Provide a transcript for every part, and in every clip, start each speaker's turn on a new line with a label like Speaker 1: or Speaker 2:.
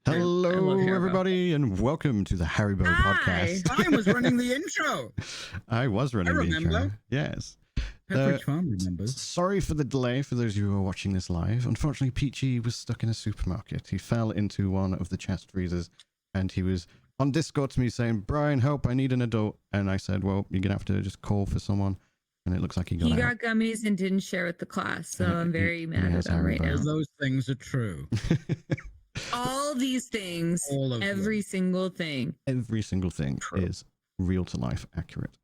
Speaker 1: Hello, everybody, and welcome to the Haribo podcast.
Speaker 2: I was running the intro.
Speaker 1: I was running the intro. Yes.
Speaker 2: Pepperidge Farm remembers.
Speaker 1: Sorry for the delay for those of you who are watching this live. Unfortunately, Peachy was stuck in a supermarket. He fell into one of the chest freezers, and he was on Discord to me saying, "Bryan, help, I need an adult." And I said, well, you're going to have to just call for someone. And it looks like he got
Speaker 3: gummies and didn't share with the class, so I'm very mad at him right now.
Speaker 2: Those things are true.
Speaker 3: All these things, every single thing
Speaker 1: is real to life accurate.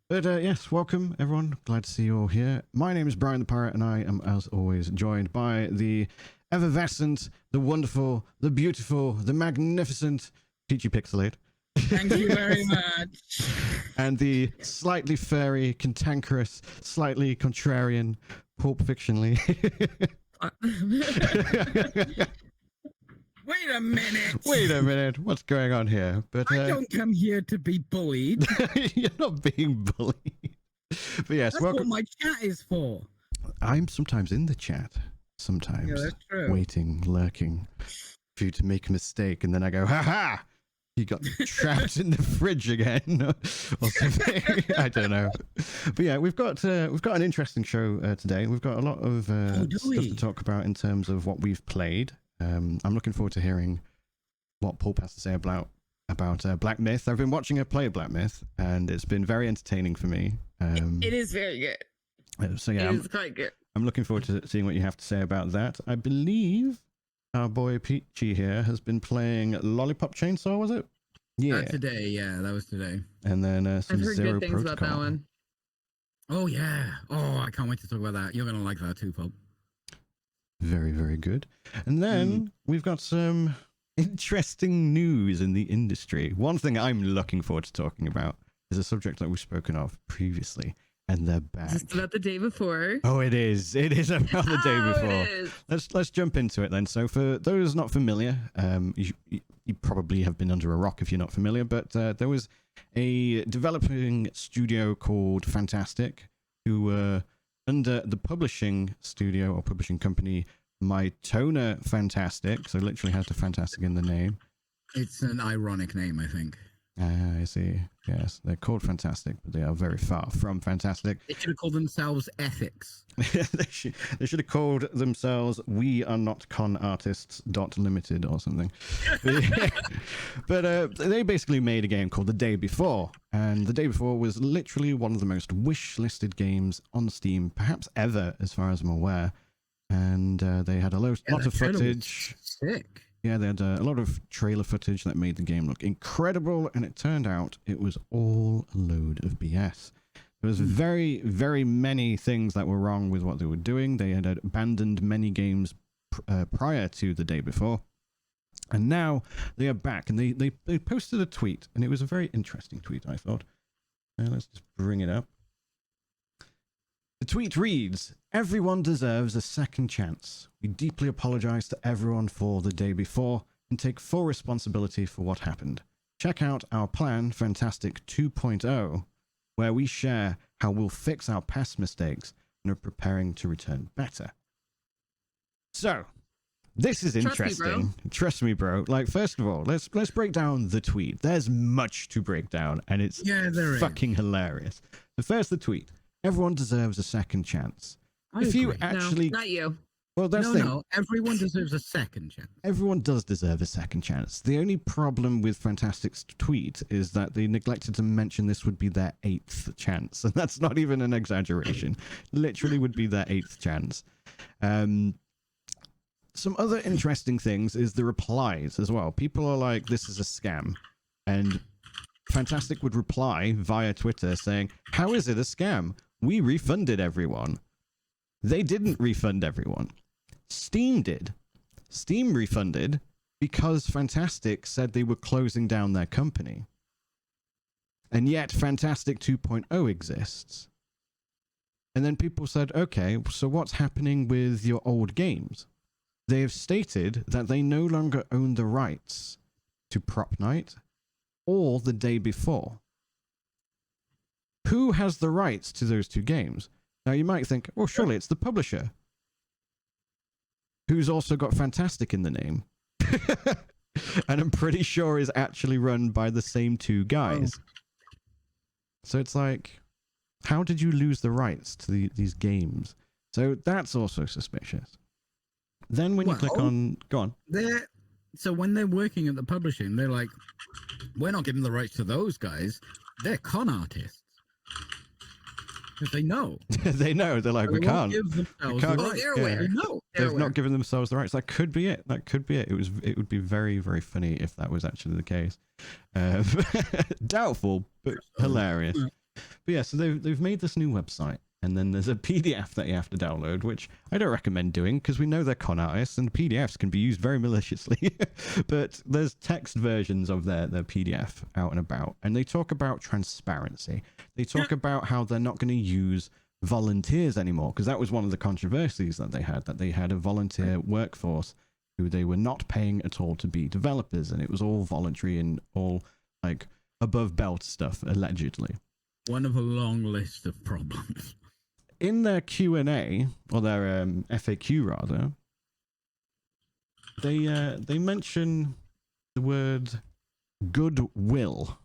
Speaker 1: But yes, welcome everyone. Glad to see you all here. My name is Bryan the Pirate, and I am, as always, joined by the effervescent, the wonderful, the beautiful, the magnificent Peachy Pixelate.
Speaker 2: Thank you very much.
Speaker 1: And the slightly furry, cantankerous, slightly contrarian Pulp Fictionally. Wait a minute. What's going on here? But
Speaker 2: I don't come here to be bullied.
Speaker 1: You're not being bullied. But yes,
Speaker 2: that's
Speaker 1: welcome.
Speaker 2: What my chat is for.
Speaker 1: I'm sometimes in the chat. Sometimes.
Speaker 2: Yeah, that's true.
Speaker 1: Waiting, lurking for you to make a mistake, and then I go, "Ha ha! He got trapped in the fridge again," or something. I don't know. But yeah, we've got an interesting show today. We've got a lot of stuff to talk about in terms of what we've played. I'm looking forward to hearing what Pulp has to say about Black Myth. I've been watching her play Black Myth, and it's been very entertaining for me.
Speaker 3: It is very good.
Speaker 1: So yeah,
Speaker 3: it's quite good.
Speaker 1: I'm looking forward to seeing what you have to say about that. I believe our boy Peachy here has been playing Lollipop Chainsaw, was it? Yeah.
Speaker 2: Today, yeah, that was today.
Speaker 1: And then some
Speaker 3: I've heard
Speaker 1: Zero
Speaker 3: good things
Speaker 1: Protocol.
Speaker 3: about that one.
Speaker 2: Oh yeah. Oh, I can't wait to talk about that. You're gonna like that too, Pulp.
Speaker 1: Very, very good. And then we've got some interesting news in the industry. One thing I'm looking forward to talking about is a subject that we've spoken of previously, and they're back.
Speaker 3: Just about the day before.
Speaker 1: Oh, it is. It is about the day before. Let's jump into it then. So for those not familiar, you probably have been under a rock if you're not familiar, but there was a developing studio called Fntastic who were under the publishing studio or publishing company Mytona Fntastic, so literally has the Fntastic in the name.
Speaker 2: It's an ironic name, I think.
Speaker 1: I see. Yes, they're called Fntastic, but they are very far from Fntastic.
Speaker 2: They should have called themselves Ethics.
Speaker 1: they should have called themselves We Are Not Con Artists Limited or something. But they basically made a game called The Day Before, and The Day Before was literally one of the most wish-listed games on Steam, perhaps ever, as far as I'm aware. And they had a lot of footage.
Speaker 2: Sick.
Speaker 1: Yeah, they had a lot of trailer footage that made the game look incredible, and it turned out it was all a load of BS. There was very, very many things that were wrong with what they were doing. They had abandoned many games prior to The Day Before, and now they are back, and they posted a tweet, and it was a very interesting tweet, I thought. Let's just bring it up. The tweet reads, "Everyone deserves a second chance. We deeply apologize to everyone for The Day Before and take full responsibility for what happened. Check out our plan, Fntastic 2.0, where we share how we'll fix our past mistakes and are preparing to return better." So, this is interesting. Trust me, bro. Like, first of all, let's break down the tweet. There's much to break down, and it's fucking hilarious. So first, the tweet. Everyone deserves a second chance. If you actually,
Speaker 3: no, not you.
Speaker 1: Well, that's the thing.
Speaker 2: No, everyone deserves a second chance.
Speaker 1: Everyone does deserve a second chance. The only problem with Fntastic's tweet is that they neglected to mention this would be their 8th chance, and that's not even an exaggeration. Literally would be their 8th chance. Some other interesting things is the replies as well. People are like, "This is a scam," and Fntastic would reply via Twitter saying, "How is it a scam? We refunded everyone." They didn't refund everyone. Steam did. Steam refunded because Fntastic said they were closing down their company. And yet Fntastic 2.0 exists. And then people said, okay, so what's happening with your old games? They have stated that they no longer own the rights to Prop Night or The Day Before. Who has the rights to those two games? Now you might think, well, surely it's the publisher, who's also got Fntastic in the name. and I'm pretty sure is actually run by the same two guys. So it's like, how did you lose the rights to these games? So that's also suspicious. Then when you click on, go on.
Speaker 2: So when they're working at the publishing, they're like, we're not giving the rights to those guys. They're con artists. Because they know.
Speaker 1: They know. They're like, we can't.
Speaker 2: Give themselves
Speaker 1: can't.
Speaker 2: the rights.
Speaker 3: They're aware.
Speaker 2: They know.
Speaker 1: They've not given themselves the rights. That could be it. That could be it. It would be very, very funny if that was actually the case. Doubtful, but hilarious. But yeah, so they've made this new website, and then there's a PDF that you have to download, which I don't recommend doing because we know they're con artists, and PDFs can be used very maliciously. But there's text versions of their PDF out and about, and they talk about transparency. They talk about how they're not going to use volunteers anymore, because that was one of the controversies that they had a volunteer workforce who they were not paying at all to be developers, and it was all voluntary and all like above belt stuff, allegedly.
Speaker 2: One of a long list of problems.
Speaker 1: In their Q&A, or their FAQ rather, they mention the word goodwill.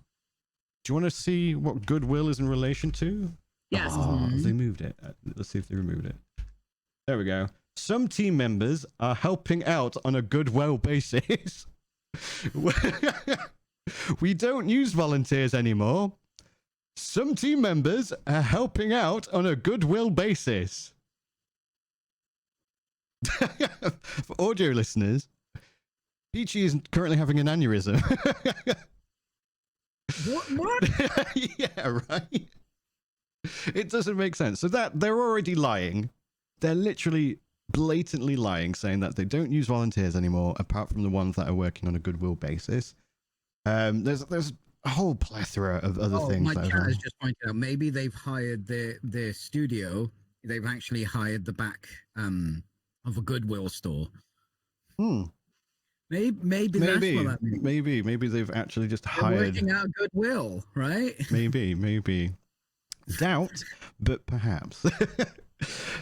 Speaker 1: Do you want to see what goodwill is in relation to?
Speaker 3: Yes.
Speaker 1: Oh, they moved it. Let's see if they removed it. There we go. Some team members are helping out on a goodwill basis. We don't use volunteers anymore. Some team members are helping out on a goodwill basis. For audio listeners, Peachy is currently having an aneurysm.
Speaker 2: What?
Speaker 1: Yeah, right. It doesn't make sense. So that they're already lying. They're literally blatantly lying, saying that they don't use volunteers anymore, apart from the ones that are working on a goodwill basis. There's a whole plethora of other things.
Speaker 2: My chat has just pointed out, maybe they've hired their studio. They've actually hired the back of a Goodwill store. Maybe that's what that means.
Speaker 1: Maybe they've actually just
Speaker 2: They're
Speaker 1: hired.
Speaker 2: working out Goodwill, right?
Speaker 1: Maybe. Doubt, but perhaps.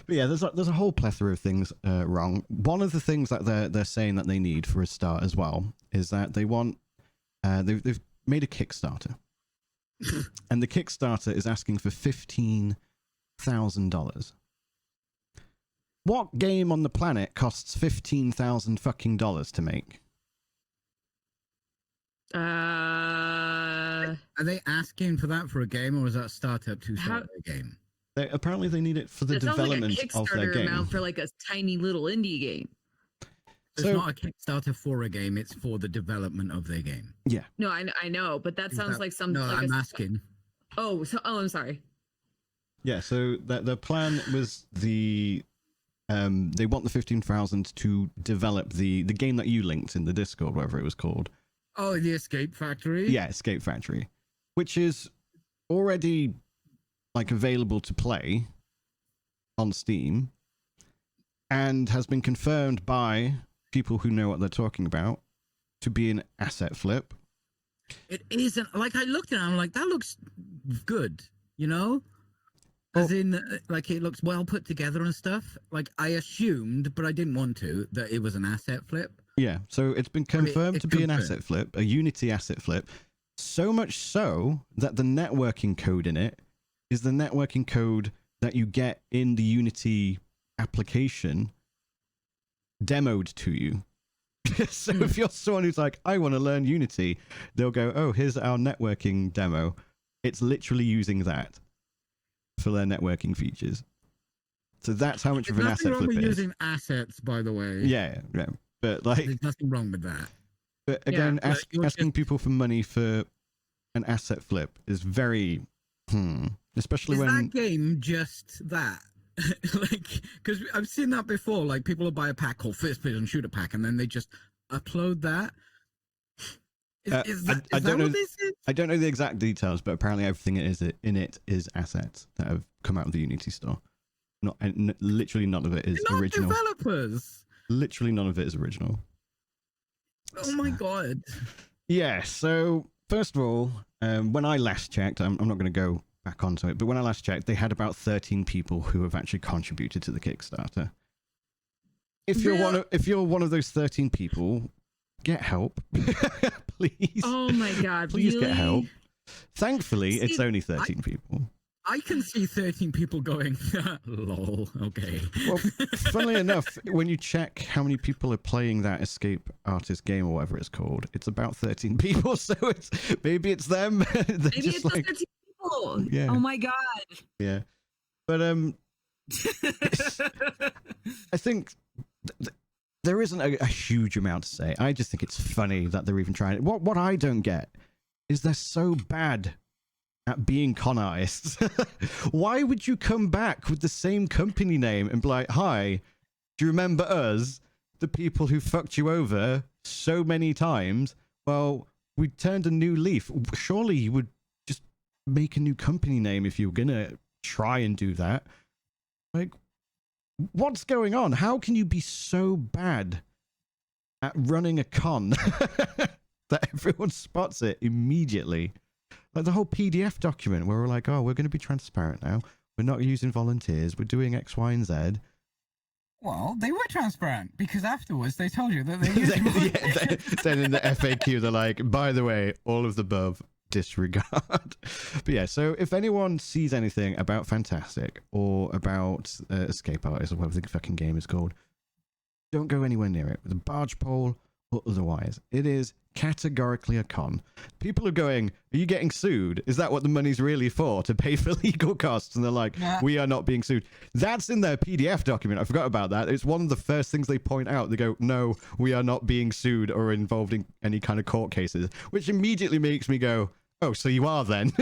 Speaker 1: But yeah, there's a whole plethora of things wrong. One of the things that they're saying that they need for a start as well is that they want they've made a Kickstarter, and the Kickstarter is asking for $15,000. What game on the planet costs $15,000 fucking dollars to make?
Speaker 2: Are they asking for that for a game, or is that startup to start a game?
Speaker 1: Apparently, they need it for the development of their game.
Speaker 3: Amount for like a tiny little indie game.
Speaker 2: It's not a Kickstarter for a game; it's for the development of their game.
Speaker 1: Yeah.
Speaker 3: No, I know, but that sounds like something.
Speaker 2: No,
Speaker 3: like
Speaker 2: I'm asking.
Speaker 3: I'm sorry.
Speaker 1: Yeah. So the plan was they want the 15,000 to develop the game that you linked in the Discord, whatever it was called.
Speaker 2: Oh, the Escape Factory.
Speaker 1: Yeah, Escape Factory, which is already like available to play on Steam, and has been confirmed by people who know what they're talking about to be an asset flip.
Speaker 2: It isn't. Like, I looked at it, I'm like, that looks good, you know? As in, like, it looks well put together and stuff. Like, I assumed, but I didn't want to, that it was an asset flip.
Speaker 1: Yeah, so it's been confirmed to be an asset flip, a Unity asset flip. So much so that the networking code in it is the networking code that you get in the Unity application demoed to you. So if you're someone who's like, I want to learn Unity, they'll go, oh, here's our networking demo. It's literally using that for their networking features. So that's how much of an asset flip it is.
Speaker 2: Using assets, by the way.
Speaker 1: Yeah. But like,
Speaker 2: there's nothing wrong with that.
Speaker 1: But again, asking people for money for an asset flip is very, especially when
Speaker 2: that game just that. Like, because I've seen that before. Like, people will buy a pack called First Person Shooter Pack, and then they just upload that. Is that what this is?
Speaker 1: I don't know the exact details, but apparently everything in it is assets that have come out of the Unity store. Literally none of it is original.
Speaker 2: Developers.
Speaker 1: Literally none of it is original.
Speaker 2: Oh my god.
Speaker 1: Yeah. So first of all, when I last checked, I'm not going to go back onto it, but when I last checked, they had about 13 people who have actually contributed to the Kickstarter. If you're one of those 13 people, get help. Please.
Speaker 3: Oh my God.
Speaker 1: Please
Speaker 3: really?
Speaker 1: get help. Thankfully, it's
Speaker 2: See,
Speaker 1: only 13 people.
Speaker 2: I can see 13 people going, lol, okay.
Speaker 1: Well, funnily enough, when you check how many people are playing that escape artist game or whatever it's called, it's about 13 people. So maybe it's them.
Speaker 3: Maybe it's just 13 people.
Speaker 1: Yeah.
Speaker 3: Oh my God.
Speaker 1: Yeah. But I think there isn't a huge amount to say. I just think it's funny that they're even trying it. What I don't get is they're so bad at being con artists. Why would you come back with the same company name and be like, hi, do you remember us, the people who fucked you over so many times? Well, we turned a new leaf. Surely you would just make a new company name if you were gonna try and do that. Like, what's going on? How can you be so bad at running a con that everyone spots it immediately? Like the whole PDF document where we're like, oh, we're going to be transparent now. We're not using volunteers. We're doing X, Y, and Z.
Speaker 2: Well, they were transparent because afterwards they told you that they used
Speaker 1: then in the FAQ, they're like, by the way, all of the above, disregard. But yeah, so if anyone sees anything about Fntastic or about Escape Artist or whatever the fucking game is called, don't go anywhere near it with a barge pole or otherwise. It is categorically a con. People are going, are you getting sued? Is that what the money's really for, to pay for legal costs? And they're like, we are not being sued. That's in their PDF document. I forgot about that. It's one of the first things they point out. They go, no, we are not being sued or involved in any kind of court cases, which immediately makes me go, oh, so you are then.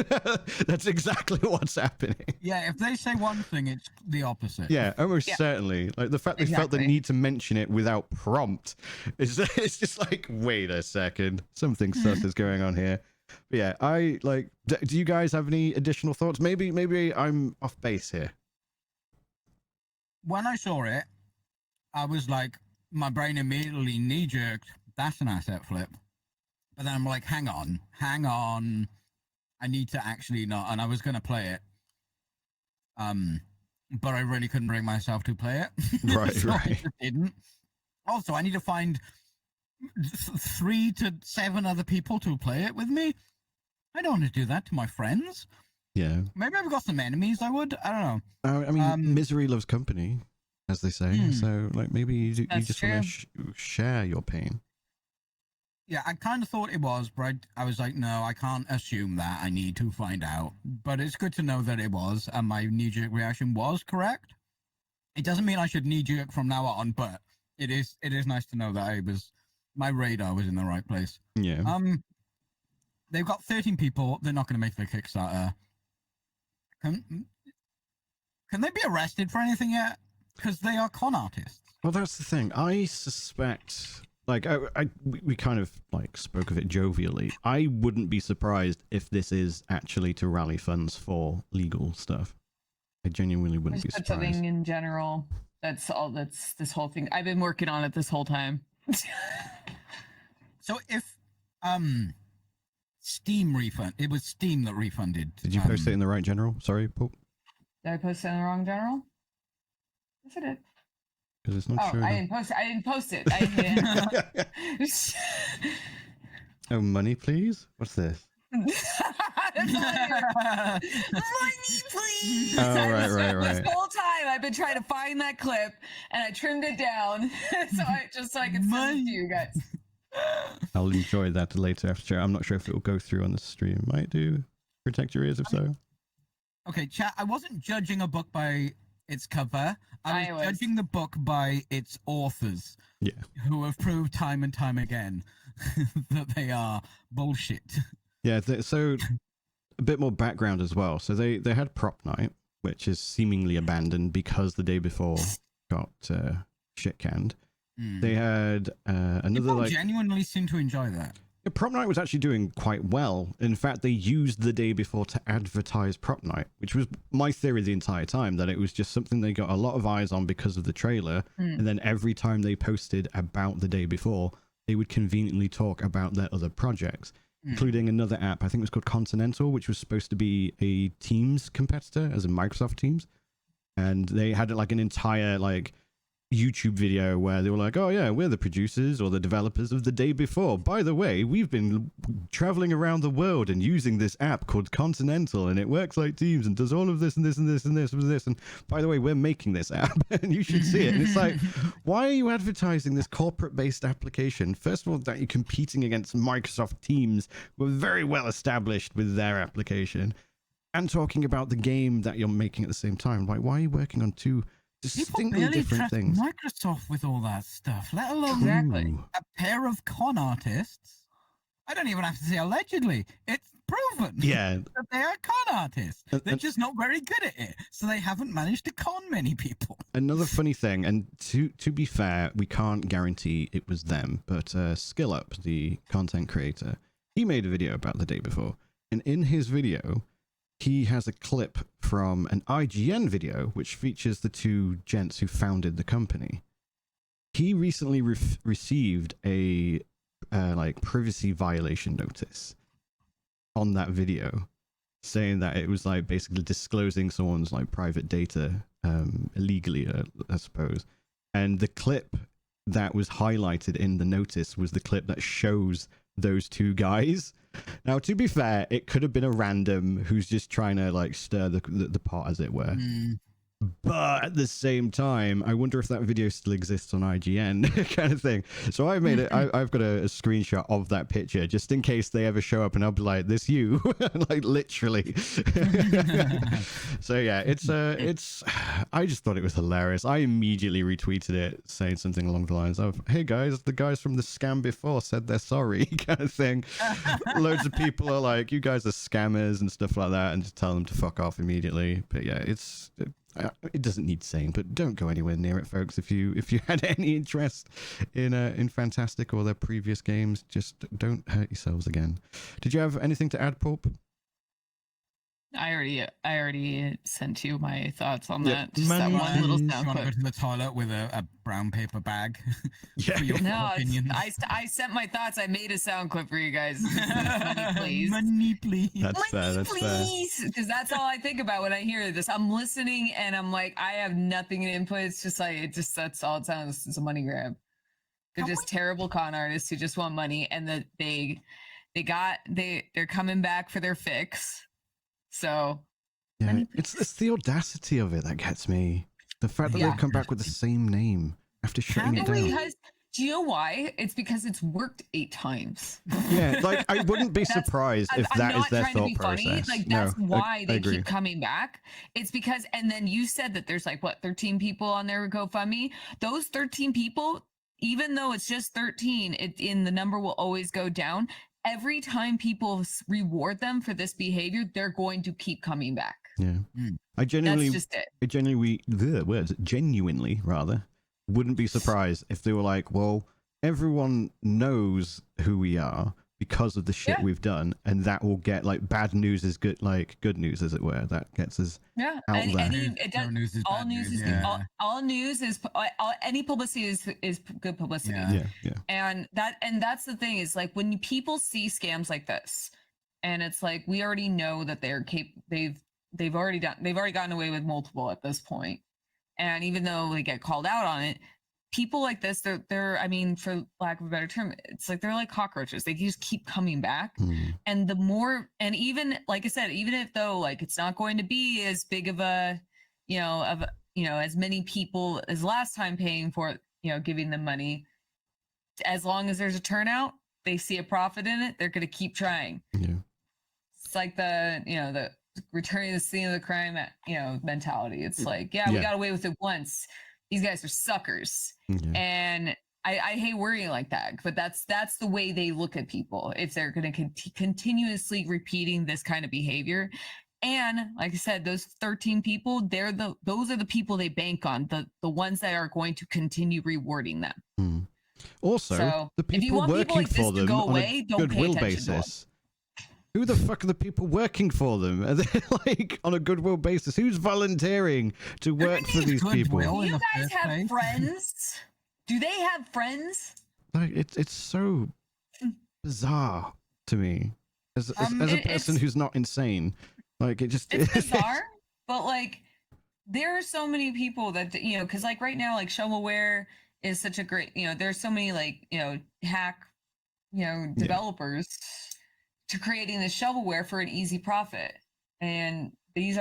Speaker 1: That's exactly what's happening.
Speaker 2: Yeah, if they say one thing, it's the opposite.
Speaker 1: Yeah, almost certainly. Like the fact they felt the need to mention it without prompt is it's just like, wait a second, something sus is going on here. But yeah, I like. Do you guys have any additional thoughts? Maybe I'm off base here.
Speaker 2: When I saw it, I was like, my brain immediately knee jerked. That's an asset flip. But then I'm like, hang on. I need to actually not. And I was going to play it. But I really couldn't bring myself to play it.
Speaker 1: Right,
Speaker 2: so
Speaker 1: right.
Speaker 2: I just didn't. Also, I need to find 3 to 7 other people to play it with me. I don't want to do that to my friends.
Speaker 1: Yeah.
Speaker 2: Maybe I've got some enemies. I don't know.
Speaker 1: I mean, misery loves company, as they say. So, like, maybe you just want to share your pain.
Speaker 2: Yeah, I kind of thought it was, but I was like, no, I can't assume that. I need to find out. But it's good to know that it was, and my knee-jerk reaction was correct. It doesn't mean I should knee-jerk from now on, but it is nice to know that my radar was in the right place.
Speaker 1: Yeah.
Speaker 2: They've got 13 people. They're not going to make their Kickstarter. Can they be arrested for anything yet? Because they are con artists.
Speaker 1: Well, that's the thing. I suspect, like, we kind of like spoke of it jovially. I wouldn't be surprised if this is actually to rally funds for legal stuff. I genuinely wouldn't be surprised.
Speaker 4: Something in general. That's all. That's this whole thing. I've been working on it this whole time.
Speaker 2: So if Steam refund, it was Steam that refunded.
Speaker 1: Did you post it in the right general? Sorry, Pulp.
Speaker 4: Did I post it in the wrong general? Yes, I did.
Speaker 1: Because it's not sure.
Speaker 4: I didn't post it. I didn't.
Speaker 1: Oh, money, please. What's this?
Speaker 4: Money, please.
Speaker 1: Oh, right.
Speaker 4: This whole time I've been trying to find that clip, and I trimmed it down so I can send it to you guys.
Speaker 1: I'll enjoy that later after show. I'm not sure if it will go through on the stream. Might do. Protect your ears if so.
Speaker 2: Okay, chat. I wasn't judging a book by its cover. I was judging the book by its authors.
Speaker 1: Yeah.
Speaker 2: Who have proved time and time again that they are bullshit.
Speaker 1: Yeah. So a bit more background as well. So they had prop night, which is seemingly abandoned because the day before got shit canned. They had another
Speaker 2: People genuinely seem to enjoy that.
Speaker 1: Prop night was actually doing quite well. In fact, they used the day before to advertise prop night, which was my theory the entire time, that it was just something they got a lot of eyes on because of the trailer. And then every time they posted about the day before, they would conveniently talk about their other projects, including another app. I think it was called Continental, which was supposed to be a Teams competitor, as in Microsoft Teams. And they had like an entire YouTube video where they were like, oh yeah, we're the producers or the developers of The Day Before. By the way, we've been traveling around the world and using this app called Continental, and it works like Teams and does all of this and this and this and this and this. And by the way, we're making this app and you should see it. And it's like, why are you advertising this corporate-based application? First of all, that you're competing against Microsoft Teams, who are very well established with their application, and talking about the game that you're making at the same time. Like, why are you working on two distinctly different things?
Speaker 2: Microsoft with all that stuff, let alone
Speaker 4: Exactly.
Speaker 2: a pair of con artists. I don't even have to say allegedly. It's proven
Speaker 1: Yeah.
Speaker 2: that they are con artists. They're just not very good at it, so they haven't managed to con many people.
Speaker 1: Another funny thing, and to be fair, we can't guarantee it was them, but SkillUp, the content creator, he made a video about The Day Before, and in his video, he has a clip from an IGN video which features the two gents who founded the company. He recently received a like privacy violation notice on that video, saying that it was like basically disclosing someone's like private data illegally, I suppose. And the clip that was highlighted in the notice was the clip that shows those two guys. Now, to be fair, it could have been a random who's just trying to like stir the pot, as it were. But at the same time, I wonder if that video still exists on IGN, kind of thing. So I made it. I've got a screenshot of that picture just in case they ever show up, and I'll be like, "This you?" Like literally. So yeah, it's. I just thought it was hilarious. I immediately retweeted it, saying something along the lines of, "Hey guys, the guys from the scam before said they're sorry," kind of thing. Loads of people are like, "You guys are scammers" and stuff like that, and just tell them to fuck off immediately. But yeah, it doesn't need saying, but don't go anywhere near it, folks. If you had any interest in Fntastic or their previous games, just don't hurt yourselves again. Did you have anything to add, Pulp?
Speaker 4: I already sent you my thoughts on that. Just
Speaker 1: Man,
Speaker 4: that one little
Speaker 2: You
Speaker 4: sound
Speaker 2: want to go
Speaker 4: clip.
Speaker 2: to the toilet with a brown paper bag?
Speaker 1: Yeah.
Speaker 2: For your
Speaker 4: No,
Speaker 2: opinions?
Speaker 4: I sent my thoughts. I made a sound clip for you guys. Money, please.
Speaker 2: Money, please.
Speaker 1: That's fair. That's fair.
Speaker 4: Because that's all I think about when I hear this. I'm listening and I'm like, I have nothing to input. It's just like that's all it sounds. It's a money grab. They're just terrible con artists who just want money, and that they're coming back for their fix. So
Speaker 1: Yeah, it's the audacity of it that gets me. The fact that they've come back with the same name after shutting it down.
Speaker 4: because do you know why? It's because it's worked 8 times.
Speaker 1: Yeah, like I wouldn't be surprised if that is their thought process.
Speaker 4: Like that's why they
Speaker 1: agree.
Speaker 4: keep coming back. It's because, and then you said that there's like what 13 people on their GoFundMe. Those 13 people, even though it's just 13, the number will always go down. Every time people reward them for this behavior, they're going to keep coming back.
Speaker 1: Yeah, I genuinely,
Speaker 4: That's just it.
Speaker 1: genuinely rather, wouldn't be surprised if they were like, well, everyone knows who we are because of the shit we've done, and that will get like bad news is good, like good news, as it were. That gets us out there.
Speaker 2: No news is bad news, yeah.
Speaker 4: All news is any publicity is good publicity.
Speaker 1: Yeah.
Speaker 4: And that's the thing is like when people see scams like this, and it's like we already know that they've already gotten away with multiple at this point, and even though they get called out on it, people like this, they're I mean, for lack of a better term, it's like they're like cockroaches. They just keep coming back. And the more, and even like I said, even if though like it's not going to be as big of a, as many people as last time paying for, giving them money, as long as there's a turnout, they see a profit in it, they're going to keep trying.
Speaker 1: Yeah.
Speaker 4: It's like the returning to the scene of the crime, mentality. It's like, we got away with it once. These guys are suckers. And I hate worrying like that, but that's the way they look at people if they're going to continuously repeating this kind of behavior. And like I said, those 13 people, those are the people they bank on, the ones that are going to continue rewarding them.
Speaker 1: Also,
Speaker 4: so
Speaker 1: the people
Speaker 4: if you want
Speaker 1: working
Speaker 4: people like this
Speaker 1: for
Speaker 4: to
Speaker 1: them
Speaker 4: go
Speaker 1: on
Speaker 4: away,
Speaker 1: a
Speaker 4: don't pay
Speaker 1: goodwill
Speaker 4: attention to them.
Speaker 1: basis. Who the fuck are the people working for them? Are they like on a goodwill basis? Who's volunteering to work for these people?
Speaker 4: Do you guys have friends? Do they have friends?
Speaker 1: Like it's so bizarre to me as a person who's not insane. Like it's
Speaker 4: bizarre, but like there are so many people that because like right now, like shovelware is such a great, there's so many like hack developers to creating the shovelware for an easy profit, and these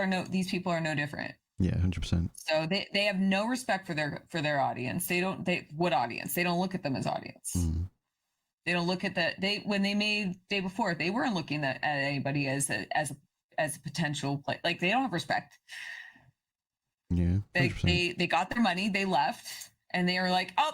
Speaker 4: people are no different.
Speaker 1: Yeah, 100%.
Speaker 4: So they have no respect for their audience. What audience? They don't look at them as audience. They don't look at when they made Day Before, they weren't looking at anybody as a potential play. Like, they don't have respect.
Speaker 1: Yeah, 100%.
Speaker 4: They got their money, they left, and they were like, oh,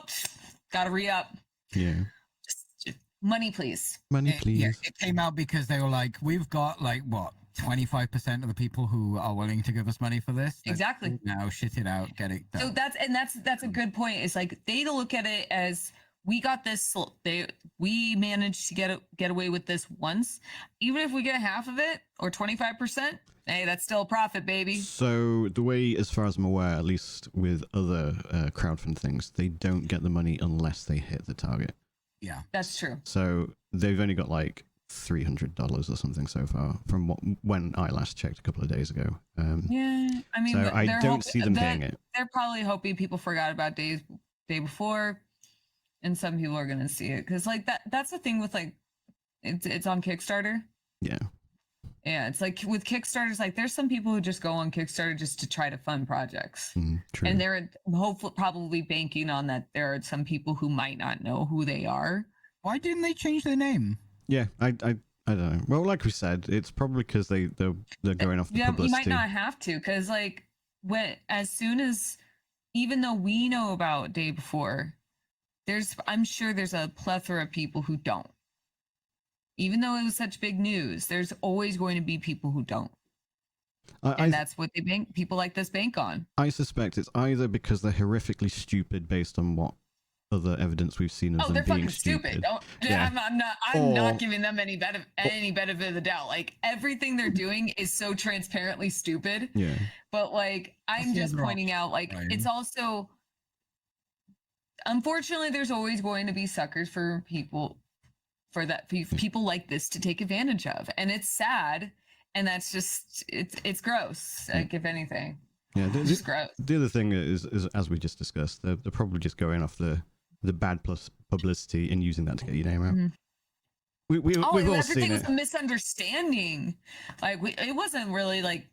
Speaker 4: gotta re-up.
Speaker 1: Yeah.
Speaker 4: Just money, please.
Speaker 1: Money, please.
Speaker 2: Yeah, it came out because they were like, we've got like what, 25% of the people who are willing to give us money for this.
Speaker 4: Exactly.
Speaker 2: Now shit it out, get it done.
Speaker 4: So that's a good point. It's like they look at it as, we got this. We managed to get away with this once. Even if we get half of it or 25%, hey, that's still a profit, baby.
Speaker 1: So the way, as far as I'm aware, at least with other crowdfund things, they don't get the money unless they hit the target.
Speaker 2: Yeah,
Speaker 4: that's true.
Speaker 1: So they've only got like $300 or something so far from when I last checked a couple of days ago.
Speaker 4: Yeah, I mean,
Speaker 1: so I don't see them paying it.
Speaker 4: They're probably hoping people forgot about Day Before. And some people are gonna see it because like that's the thing with like it's on Kickstarter.
Speaker 1: Yeah
Speaker 4: it's like with Kickstarters, like there's some people who just go on Kickstarter just to try to fund projects.
Speaker 1: True.
Speaker 4: And they're hopefully probably banking on that there are some people who might not know who they are.
Speaker 2: Why didn't they change their name?
Speaker 1: Yeah, I don't know. Well, like we said, it's probably because they're going off the publicity.
Speaker 4: You might not have to, because like as soon as, even though we know about Day Before, I'm sure there's a plethora of people who don't. Even though it was such big news, there's always going to be people who don't. And that's what people like this bank on.
Speaker 1: I suspect it's either because they're horrifically stupid based on what other evidence we've seen of them being
Speaker 4: fucking stupid. I'm not giving them any benefit of the doubt. Like, everything they're doing is so transparently stupid.
Speaker 1: Yeah.
Speaker 4: But like, I'm just pointing out, like, it's also, unfortunately, there's always going to be suckers for people like this to take advantage of, and it's sad, and that's just it's gross. Like, if anything, it's just gross. The
Speaker 1: other thing is as we just discussed, they're probably just going off the bad plus publicity and using that to get your name out.
Speaker 4: Mm-hmm.
Speaker 1: We've all seen it.
Speaker 4: Everything was a misunderstanding. Like, it wasn't really like,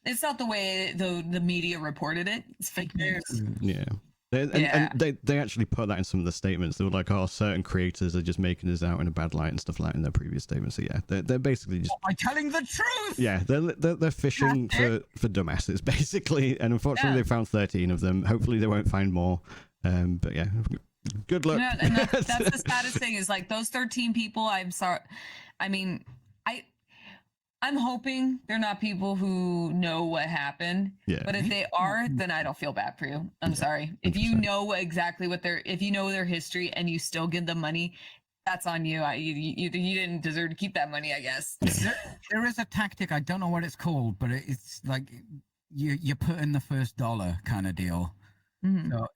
Speaker 4: it's not the way the media reported it. It's fake news.
Speaker 1: Yeah. And they actually put that in some of the statements. They were like, oh, certain creators are just making us out in a bad light and stuff like that in their previous statements. So yeah, they're basically just
Speaker 2: by telling the truth.
Speaker 1: Yeah, they're fishing for dumbasses basically, and unfortunately they found 13 of them. Hopefully they won't find more. But yeah, good luck.
Speaker 4: And that's the saddest thing, is like, those 13 people. I'm sorry. I mean, I'm hoping they're not people who know what happened. Yeah. But if they are, then I don't feel bad for you. I'm sorry. If you know exactly if you know their history and you still give them money, that's on you. You didn't deserve to keep that money, I guess.
Speaker 2: There is a tactic. I don't know what it's called, but it's like you put in the first dollar kind of deal. Mm-hmm. So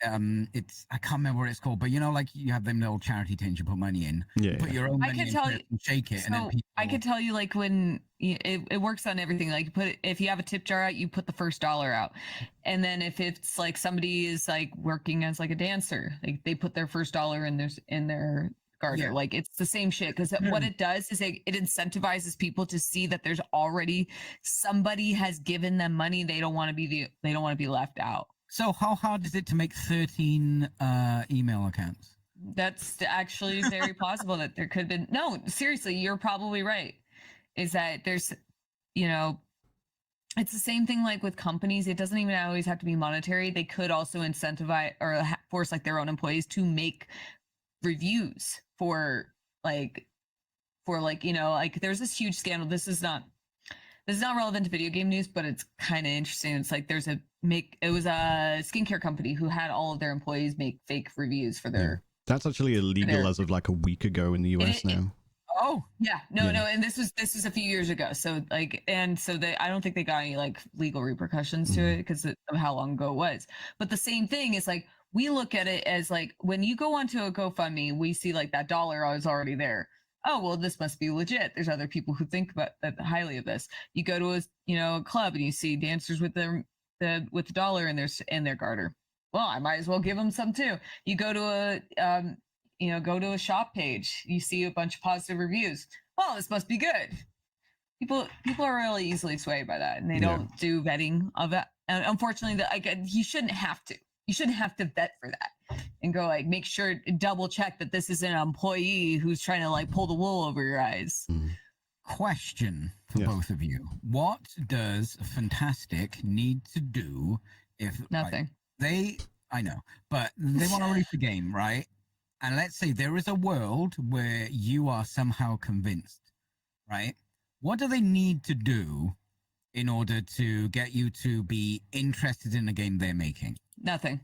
Speaker 2: I can't remember what it's called, but like you have them little charity tins you put money in. Yeah. Put your own money in and shake it, and then people...
Speaker 4: I could tell you, like, when it works on everything. Like, if you have a tip jar out, you put the first dollar out, and then if it's like somebody is like working as like a dancer, like they put their first dollar in their garter. Yeah. Like, it's the same shit, because what it does is it incentivizes people to see that there's already somebody has given them money. They don't want to be left out.
Speaker 2: So how hard is it to make 13 email accounts?
Speaker 4: That's actually very possible that there could have been. No, seriously, you're probably right. Is that there's, it's the same thing like with companies. It doesn't even always have to be monetary. They could also incentivize or force like their own employees to make reviews for like, like there's this huge scandal. This is not relevant to video game news, but it's kind of interesting. It's like it was a skincare company who had all of their employees make fake reviews for their...
Speaker 1: That's actually illegal as of like a week ago in the US now.
Speaker 4: No, and this was a few years ago. So like, and so I don't think they got any like legal repercussions to it because of how long ago it was. But the same thing is like, we look at it as like, when you go onto a GoFundMe, we see like that dollar is already there. Oh, well, this must be legit. There's other people who think about that highly of this. You go to a club and you see dancers with their with the dollar in their garter. Well, I might as well give them some too. You go to a shop page, you see a bunch of positive reviews. Well, this must be good. People are really easily swayed by that, and they don't do vetting of that. And unfortunately, you shouldn't have to. You shouldn't have to vet for that and go like make sure double check that this isn't an employee who's trying to like pull the wool over your eyes.
Speaker 2: Question for both of you: what does Fntastic need to do if
Speaker 4: nothing?
Speaker 2: I know, but they want to release the game, right? And let's say there is a world where you are somehow convinced, right? What do they need to do in order to get you to be interested in the game they're making?
Speaker 4: Nothing.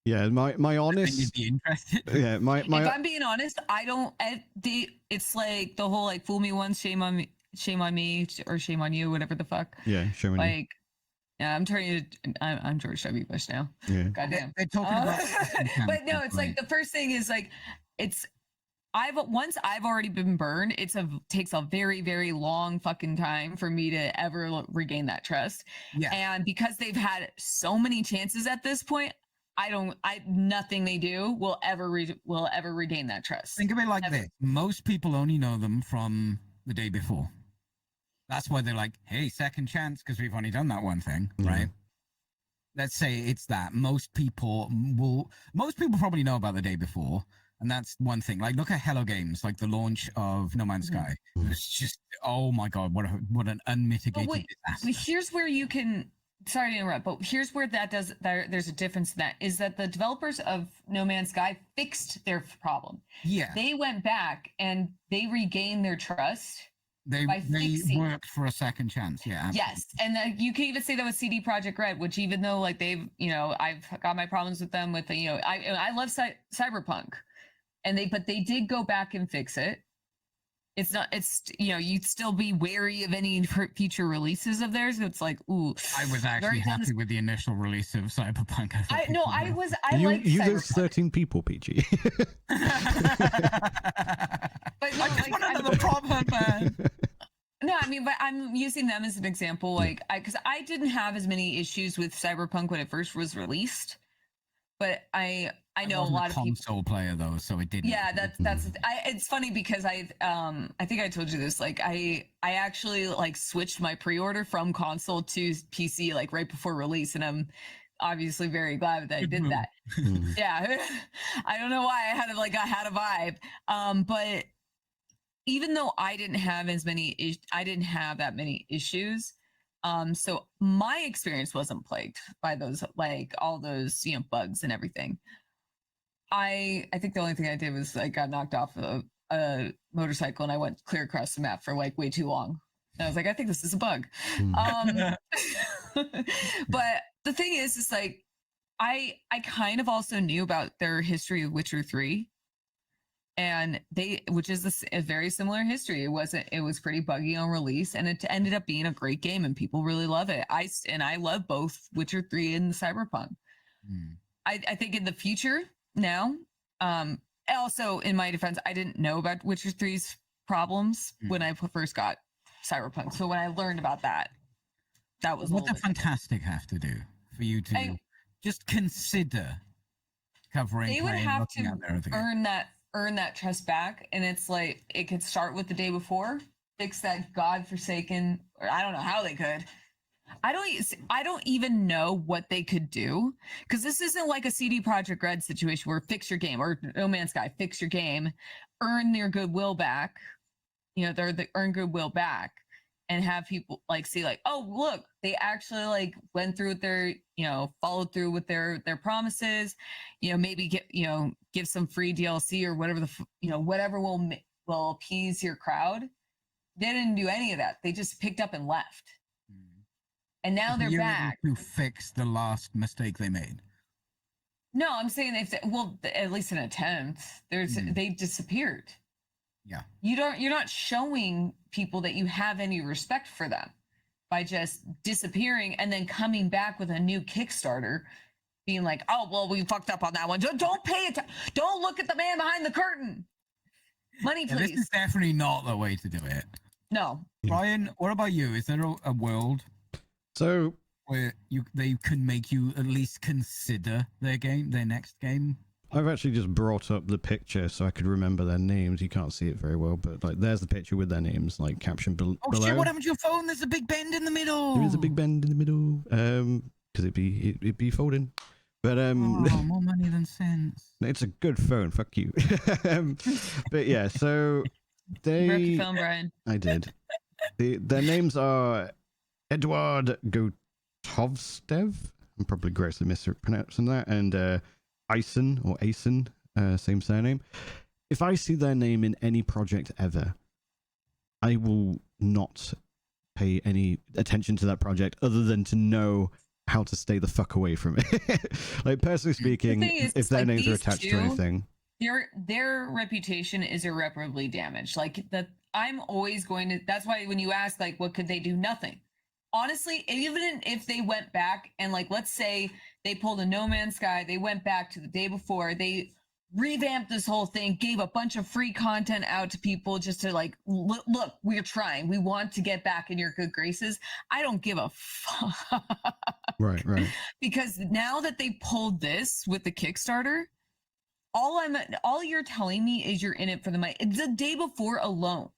Speaker 1: Yeah, my honest.
Speaker 2: You'd be interested.
Speaker 1: Yeah, my.
Speaker 4: If I'm being honest, I don't. It's like the whole like fool me once, shame on me, or shame on you, whatever the fuck.
Speaker 1: Yeah, shame on you.
Speaker 4: Like, yeah, I'm George W. Bush now.
Speaker 1: Yeah.
Speaker 4: Goddamn.
Speaker 2: They're talking about.
Speaker 4: But no, it's like the first thing is like, once I've already been burned, takes a very, very long fucking time for me to ever regain that trust.
Speaker 2: Yeah.
Speaker 4: And because they've had so many chances at this point, nothing they do will ever regain that trust.
Speaker 2: Think of it like this: most people only know them from the day before. That's why they're like, "Hey, second chance," because we've only done that one thing, right? Let's say it's that. Most people probably know about the day before. And that's one thing. Like, look at Hello Games, like the launch of No Man's Sky. It was just, oh my god, what an unmitigated disaster.
Speaker 4: Here's where you can. Sorry to interrupt, but here's where there's a difference in that is that the developers of No Man's Sky fixed their problem.
Speaker 2: Yeah,
Speaker 4: they went back and they regained their trust.
Speaker 2: They worked for a second chance. Yeah. Absolutely.
Speaker 4: Yes, and you can even say that with CD Projekt Red, which even though like they've, I've got my problems with them with the, I love Cyberpunk. But they did go back and fix it. You'd still be wary of any future releases of theirs. It's like, ooh.
Speaker 2: I was actually happy with the initial release of Cyberpunk.
Speaker 1: There's 13 people, Peachy.
Speaker 4: But no,
Speaker 2: I just want another problem, man.
Speaker 4: No, I mean, but I'm using them as an example, like, because I didn't have as many issues with Cyberpunk when it first was released, but I know a lot of people.
Speaker 2: Console player though, so it didn't.
Speaker 4: Yeah, that's. It's funny because I think I told you this. Like, I actually like switched my pre-order from console to PC like right before release, and I'm obviously very glad that I did that. Yeah, I don't know why I had a vibe. But even though I didn't have that many issues. So my experience wasn't plagued by those, like all those, bugs and everything. I think the only thing I did was I got knocked off of a motorcycle and I went clear across the map for like way too long. And I was like, I think this is a bug. But the thing is like, I kind of also knew about their history of Witcher 3. And which is a very similar history. It was pretty buggy on release, and it ended up being a great game, and people really love it. I love both Witcher 3 and Cyberpunk. I think in the future now, also in my defense, I didn't know about Witcher 3's problems when I first got Cyberpunk. So when I learned about that was
Speaker 2: what does Fntastic have to do for you to just consider covering?
Speaker 4: They would have to earn that trust back, and it's like it could start with the day before, fix that godforsaken, or I don't know how they could. I don't even know what they could do, because this isn't like a CD Projekt Red situation where fix your game, or No Man's Sky, fix your game, earn their goodwill back, earn goodwill back, and have people like see like, oh look, they actually like went through with their, followed through with their promises, maybe give some free DLC or whatever whatever will appease your crowd. They didn't do any of that. They just picked up and left. And now they're back
Speaker 2: to fix the last mistake they made.
Speaker 4: No, I'm saying at least an attempt. They disappeared.
Speaker 2: Yeah.
Speaker 4: You're not showing people that you have any respect for them by just disappearing and then coming back with a new Kickstarter being like, oh, well, we fucked up on that one. Don't pay it. Don't look at the man behind the curtain. Money, please.
Speaker 2: This is definitely not the way to do it.
Speaker 4: No.
Speaker 2: Bryan, what about you? Is there a world?
Speaker 1: So
Speaker 2: where they can make you at least consider their next game.
Speaker 1: I've actually just brought up the picture so I could remember their names. You can't see it very well, but like there's the picture with their names, like captioned below.
Speaker 2: Oh shit! What happened to your phone? There's a big bend in the middle.
Speaker 1: There is a big bend in the middle, because it'd be folding. But
Speaker 2: more money than sense.
Speaker 1: It's a good phone. Fuck you. But yeah, so
Speaker 4: You broke your
Speaker 1: they.
Speaker 4: phone, Bryan.
Speaker 1: I did. Their names are Edward Gotovstev. I'm probably grossly mispronouncing that, and Eisen or Asen, same surname. If I see their name in any project ever, I will not pay any attention to that project other than to know how to stay the fuck away from it. Like, personally speaking, if their names are attached to anything,
Speaker 4: their reputation is irreparably damaged. Like that, I'm always going to. That's why when you ask, like, what could they do? Nothing. Honestly, even if they went back and, like, let's say they pulled a No Man's Sky, they went back to the day before, they revamped this whole thing, gave a bunch of free content out to people just to, like, look, we're trying, we want to get back in your good graces. I don't give a fuck.
Speaker 1: Right.
Speaker 4: Because now that they pulled this with the Kickstarter, all you're telling me is you're in it for the money. The day before alone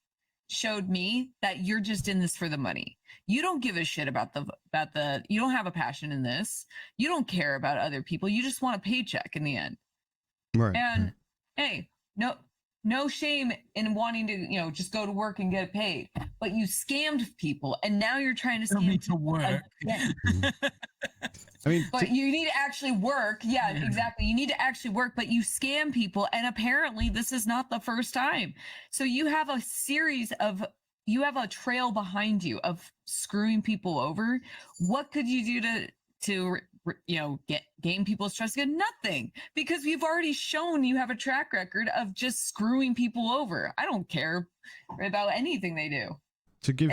Speaker 4: showed me that you're just in this for the money. You don't give a shit about the you don't have a passion in this. You don't care about other people. You just want a paycheck in the end.
Speaker 1: Right.
Speaker 4: And hey, no shame in wanting to, just go to work and get paid. But you scammed people, and now you're trying to scam
Speaker 2: need to work.
Speaker 4: again.
Speaker 1: I mean,
Speaker 4: But you need to actually work. Yeah, exactly. You need to actually work, but you scam people, and apparently this is not the first time. So you have you have a trail behind you of screwing people over. What could you do to gain people's trust again? Nothing, because you've already shown you have a track record of just screwing people over. I don't care about anything they do.
Speaker 1: To give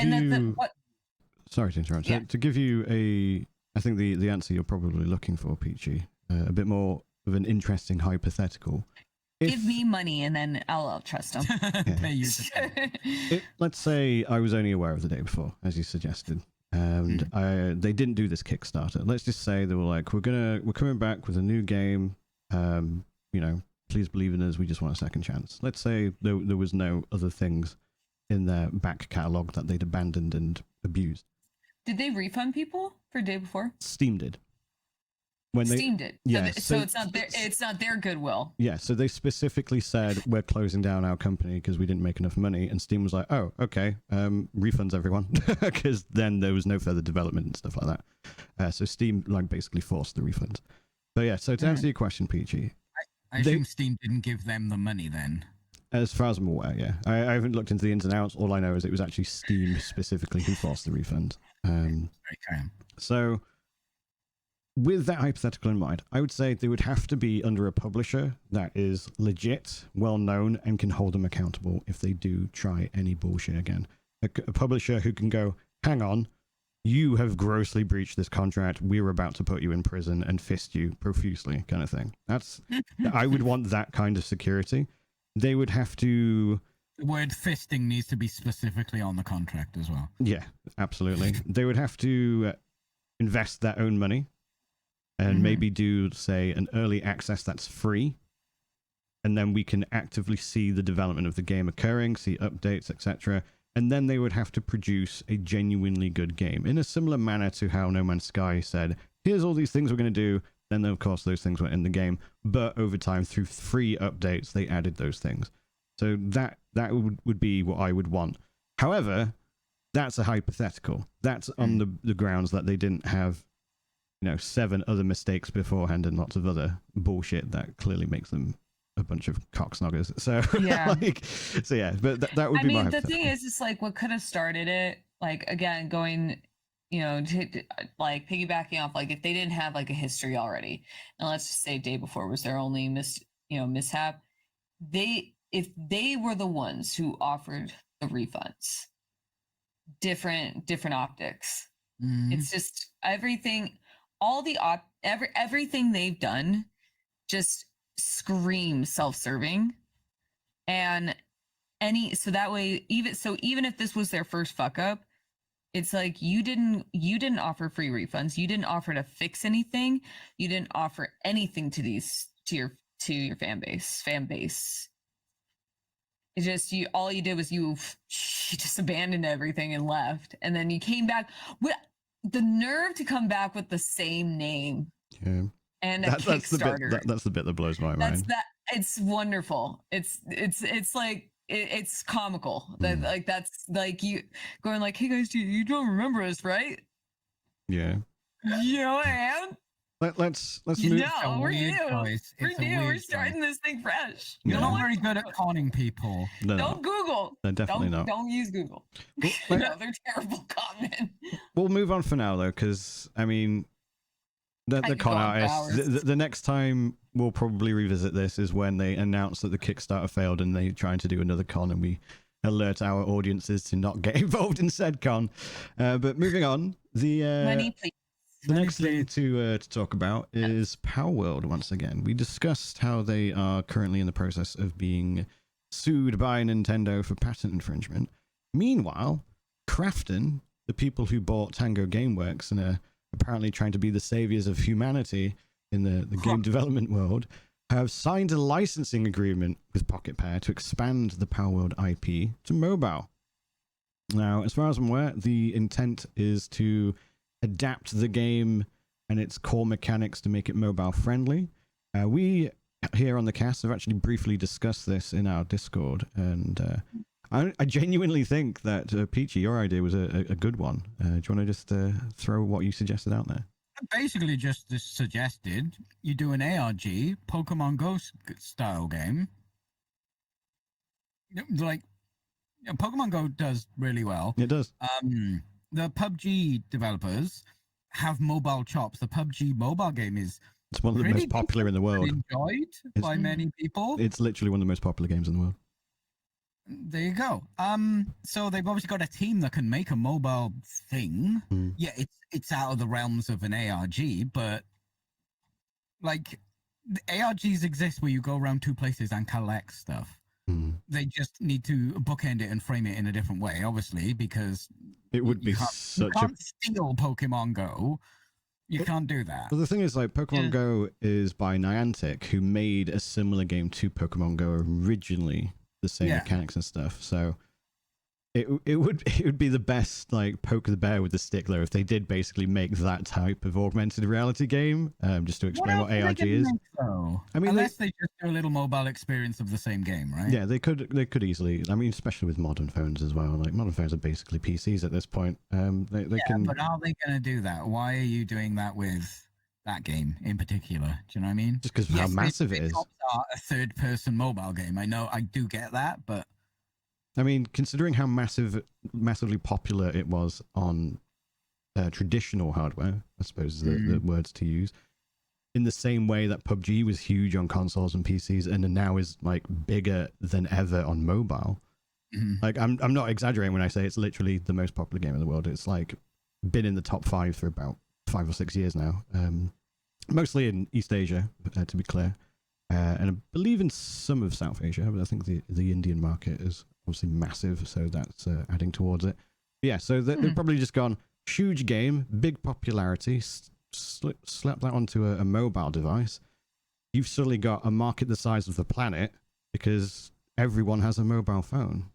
Speaker 1: sorry to interrupt.
Speaker 4: Yeah.
Speaker 1: To give you I think the answer you're probably looking for, Peachy, a bit more of an interesting hypothetical.
Speaker 4: Give me money and then I'll trust them.
Speaker 2: Pay you.
Speaker 1: Let's say I was only aware of the day before, as you suggested, and they didn't do this Kickstarter. Let's just say they were like, we're coming back with a new game. Please believe in us. We just want a second chance. Let's say there was no other things in their back catalog that they'd abandoned and abused.
Speaker 4: Did they refund people for day before?
Speaker 1: Steam did.
Speaker 4: Steam did.
Speaker 1: Yeah,
Speaker 4: so it's not their goodwill.
Speaker 1: Yeah, so they specifically said we're closing down our company because we didn't make enough money, and Steam was like, oh, okay, refunds everyone, because then there was no further development and stuff like that. So Steam basically forced the refunds. But yeah, so to answer your question, Peachy,
Speaker 2: I assume Steam didn't give them the money then.
Speaker 1: As far as I'm aware, yeah. I haven't looked into the ins and outs. All I know is it was actually Steam specifically who forced the refund. So with that hypothetical in mind, I would say they would have to be under a publisher that is legit, well-known, and can hold them accountable if they do try any bullshit again. A publisher who can go, hang on, you have grossly breached this contract. We're about to put you in prison and fist you profusely, kind of thing. I would want that kind of security. They would have to...
Speaker 2: The word fisting needs to be specifically on the contract as well.
Speaker 1: Yeah, absolutely. They would have to invest their own money and maybe do, say, an early access that's free. And then we can actively see the development of the game occurring, see updates, etc. And then they would have to produce a genuinely good game in a similar manner to how No Man's Sky said, here's all these things we're going to do. Then, of course, those things were in the game. But over time, through free updates, they added those things. So that would be what I would want. However, that's a hypothetical. That's on the grounds that they didn't have, 7 other mistakes beforehand and lots of other bullshit that clearly makes them a bunch of cocksnoggers. So
Speaker 4: yeah,
Speaker 1: but that would be my hypothetical.
Speaker 4: The thing is, it's like what could have started it. Like, again, going, to like piggybacking off, like if they didn't have like a history already, and let's just say day before was their only mishap, if they were the ones who offered the refunds, different optics. It's just everything, everything they've done just screams self-serving, and so that way, even if this was their first fuck up, It's like you didn't offer free refunds. You didn't offer to fix anything. You didn't offer anything to your fan base. It's just all you did was you just abandoned everything and left. And then you came back with the nerve to come back with the same name.
Speaker 1: Yeah.
Speaker 4: And a Kickstarter.
Speaker 1: That's the bit that blows my mind.
Speaker 4: It's wonderful. It's like it's comical. That like that's like you going like, hey guys, you don't remember us, right?
Speaker 1: Yeah.
Speaker 4: You know I am.
Speaker 1: Let's move.
Speaker 2: No,
Speaker 4: we're new.
Speaker 2: Choice.
Speaker 4: We're
Speaker 2: It's a
Speaker 4: new.
Speaker 2: weird
Speaker 4: We're starting this thing fresh.
Speaker 2: You're
Speaker 1: No.
Speaker 2: not very good at conning people.
Speaker 1: No,
Speaker 4: Don't Google.
Speaker 1: no, definitely not.
Speaker 4: Don't use Google.
Speaker 1: Well,
Speaker 4: No, they're terrible comment.
Speaker 1: We'll move on for now though, because I mean, the
Speaker 4: could
Speaker 1: con
Speaker 4: go on for
Speaker 1: artists.
Speaker 4: hours.
Speaker 1: The next time we'll probably revisit this is when they announce that the Kickstarter failed and they're trying to do another con, and we alert our audiences to not get involved in said con. But moving on,
Speaker 4: Money, please.
Speaker 1: the next thing to talk about is PALWORLD once again. We discussed how they are currently in the process of being sued by Nintendo for patent infringement. Meanwhile, Krafton, the people who bought Tango Gameworks and are apparently trying to be the saviors of humanity in the game development world, have signed a licensing agreement with Pocketpair to expand the PALWORLD IP to mobile. Now, as far as I'm aware, the intent is to adapt the game and its core mechanics to make it mobile friendly. We here on the cast have actually briefly discussed this in our Discord, and I genuinely think that Peachy, your idea was a good one. Do you want to just throw what you suggested out there?
Speaker 2: Basically, just suggested you do an ARG Pokemon Go style game. Like Pokemon Go does really well.
Speaker 1: It does.
Speaker 2: The PUBG developers have mobile chops. The PUBG mobile game is
Speaker 1: It's one of the most popular in the world.
Speaker 2: enjoyed by many people.
Speaker 1: It's literally one of the most popular games in the world.
Speaker 2: There you go. So they've obviously got a team that can make a mobile thing. Yeah, it's out of the realms of an ARG, but like the ARGs exist where you go around two places and collect stuff. They just need to bookend it and frame it in a different way, obviously, because
Speaker 1: it would be
Speaker 2: you
Speaker 1: such
Speaker 2: can't steal Pokemon Go. You can't do that.
Speaker 1: But the thing is, like, Pokemon Go is by Niantic, who made a similar game to Pokemon Go originally, the same mechanics and stuff. So it would be the best, like, poke the bear with the stick there if they did basically make that type of augmented reality game, just to explain what ARG is. I mean,
Speaker 2: unless they just do a little mobile experience of the same game, right?
Speaker 1: Yeah, they could easily. I mean, especially with modern phones as well. Like, modern phones are basically PCs at this point. They can.
Speaker 2: But are they going to do that? Why are you doing that with that game in particular? Do you know what I mean?
Speaker 1: Just because of how massive it is.
Speaker 2: A third-person mobile game. I know, I do get that, but
Speaker 1: I mean, considering how massively popular it was on traditional hardware, I suppose is the words to use, in the same way that PUBG was huge on consoles and PCs and now is like bigger than ever on mobile. Like, I'm not exaggerating when I say it's literally the most popular game in the world. It's like been in the top 5 for about 5 or 6 years now, mostly in East Asia, to be clear, and I believe in some of South Asia, but I think the Indian market is obviously massive, so that's adding towards it. But yeah, so they've probably just gone huge game, big popularity, slap that onto a mobile device. You've suddenly got a market the size of the planet because everyone has a mobile phone.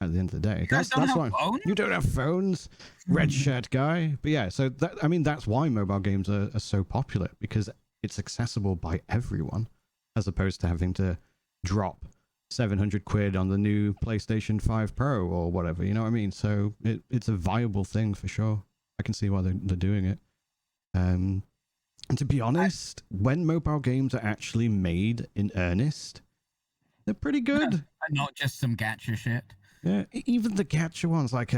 Speaker 1: At the end of the day, that's why you don't have phones, red shirt guy. But yeah, so that's why mobile games are so popular, because it's accessible by everyone, as opposed to having to drop 700 quid on the new PlayStation 5 Pro or whatever, you know what I mean? So it's a viable thing for sure. I can see why they're doing it. And to be honest, when mobile games are actually made in earnest, they're pretty good.
Speaker 2: And not just some gacha shit.
Speaker 1: Yeah, even the gacha ones, like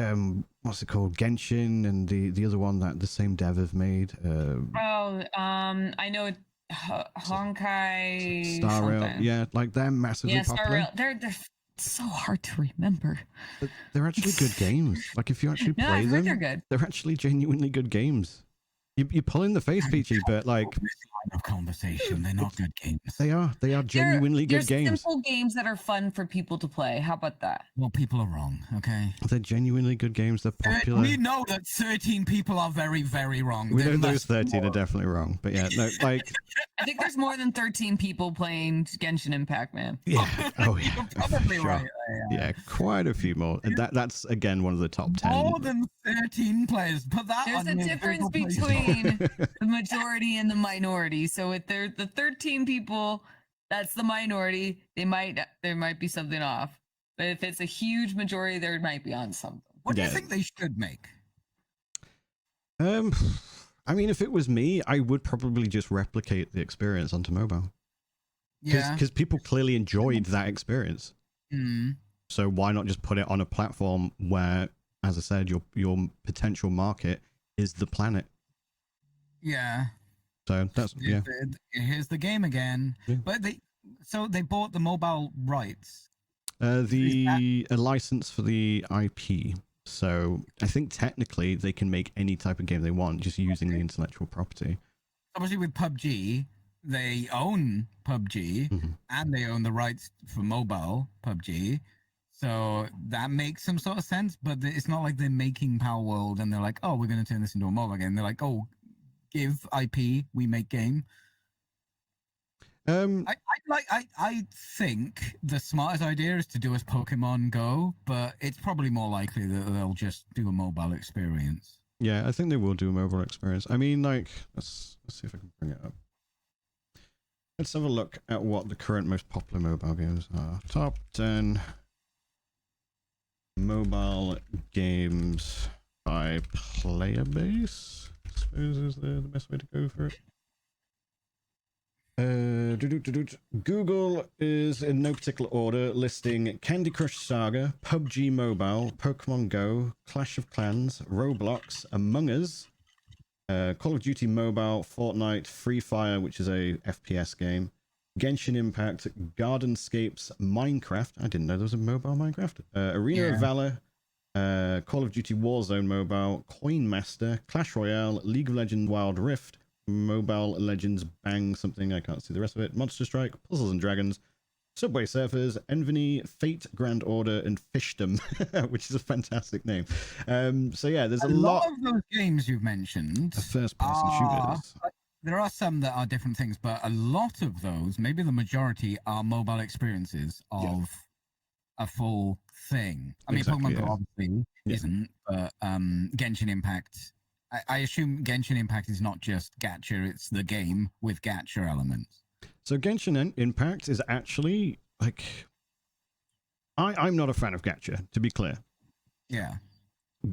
Speaker 1: what's it called, Genshin, and the other one that the same dev have made.
Speaker 4: I know Honkai
Speaker 1: Star Rail,
Speaker 4: something.
Speaker 1: yeah, like they're massively popular.
Speaker 4: Star Rail. They're so hard to remember.
Speaker 1: But they're actually good games. Like, if you actually play them,
Speaker 4: they're good.
Speaker 1: They're actually genuinely good games. You pull in the face, Peachy, but like,
Speaker 2: line of conversation. They're not good games.
Speaker 1: They are genuinely
Speaker 4: They're
Speaker 1: good games.
Speaker 4: simple games that are fun for people to play. How about that?
Speaker 2: Well, people are wrong, okay?
Speaker 1: They're genuinely good games. They're popular.
Speaker 2: We know that 13 people are very, very wrong.
Speaker 1: We
Speaker 2: There
Speaker 1: know those
Speaker 2: must
Speaker 1: 13 are
Speaker 2: more.
Speaker 1: definitely wrong. But yeah, no, like,
Speaker 4: I think there's more than 13 people playing Genshin Impact, man.
Speaker 1: yeah. Oh, yeah.
Speaker 2: You're probably
Speaker 1: Sure.
Speaker 2: right.
Speaker 1: Yeah, quite a few more. That's, again, one of the top 10.
Speaker 2: More than 13 players. Put that
Speaker 4: There's
Speaker 2: on
Speaker 4: a
Speaker 2: your
Speaker 4: difference
Speaker 2: Google Play Store.
Speaker 4: between the majority and the minority. So if they're the 13 people, that's the minority. There might be something off. But if it's a huge majority, there might be on something.
Speaker 2: What do you
Speaker 1: Yeah.
Speaker 2: think they should make?
Speaker 1: I mean, if it was me, I would probably just replicate the experience onto mobile.
Speaker 2: Yeah.
Speaker 1: Because people clearly enjoyed that experience.
Speaker 2: Mm.
Speaker 1: So why not just put it on a platform where, as I said, your potential market is the planet.
Speaker 2: Yeah.
Speaker 1: So that's yeah.
Speaker 2: Here's the game again.
Speaker 1: Yeah.
Speaker 2: But they bought the mobile rights.
Speaker 1: A license for the IP. So I think technically they can make any type of game they want just using the intellectual property.
Speaker 2: Obviously, with PUBG, they own PUBG and they own the rights for mobile PUBG. So that makes some sort of sense, but it's not like they're making PALWORLD and they're like, oh, we're going to turn this into a mobile game. They're like, oh, give IP, we make game. I think the smartest idea is to do as Pokemon Go, but it's probably more likely that they'll just do a mobile experience.
Speaker 1: Yeah, I think they will do a mobile experience. I mean, like, let's see if I can bring it up. Let's have a look at what the current most popular mobile games are. Top 10 mobile games by player base, I suppose is the best way to go for it. Google is in no particular order listing Candy Crush Saga, PUBG Mobile, Pokemon Go, Clash of Clans, Roblox, Among Us, Call of Duty Mobile, Fortnite, Free Fire, which is a FPS game, Genshin Impact, Gardenscapes, Minecraft. I didn't know there was a mobile Minecraft. Arena of Valor, Call of Duty Warzone Mobile, Coin Master, Clash Royale, League of Legends Wild Rift, Mobile Legends Bang something, I can't see the rest of it, Monster Strike, Puzzles and Dragons, Subway Surfers, Enveny, Fate Grand Order, and Fishdom, which is a fantastic name. So yeah, there's a lot
Speaker 2: of those games you've mentioned.
Speaker 1: The first-person shooters.
Speaker 2: There are some that are different things, but a lot of those, maybe the majority, are mobile experiences of a full thing. I mean,
Speaker 1: Exactly,
Speaker 2: Pokemon Go obviously isn't, but Genshin Impact. I assume Genshin Impact is not just gacha, it's the game with gacha elements.
Speaker 1: So Genshin Impact is actually, like... I'm not a fan of gacha, to be clear.
Speaker 2: Yeah.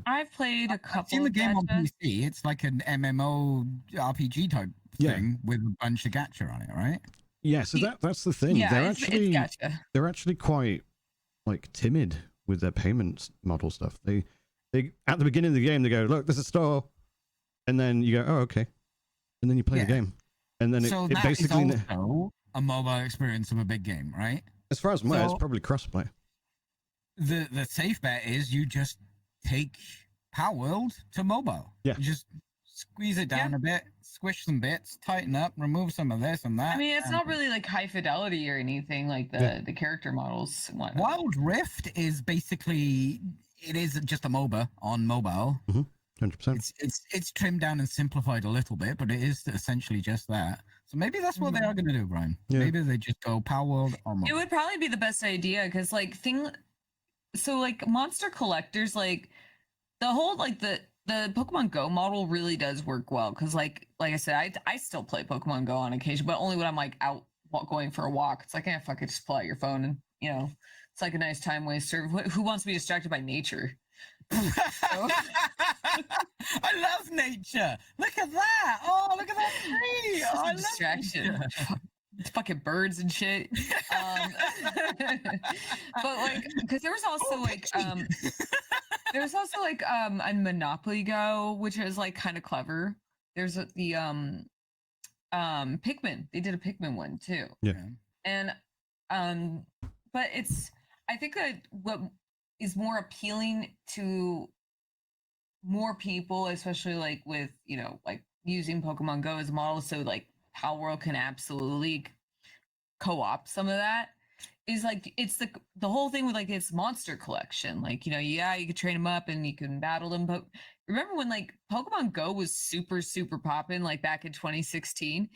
Speaker 4: I've played a couple.
Speaker 2: I've seen the game on
Speaker 4: gachas.
Speaker 2: PC. It's like an MMO RPG type thing with a bunch of gacha on it, right?
Speaker 1: Yeah, so that's the thing.
Speaker 4: Yeah,
Speaker 1: they're
Speaker 4: it's gacha.
Speaker 1: They're actually quite like timid with their payments model stuff. They at the beginning of the game they go, look, there's a store, and then you go, oh, okay, and then you play the game, and then
Speaker 2: so
Speaker 1: it
Speaker 2: that
Speaker 1: basically
Speaker 2: is also a mobile experience of a big game, right?
Speaker 1: As far as I'm aware, it's probably crossplay.
Speaker 2: The safe bet is you just take PALWORLD to mobile.
Speaker 1: Yeah.
Speaker 2: You just squeeze it down a bit, squish some bits, tighten up, remove some of this and that.
Speaker 4: I mean, it's not really like high fidelity or anything like the character models. And whatnot.
Speaker 2: Wild Rift is basically, it is just a MOBA on mobile.
Speaker 1: 100%.
Speaker 2: It's trimmed down and simplified a little bit, but it is essentially just that. So maybe that's what they are going to do, Brian.
Speaker 1: Yeah.
Speaker 2: Maybe they just go PALWORLD on mobile.
Speaker 4: It would probably be the best idea because so like monster collectors, like the whole like the Pokemon Go model really does work well because like I said, I still play Pokemon Go on occasion, but only when I'm like out going for a walk. It's like, fuck it, just pull out your phone and it's like a nice time waster. Who wants to be distracted by nature?
Speaker 2: I love nature. Look at that. Oh, look at that tree.
Speaker 4: It's just
Speaker 2: I
Speaker 4: a distraction. It's fucking birds and shit. But like, because there was also a Monopoly Go, which is like kind of clever. There's the Pikmin. They did a Pikmin one too.
Speaker 1: Yeah.
Speaker 4: And but I think that what is more appealing to more people, especially like with like using Pokemon Go as a model, so like PALWORLD can absolutely co-op some of that is like it's the whole thing with like its monster collection. Like, you know, yeah, you could train them up and you can battle them, but remember when like Pokemon Go was super poppin', like back in 2016,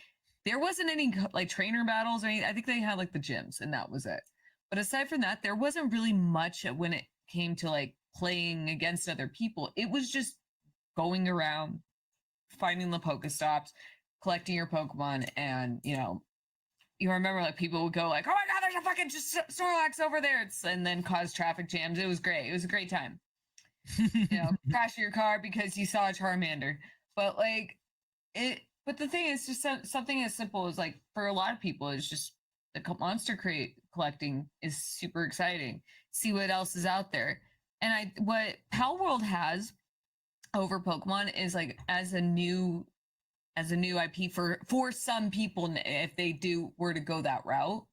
Speaker 4: there wasn't any like trainer battles or anything. I think they had like the gyms and that was it. But aside from that, there wasn't really much when it came to like playing against other people. It was just going around, finding the Pokestops, collecting your Pokemon, and you know, you remember like people would go like, "Oh my God, there's a fucking Snorlax over there," and then cause traffic jams. It was great. It was a great time. You know, crash your car because you saw a Charmander. But like it. But the thing is, just something as simple as like for a lot of people, is just the monster collecting is super exciting. See what else is out there, and what PALWORLD has over Pokemon is like as a new IP for some people, if they were to go that route,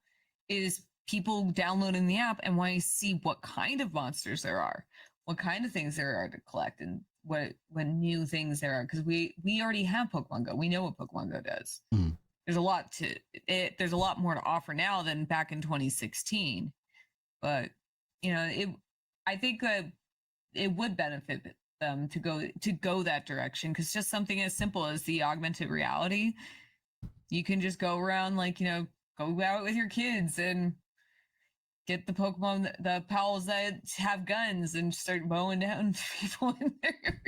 Speaker 4: is people downloading the app and wanting to see what kind of monsters there are, what kind of things there are to collect, and what new things there are. Because we already have Pokemon Go. We know what Pokemon Go does.
Speaker 1: Mm.
Speaker 4: There's a lot to it. There's a lot more to offer now than back in 2016. But you know, I think it would benefit them to go that direction, because just something as simple as the augmented reality, you can just go around, like, you know, go out with your kids and get the Pokemon, the pals that have guns, and start mowing down people in there.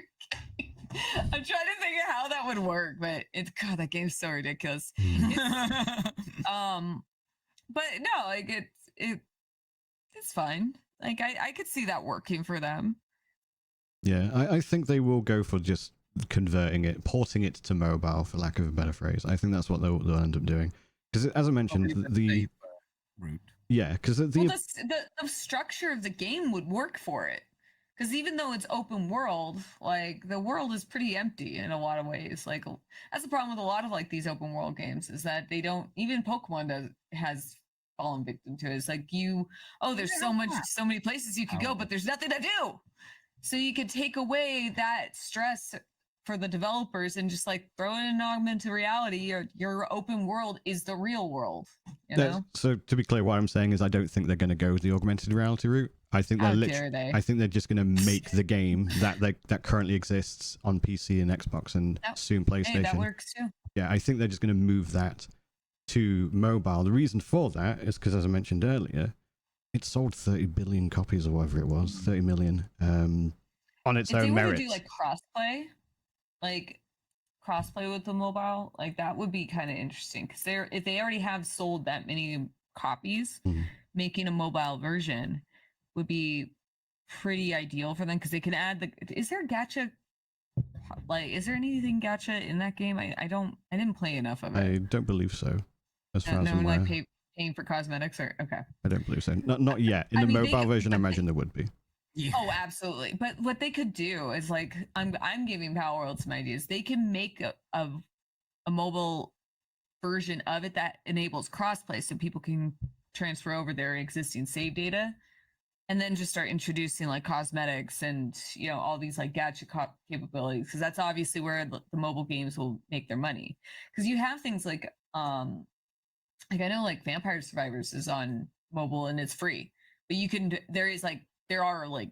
Speaker 4: I'm trying to think of how that would work, but God, that game's so ridiculous. But no, like it's fine. Like I could see that working for them.
Speaker 1: Yeah, I think they will go for just converting it, porting it to mobile, for lack of a better phrase. I think that's what they'll end up doing. Because as I mentioned,
Speaker 2: route.
Speaker 1: Yeah, because
Speaker 4: the structure of the game would work for it. Because even though it's open world, like the world is pretty empty in a lot of ways. Like that's the problem with a lot of like these open world games, is that they don't, even Pokemon has fallen victim to it. It's like there's so many places you could go, but there's nothing to do. So you could take away that stress for the developers and just like throw in an augmented reality. Your open world is the real world. You know?
Speaker 1: So to be clear, what I'm saying is I don't think they're going to go the augmented reality route. I think I think they're just going to make the game that currently exists on PC and Xbox and soon PlayStation.
Speaker 4: Hey, that works too.
Speaker 1: Yeah, I think they're just going to move that to mobile. The reason for that is because, as I mentioned earlier, it sold 30 billion copies or whatever it was, 30 million on its own merit. If they were to do like crossplay with the mobile, like that would be kind of interesting, because if they already have sold that many copies, making a mobile version would be pretty ideal for them, because they can add is there gacha? Like, is there anything gacha in that game? I didn't play enough of it. I don't believe so. As far as I'm aware.
Speaker 4: Like paying for cosmetics, or okay.
Speaker 1: I don't believe so. Not yet. In the mobile version, I imagine there would be.
Speaker 2: Yeah.
Speaker 4: Oh, absolutely. But what they could do is, like, I'm giving PALWORLD some ideas. They can make a mobile version of it that enables crossplay, so people can transfer over their existing save data, and then just start introducing like cosmetics and, you know, all these like gacha capabilities, because that's obviously where the mobile games will make their money. Because you have things like I know like Vampire Survivors is on mobile and it's free, but there are like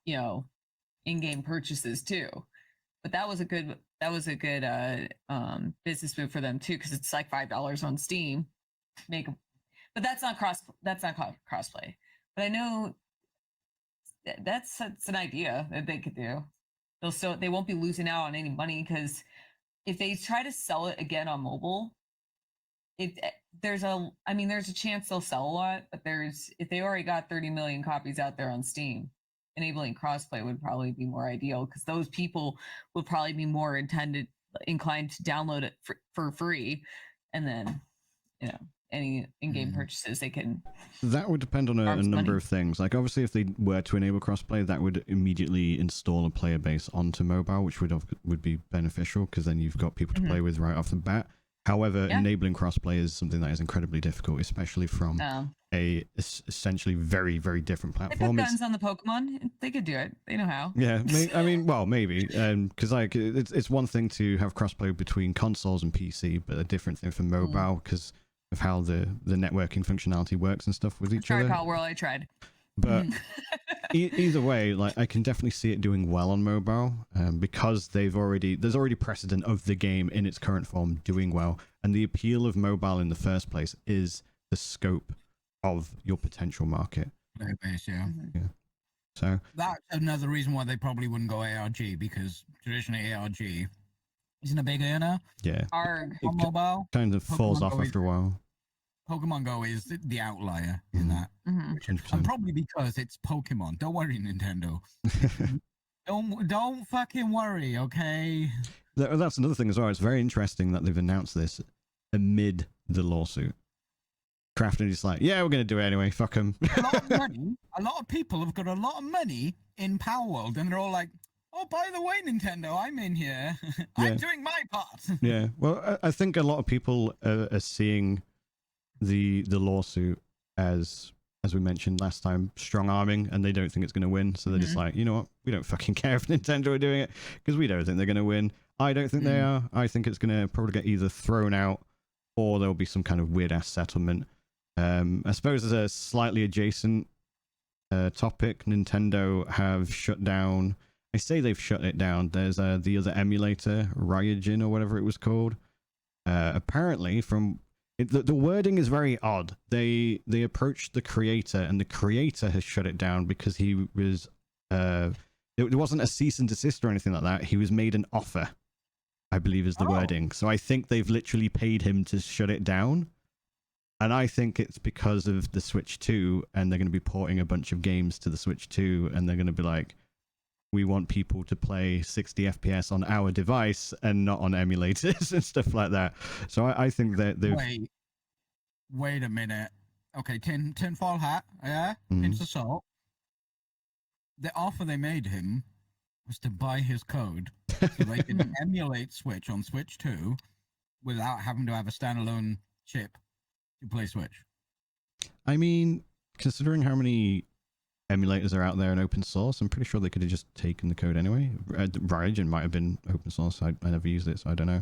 Speaker 4: in-game purchases too. But that was a good business move for them too, because it's like $5 on Steam. But that's not crossplay. But I know that's an idea that they could do. They won't be losing out on any money, because if they try to sell it again on mobile, there's a chance they'll sell a lot, but if they already got 30 million copies out there on Steam, enabling crossplay would probably be more ideal, because those people would probably be more inclined to download it for free, and then, you know, any in-game purchases they can.
Speaker 1: That would depend on a number of things. Like, obviously, if they were to enable crossplay, that would immediately install a player base onto mobile, which would be beneficial, because then you've got people to play with right off the bat. However, enabling crossplay is something that is incredibly difficult, especially from a essentially very, very different
Speaker 4: They
Speaker 1: platform.
Speaker 4: put guns on the Pokemon. They could do it. They know how.
Speaker 1: Yeah, I mean, well, maybe, because like it's one thing to have crossplay between consoles and PC, but a different thing for mobile because of how the networking functionality works and stuff with each other.
Speaker 4: Sorry, Palworld, I tried.
Speaker 1: But either way, like I can definitely see it doing well on mobile because there's already precedent of the game in its current form doing well, and the appeal of mobile in the first place is the scope of your potential market.
Speaker 2: Yeah.
Speaker 1: So
Speaker 2: that's another reason why they probably wouldn't go ARG, because traditionally ARG isn't a big earner.
Speaker 1: Yeah.
Speaker 2: On mobile,
Speaker 1: kind of falls off after a while.
Speaker 2: Pokemon Go is the outlier in that.
Speaker 1: 100%.
Speaker 2: And probably because it's Pokemon. Don't worry, Nintendo. don't fucking worry, okay?
Speaker 1: That's another thing as well. It's very interesting that they've announced this amid the lawsuit. Krafton is like, yeah, we're going to do it anyway. Fuck them.
Speaker 2: A lot of money. A lot of people have got a lot of money in PALWORLD, and they're all like, oh, by the way, Nintendo, I'm in here. I'm doing my part.
Speaker 1: Yeah. Well, I think a lot of people are seeing the lawsuit as we mentioned last time, strong arming, and they don't think it's going to win. So they're just like, you know what? We don't fucking care if Nintendo are doing it because we don't think they're going to win. I don't think they are. I think it's going to probably get either thrown out or there'll be some kind of weird ass settlement. I suppose as a slightly adjacent topic, Nintendo have shut down. I say they've shut it down. There's the other emulator, Ryujin or whatever it was called. Apparently, from the wording is very odd. They approached the creator, and the creator has shut it down because he was it wasn't a cease and desist or anything like that. He was made an offer, I believe is the wording. So I think they've literally paid him to shut it down. And I think it's because of the Switch 2, and they're going to be porting a bunch of games to the Switch 2, and they're going to be like, we want people to play 60 FPS on our device and not on emulators and stuff like that. So I think that they've...
Speaker 2: Wait a minute. Okay, tinfoil hat, yeah? Pinch of salt. The offer they made him was to buy his code so they can emulate Switch on Switch 2 without having to have a standalone chip to play Switch.
Speaker 1: I mean, considering how many emulators are out there in open source, I'm pretty sure they could have just taken the code anyway. Ryujin might have been open source. I never used it, so I don't know.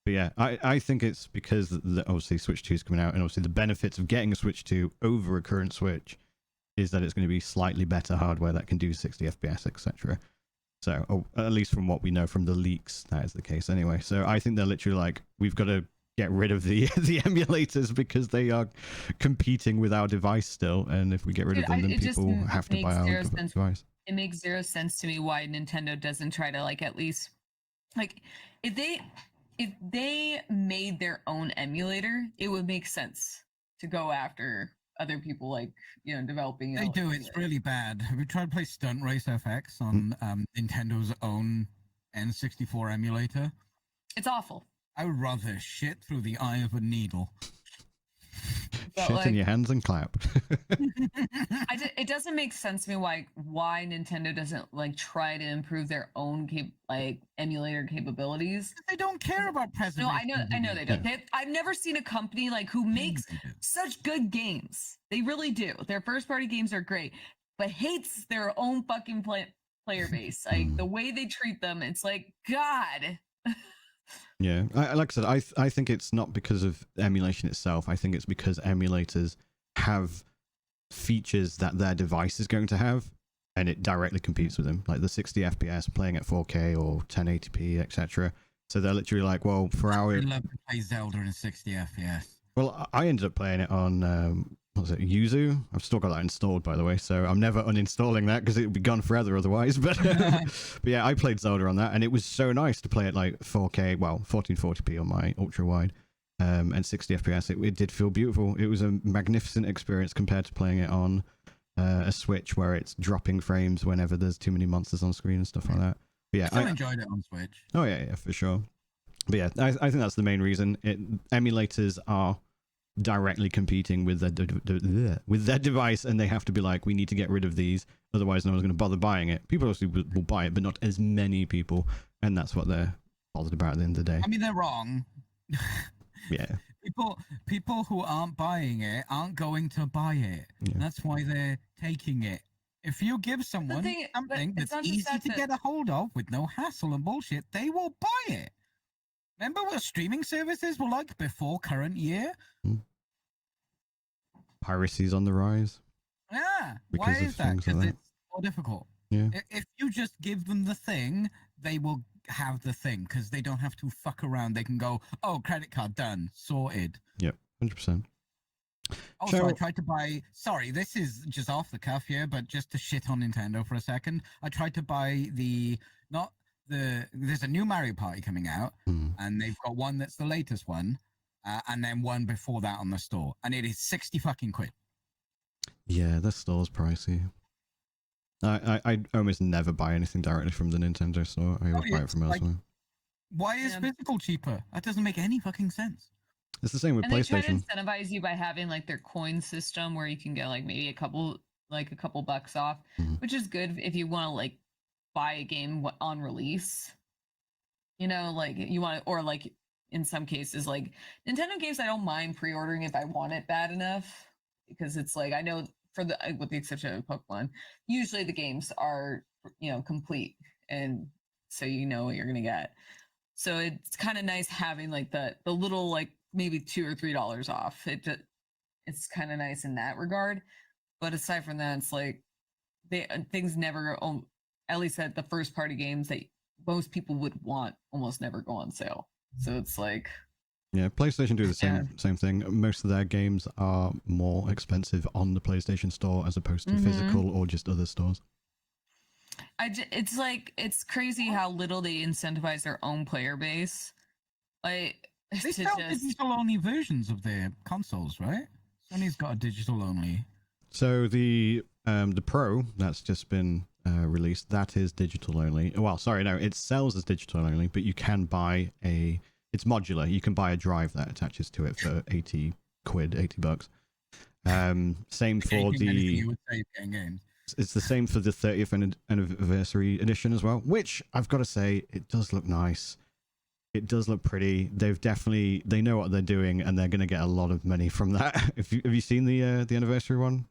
Speaker 1: But yeah, I think it's because obviously Switch 2 is coming out, and obviously the benefits of getting a Switch 2 over a current Switch is that it's going to be slightly better hardware that can do 60 FPS, etc. So, at least from what we know from the leaks, that is the case anyway. So I think they're literally like, we've got to get rid of the emulators because they are competing with our device still, and if we get rid of them, then people have to buy our device.
Speaker 4: It makes zero sense to me why Nintendo doesn't try to like at least like if they made their own emulator, it would make sense to go after other people like, you know, developing.
Speaker 2: They do. It's really bad. Have you tried to play Stunt Race FX on Nintendo's own N64 emulator?
Speaker 4: It's awful.
Speaker 2: I would rather shit through the eye of a needle.
Speaker 1: Shit in your hands and clap.
Speaker 4: It doesn't make sense to me why Nintendo doesn't like try to improve their own emulator capabilities.
Speaker 2: They don't care about preservation.
Speaker 4: No, I know they don't. I've never seen a company like who makes such good games. They really do. Their first party games are great, but hates their own fucking player base. Like the way they treat them, it's like, God.
Speaker 1: Yeah, like I said, I think it's not because of emulation itself. I think it's because emulators have features that their device is going to have, and it directly competes with them, like the 60 FPS playing at 4K or 1080p, etc. So they're literally like, well, for our...
Speaker 2: I'd love to play Zelda in 60 FPS.
Speaker 1: Well, I ended up playing it on... what was it, Yuzu? I've still got that installed, by the way, so I'm never uninstalling that because it would be gone forever otherwise. But yeah, I played Zelda on that, and it was so nice to play it like 4K, well, 1440p on my ultra wide, and 60 FPS. It did feel beautiful. It was a magnificent experience compared to playing it on a Switch where it's dropping frames whenever there's too many monsters on screen and stuff like that. But yeah,
Speaker 2: I enjoyed it on Switch.
Speaker 1: Oh yeah, for sure. But yeah, I think that's the main reason. Emulators are directly competing with their device, and they have to be like, we need to get rid of these, otherwise no one's going to bother buying it. People obviously will buy it, but not as many people, and that's what they're bothered about at the end of the day.
Speaker 2: I mean, they're wrong.
Speaker 1: Yeah.
Speaker 2: People who aren't buying it aren't going to buy it.
Speaker 1: Yeah.
Speaker 2: That's why they're taking it. If you give someone something that's easy to get a hold of with no hassle and bullshit, they will buy it. Remember what streaming services were like before current year?
Speaker 1: Piracy's on the rise.
Speaker 2: Yeah.
Speaker 1: Because
Speaker 2: Why
Speaker 1: of
Speaker 2: is that?
Speaker 1: things like
Speaker 2: Because
Speaker 1: that.
Speaker 2: it's more difficult.
Speaker 1: Yeah.
Speaker 2: If you just give them the thing, they will have the thing because they don't have to fuck around. They can go, oh, credit card done, sorted.
Speaker 1: Yep, 100%.
Speaker 2: Also, I tried to buy. Sorry, this is just off the cuff here, but just to shit on Nintendo for a second, I tried to buy There's a new Mario Party coming out, and they've got one that's the latest one, and then one before that on the store, and it is 60 fucking quid.
Speaker 1: Yeah, the store's pricey. I almost never buy anything directly from the Nintendo store. I always buy it from elsewhere.
Speaker 2: Why is physical cheaper? That doesn't make any fucking sense.
Speaker 1: It's the same with PlayStation.
Speaker 4: They try to incentivize you by having like their coin system where you can get like maybe a couple bucks off, which is good if you want to like buy a game on release. You know, like you want to, or like in some cases, like Nintendo games, I don't mind pre-ordering if I want it bad enough, because it's like I know with the exception of Pokemon, usually the games are complete, and so you know what you're gonna get. So it's kind of nice having like the little like maybe $2 or $3 off. It's kind of nice in that regard. But aside from that, it's like things never go, at least at the first party games that most people would want, almost never go on sale. So it's like,
Speaker 1: yeah, PlayStation do the same thing. Most of their games are more expensive on the PlayStation Store as opposed to physical or just other stores.
Speaker 4: It's crazy how little they incentivize their own player base. Like
Speaker 2: they sell digital only versions of their consoles, right? Sony's got a digital only.
Speaker 1: So the Pro that's just been released, that is digital only. Well, sorry, no, it sells as digital only, but you can buy it's modular. You can buy a drive that attaches to it for 80 quid, $80. Same for it's the same for the 30th anniversary edition as well, which I've got to say, it does look nice. It does look pretty. They know what they're doing, and they're going to get a lot of money from that. Have you seen the anniversary one?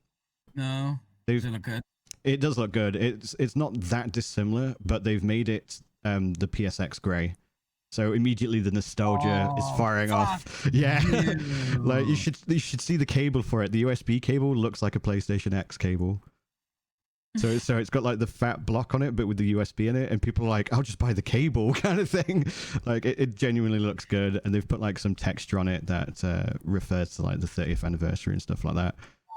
Speaker 2: No. Does it look good?
Speaker 1: It does look good. It's not that dissimilar, but they've made it the PSX grey. So immediately the nostalgia is firing off. Yeah. Like you should see the cable for it. The USB cable looks like a PlayStation X cable. So it's got like the fat block on it, but with the USB in it, and people are like, I'll just buy the cable kind of thing. Like it genuinely looks good, and they've put like some texture on it that refers to like the 30th anniversary and stuff like that.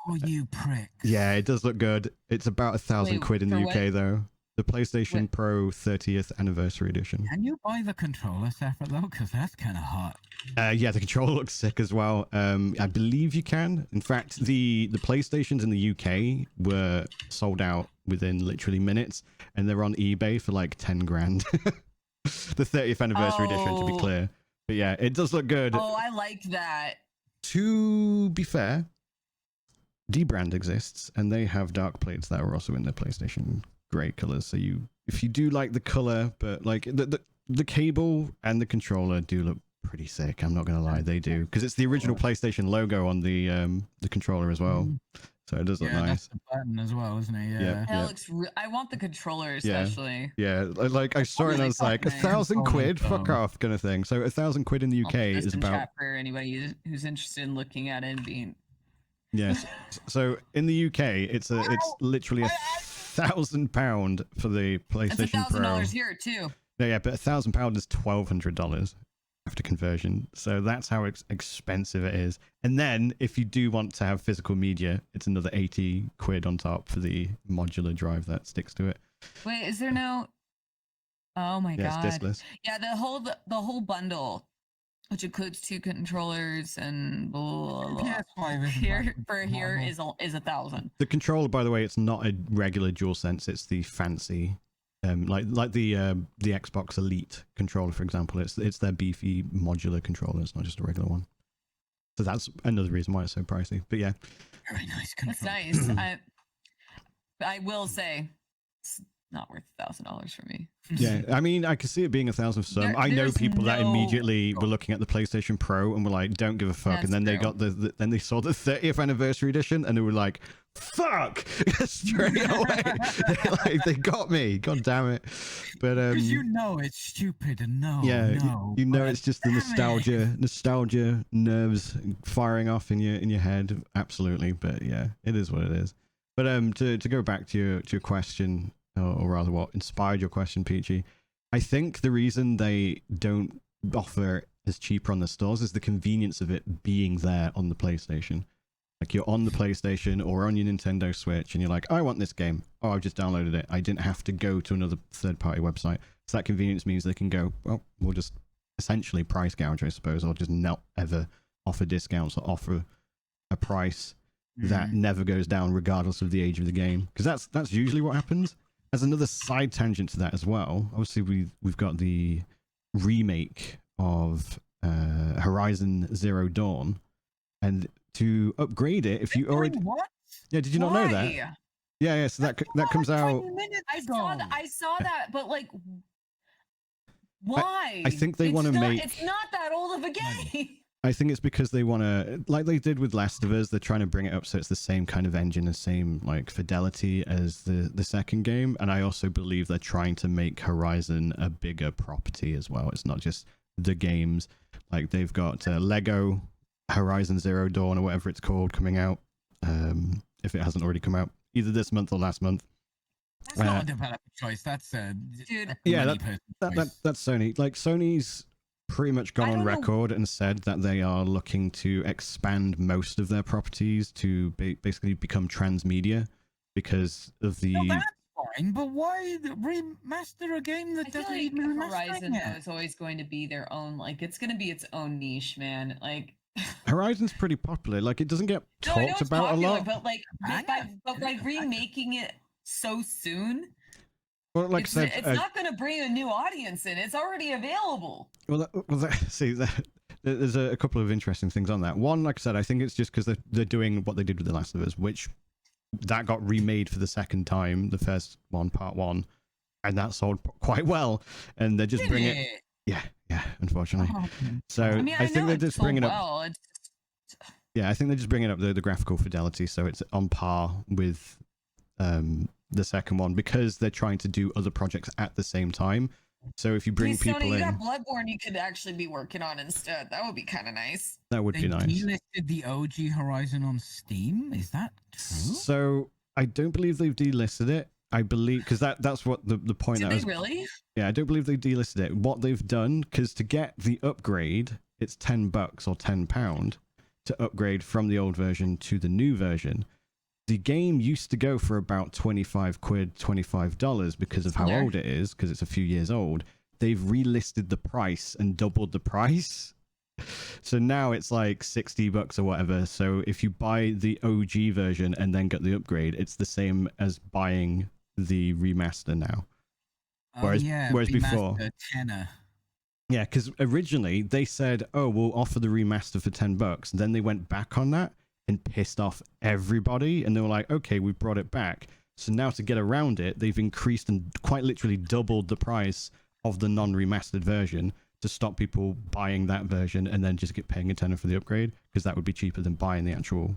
Speaker 2: Oh, you pricks.
Speaker 1: Yeah, it does look good. It's about 1,000 quid in the UK though. The PlayStation Pro 30th anniversary edition.
Speaker 2: Can you buy the controller separate though? Because that's kind of hot.
Speaker 1: Yeah, the controller looks sick as well. I believe you can. In fact, the PlayStations in the UK were sold out within literally minutes, and they're on eBay for like 10 grand. The 30th anniversary edition, to be clear. But yeah, it does look good.
Speaker 4: Oh, I like that.
Speaker 1: To be fair, D-Brand exists, and they have dark plates that are also in their PlayStation grey colors. So if you do like the color, but like the cable and the controller do look pretty sick. I'm not gonna lie, they do, because it's the original PlayStation logo on the controller as well. So it does look nice.
Speaker 2: That's the button as well, isn't it? Yeah.
Speaker 4: That looks. I want the controller especially.
Speaker 1: Yeah. Like I saw it and I was like, 1,000 quid, fuck off, kind of thing. So 1,000 quid in the UK is about.
Speaker 4: For anybody who's interested in looking at it and being.
Speaker 1: Yes. So in the UK, it's literally £1,000 for the PlayStation Pro.
Speaker 4: It's $1,000 here too.
Speaker 1: No, yeah, but £1,000 is $1,200 after conversion. So that's how expensive it is. And then if you do want to have physical media, it's another 80 quid on top for the modular drive that sticks to it.
Speaker 4: Wait, is there no? Oh my god!
Speaker 1: It's diskless.
Speaker 4: Yeah, the whole bundle, which includes 2 controllers and blah, blah, blah. Here is 1,000.
Speaker 1: The controller, by the way, it's not a regular DualSense. It's the fancy, like the Xbox Elite controller, for example. It's their beefy modular controller. It's not just a regular one. So that's another reason why it's so pricey. But yeah,
Speaker 2: very nice controller.
Speaker 4: That's nice. I will say, not worth $1,000 for me.
Speaker 1: Yeah, I mean, I can see it being 1,000 for some.
Speaker 4: There-
Speaker 1: I know
Speaker 4: there's
Speaker 1: people that
Speaker 4: no-
Speaker 1: immediately were looking at the PlayStation Pro and were like, "Don't give a fuck,"
Speaker 4: That's
Speaker 1: and then they
Speaker 4: true.
Speaker 1: got then they saw the 30th anniversary edition and they were like, "Fuck!" straight away. They got me. God damn it! But
Speaker 2: Because you know it's stupid and
Speaker 1: yeah, you know
Speaker 2: but
Speaker 1: it's just the
Speaker 2: damn it.
Speaker 1: nostalgia nerves firing off in your head. Absolutely, but yeah, it is what it is. But to go back to your question, or rather, what inspired your question, Peachy, I think the reason they don't offer as cheaper on the stores is the convenience of it being there on the PlayStation. Like you're on the PlayStation or on your Nintendo Switch, and you're like, I want this game. Oh, I've just downloaded it. I didn't have to go to another third-party website. So that convenience means they can go, well, we'll just essentially price gouge, I suppose, or just not ever offer discounts or offer a price that never goes down regardless of the age of the game. Because that's usually what happens. As another side tangent to that as well, obviously we've got the remake of Horizon Zero Dawn, and to upgrade it, if you already
Speaker 2: What?
Speaker 1: did you not know that?
Speaker 4: Why?
Speaker 1: Yeah, so that comes out.
Speaker 2: 20 minutes
Speaker 4: I
Speaker 2: ago.
Speaker 4: saw that, but like, why?
Speaker 1: I think they
Speaker 4: It's
Speaker 1: wanna
Speaker 4: not-
Speaker 1: make-
Speaker 4: It's not that old of a game.
Speaker 1: I think it's because they want to, like they did with Last of Us, they're trying to bring it up so it's the same kind of engine, the same like fidelity as the second game. And I also believe they're trying to make Horizon a bigger property as well. It's not just the games. Like they've got Lego Horizon Zero Dawn or whatever it's called coming out. If it hasn't already come out, either this month or last month.
Speaker 2: That's not a developer choice. That's a
Speaker 4: Dude.
Speaker 1: Yeah,
Speaker 2: money person choice.
Speaker 1: That's Sony. Like Sony's pretty much gone
Speaker 4: I
Speaker 1: on
Speaker 4: don't know.
Speaker 1: record and said that they are looking to expand most of their properties to basically become transmedia because of the.
Speaker 2: No, that's fine, but why remaster a game that
Speaker 4: I feel
Speaker 2: doesn't
Speaker 4: like
Speaker 2: even remaster
Speaker 4: Horizon
Speaker 2: yet?
Speaker 4: is always going to be their own. Like, it's going to be its own niche, man. Like,
Speaker 1: Horizon's pretty popular. Like it doesn't get
Speaker 4: no, I know
Speaker 1: talked
Speaker 4: it's
Speaker 1: about
Speaker 4: popular,
Speaker 1: a lot.
Speaker 4: but like, by remaking it so soon,
Speaker 1: Well, like
Speaker 4: it's,
Speaker 1: I said,
Speaker 4: it's not going to bring a new audience in. It's already available.
Speaker 1: see, there's a couple of interesting things on that. One, like I said, I think it's just because they're doing what they did with The Last of Us, which that got remade for the second time, the first one, part one, and that sold quite well. And they're just bringing it. Yeah, unfortunately.
Speaker 2: Oh,
Speaker 1: So
Speaker 4: I mean, I
Speaker 1: think
Speaker 4: know
Speaker 1: they're
Speaker 4: it's
Speaker 1: just
Speaker 4: sold
Speaker 1: bringing up.
Speaker 4: well. It's,
Speaker 1: Yeah, I think they're just bringing up the graphical fidelity, so it's on par with the second one because they're trying to do other projects at the same time. So if you bring
Speaker 4: hey, Sony,
Speaker 1: people
Speaker 4: you
Speaker 1: in,
Speaker 4: got Bloodborne you could actually be working on instead. That would be kind of nice.
Speaker 1: that would
Speaker 2: They
Speaker 1: be nice.
Speaker 2: delisted the OG Horizon on Steam. Is that true?
Speaker 1: So I don't believe they've delisted it. I believe because that's what the point
Speaker 4: Did
Speaker 1: that
Speaker 4: they
Speaker 1: was.
Speaker 4: really?
Speaker 1: Yeah, I don't believe they delisted it. What they've done, because to get the upgrade, it's $10 or £10 to upgrade from the old version to the new version. The game used to go for about 25 quid, $25 because of how
Speaker 4: There.
Speaker 1: old it is, because it's a few years old. They've relisted the price and doubled the price. So now it's like $60 or whatever. So if you buy the OG version and then get the upgrade, it's the same as buying the remaster now. Whereas before,
Speaker 2: tenner.
Speaker 1: yeah, because originally they said, "Oh, we'll offer the remaster for $10." Then they went back on that and pissed off everybody, and they were like, "Okay, we brought it back." So now to get around it, they've increased and quite literally doubled the price of the non-remastered version to stop people buying that version and then just paying a tenner for the upgrade, because that would be cheaper than buying the actual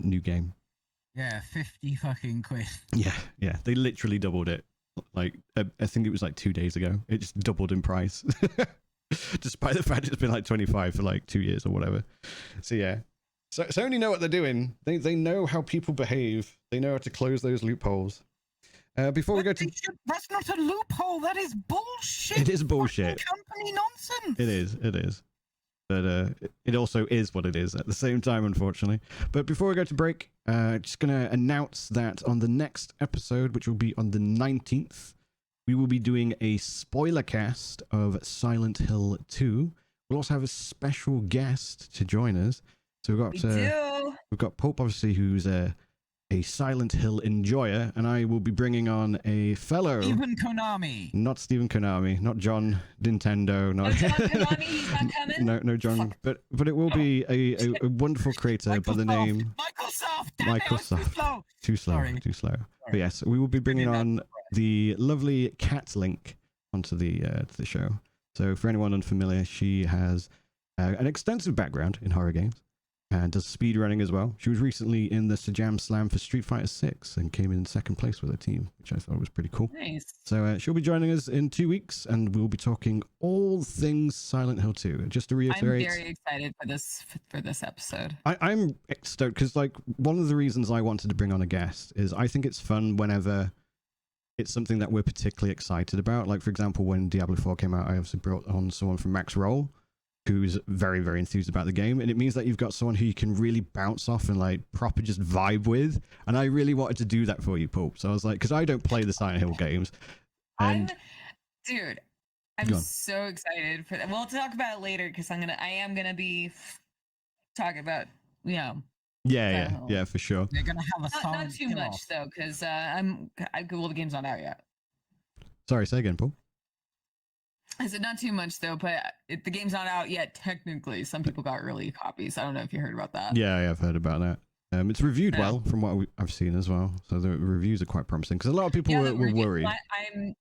Speaker 1: new game.
Speaker 2: Yeah, 50 fucking quid.
Speaker 1: Yeah, they literally doubled it. Like I think it was like 2 days ago. It just doubled in price, despite the fact it's been like 25 for like 2 years or whatever. So yeah, so Sony know what they're doing. They know how people behave. They know how to close those loopholes. Before we go to,
Speaker 2: That's not a loophole. That is bullshit.
Speaker 1: it is bullshit.
Speaker 2: Fucking company nonsense.
Speaker 1: It is. But it also is what it is at the same time, unfortunately. But before we go to break, just going to announce that on the next episode, which will be on the 19th, we will be doing a spoiler cast of Silent Hill 2. We'll also have a special guest to join us. So we've got Pulp, obviously, who's a Silent Hill enjoyer, and I will be bringing on a fellow...
Speaker 2: Even Konami.
Speaker 1: Not Stephen Konami, not John Nintendo,
Speaker 4: No, John Konami, he's not coming.
Speaker 1: no John, but it will be a wonderful creator by the name
Speaker 2: Microsoft. Damn it, I was too slow.
Speaker 1: Too slow.
Speaker 2: Sorry.
Speaker 1: But yes, we will be bringing on the lovely Cat link onto the to the show. So for anyone unfamiliar, she has an extensive background in horror games and does speedrunning as well. She was recently in the Sajam Slam for Street Fighter 6 and came in second place with her team, which I thought was pretty cool.
Speaker 4: Nice.
Speaker 1: So she'll be joining us in 2 weeks, and we'll be talking all things Silent Hill 2. Just to reiterate,
Speaker 4: I'm very excited for this episode.
Speaker 1: I'm stoked because, like, one of the reasons I wanted to bring on a guest is I think it's fun whenever it's something that we're particularly excited about. Like, for example, when Diablo 4 came out, I obviously brought on someone from Max Roll who's very, very enthused about the game. And it means that you've got someone who you can really bounce off and, like, proper just vibe with. And I really wanted to do that for you, Pulp. So I was like, because I don't play the Silent Hill games. And
Speaker 4: I'm so excited for that. We'll talk about it later because I am gonna be talking about, you know.
Speaker 1: Yeah, for sure.
Speaker 2: They're gonna have a song.
Speaker 4: Not too much though, because the game's not out yet.
Speaker 1: Sorry, say again, Paul.
Speaker 4: I said not too much though, but the game's not out yet technically. Some people got early copies. I don't know if you heard about that.
Speaker 1: Yeah, I've heard about that. It's reviewed well from what I've seen as well. So the reviews are quite promising because a lot of people were worried.
Speaker 4: I'm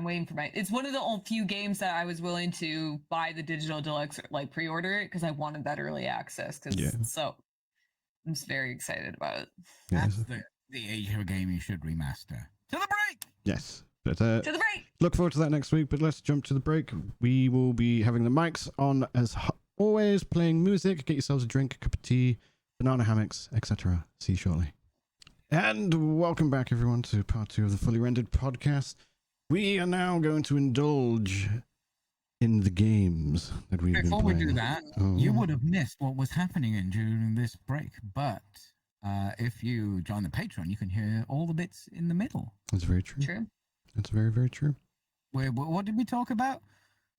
Speaker 4: waiting for it's one of the few games that I was willing to buy the digital deluxe, like pre-order it because I wanted that early access. So I'm just very excited about it.
Speaker 2: That's the age of a game you should remaster. To the break!
Speaker 1: Yes. But
Speaker 4: to the break!
Speaker 1: Look forward to that next week, but let's jump to the break. We will be having the mics on as always, playing music. Get yourselves a drink, a cup of tea, banana hammocks, etc. See you shortly. And welcome back, everyone, to part 2 of the Fully Rendered podcast. We are now going to indulge in the games that we've been playing.
Speaker 2: Before we do that, you would have missed what was happening during this break. But if you join the Patreon, you can hear all the bits in the middle.
Speaker 1: That's very true.
Speaker 4: True.
Speaker 1: That's very, very true.
Speaker 2: What did we talk about?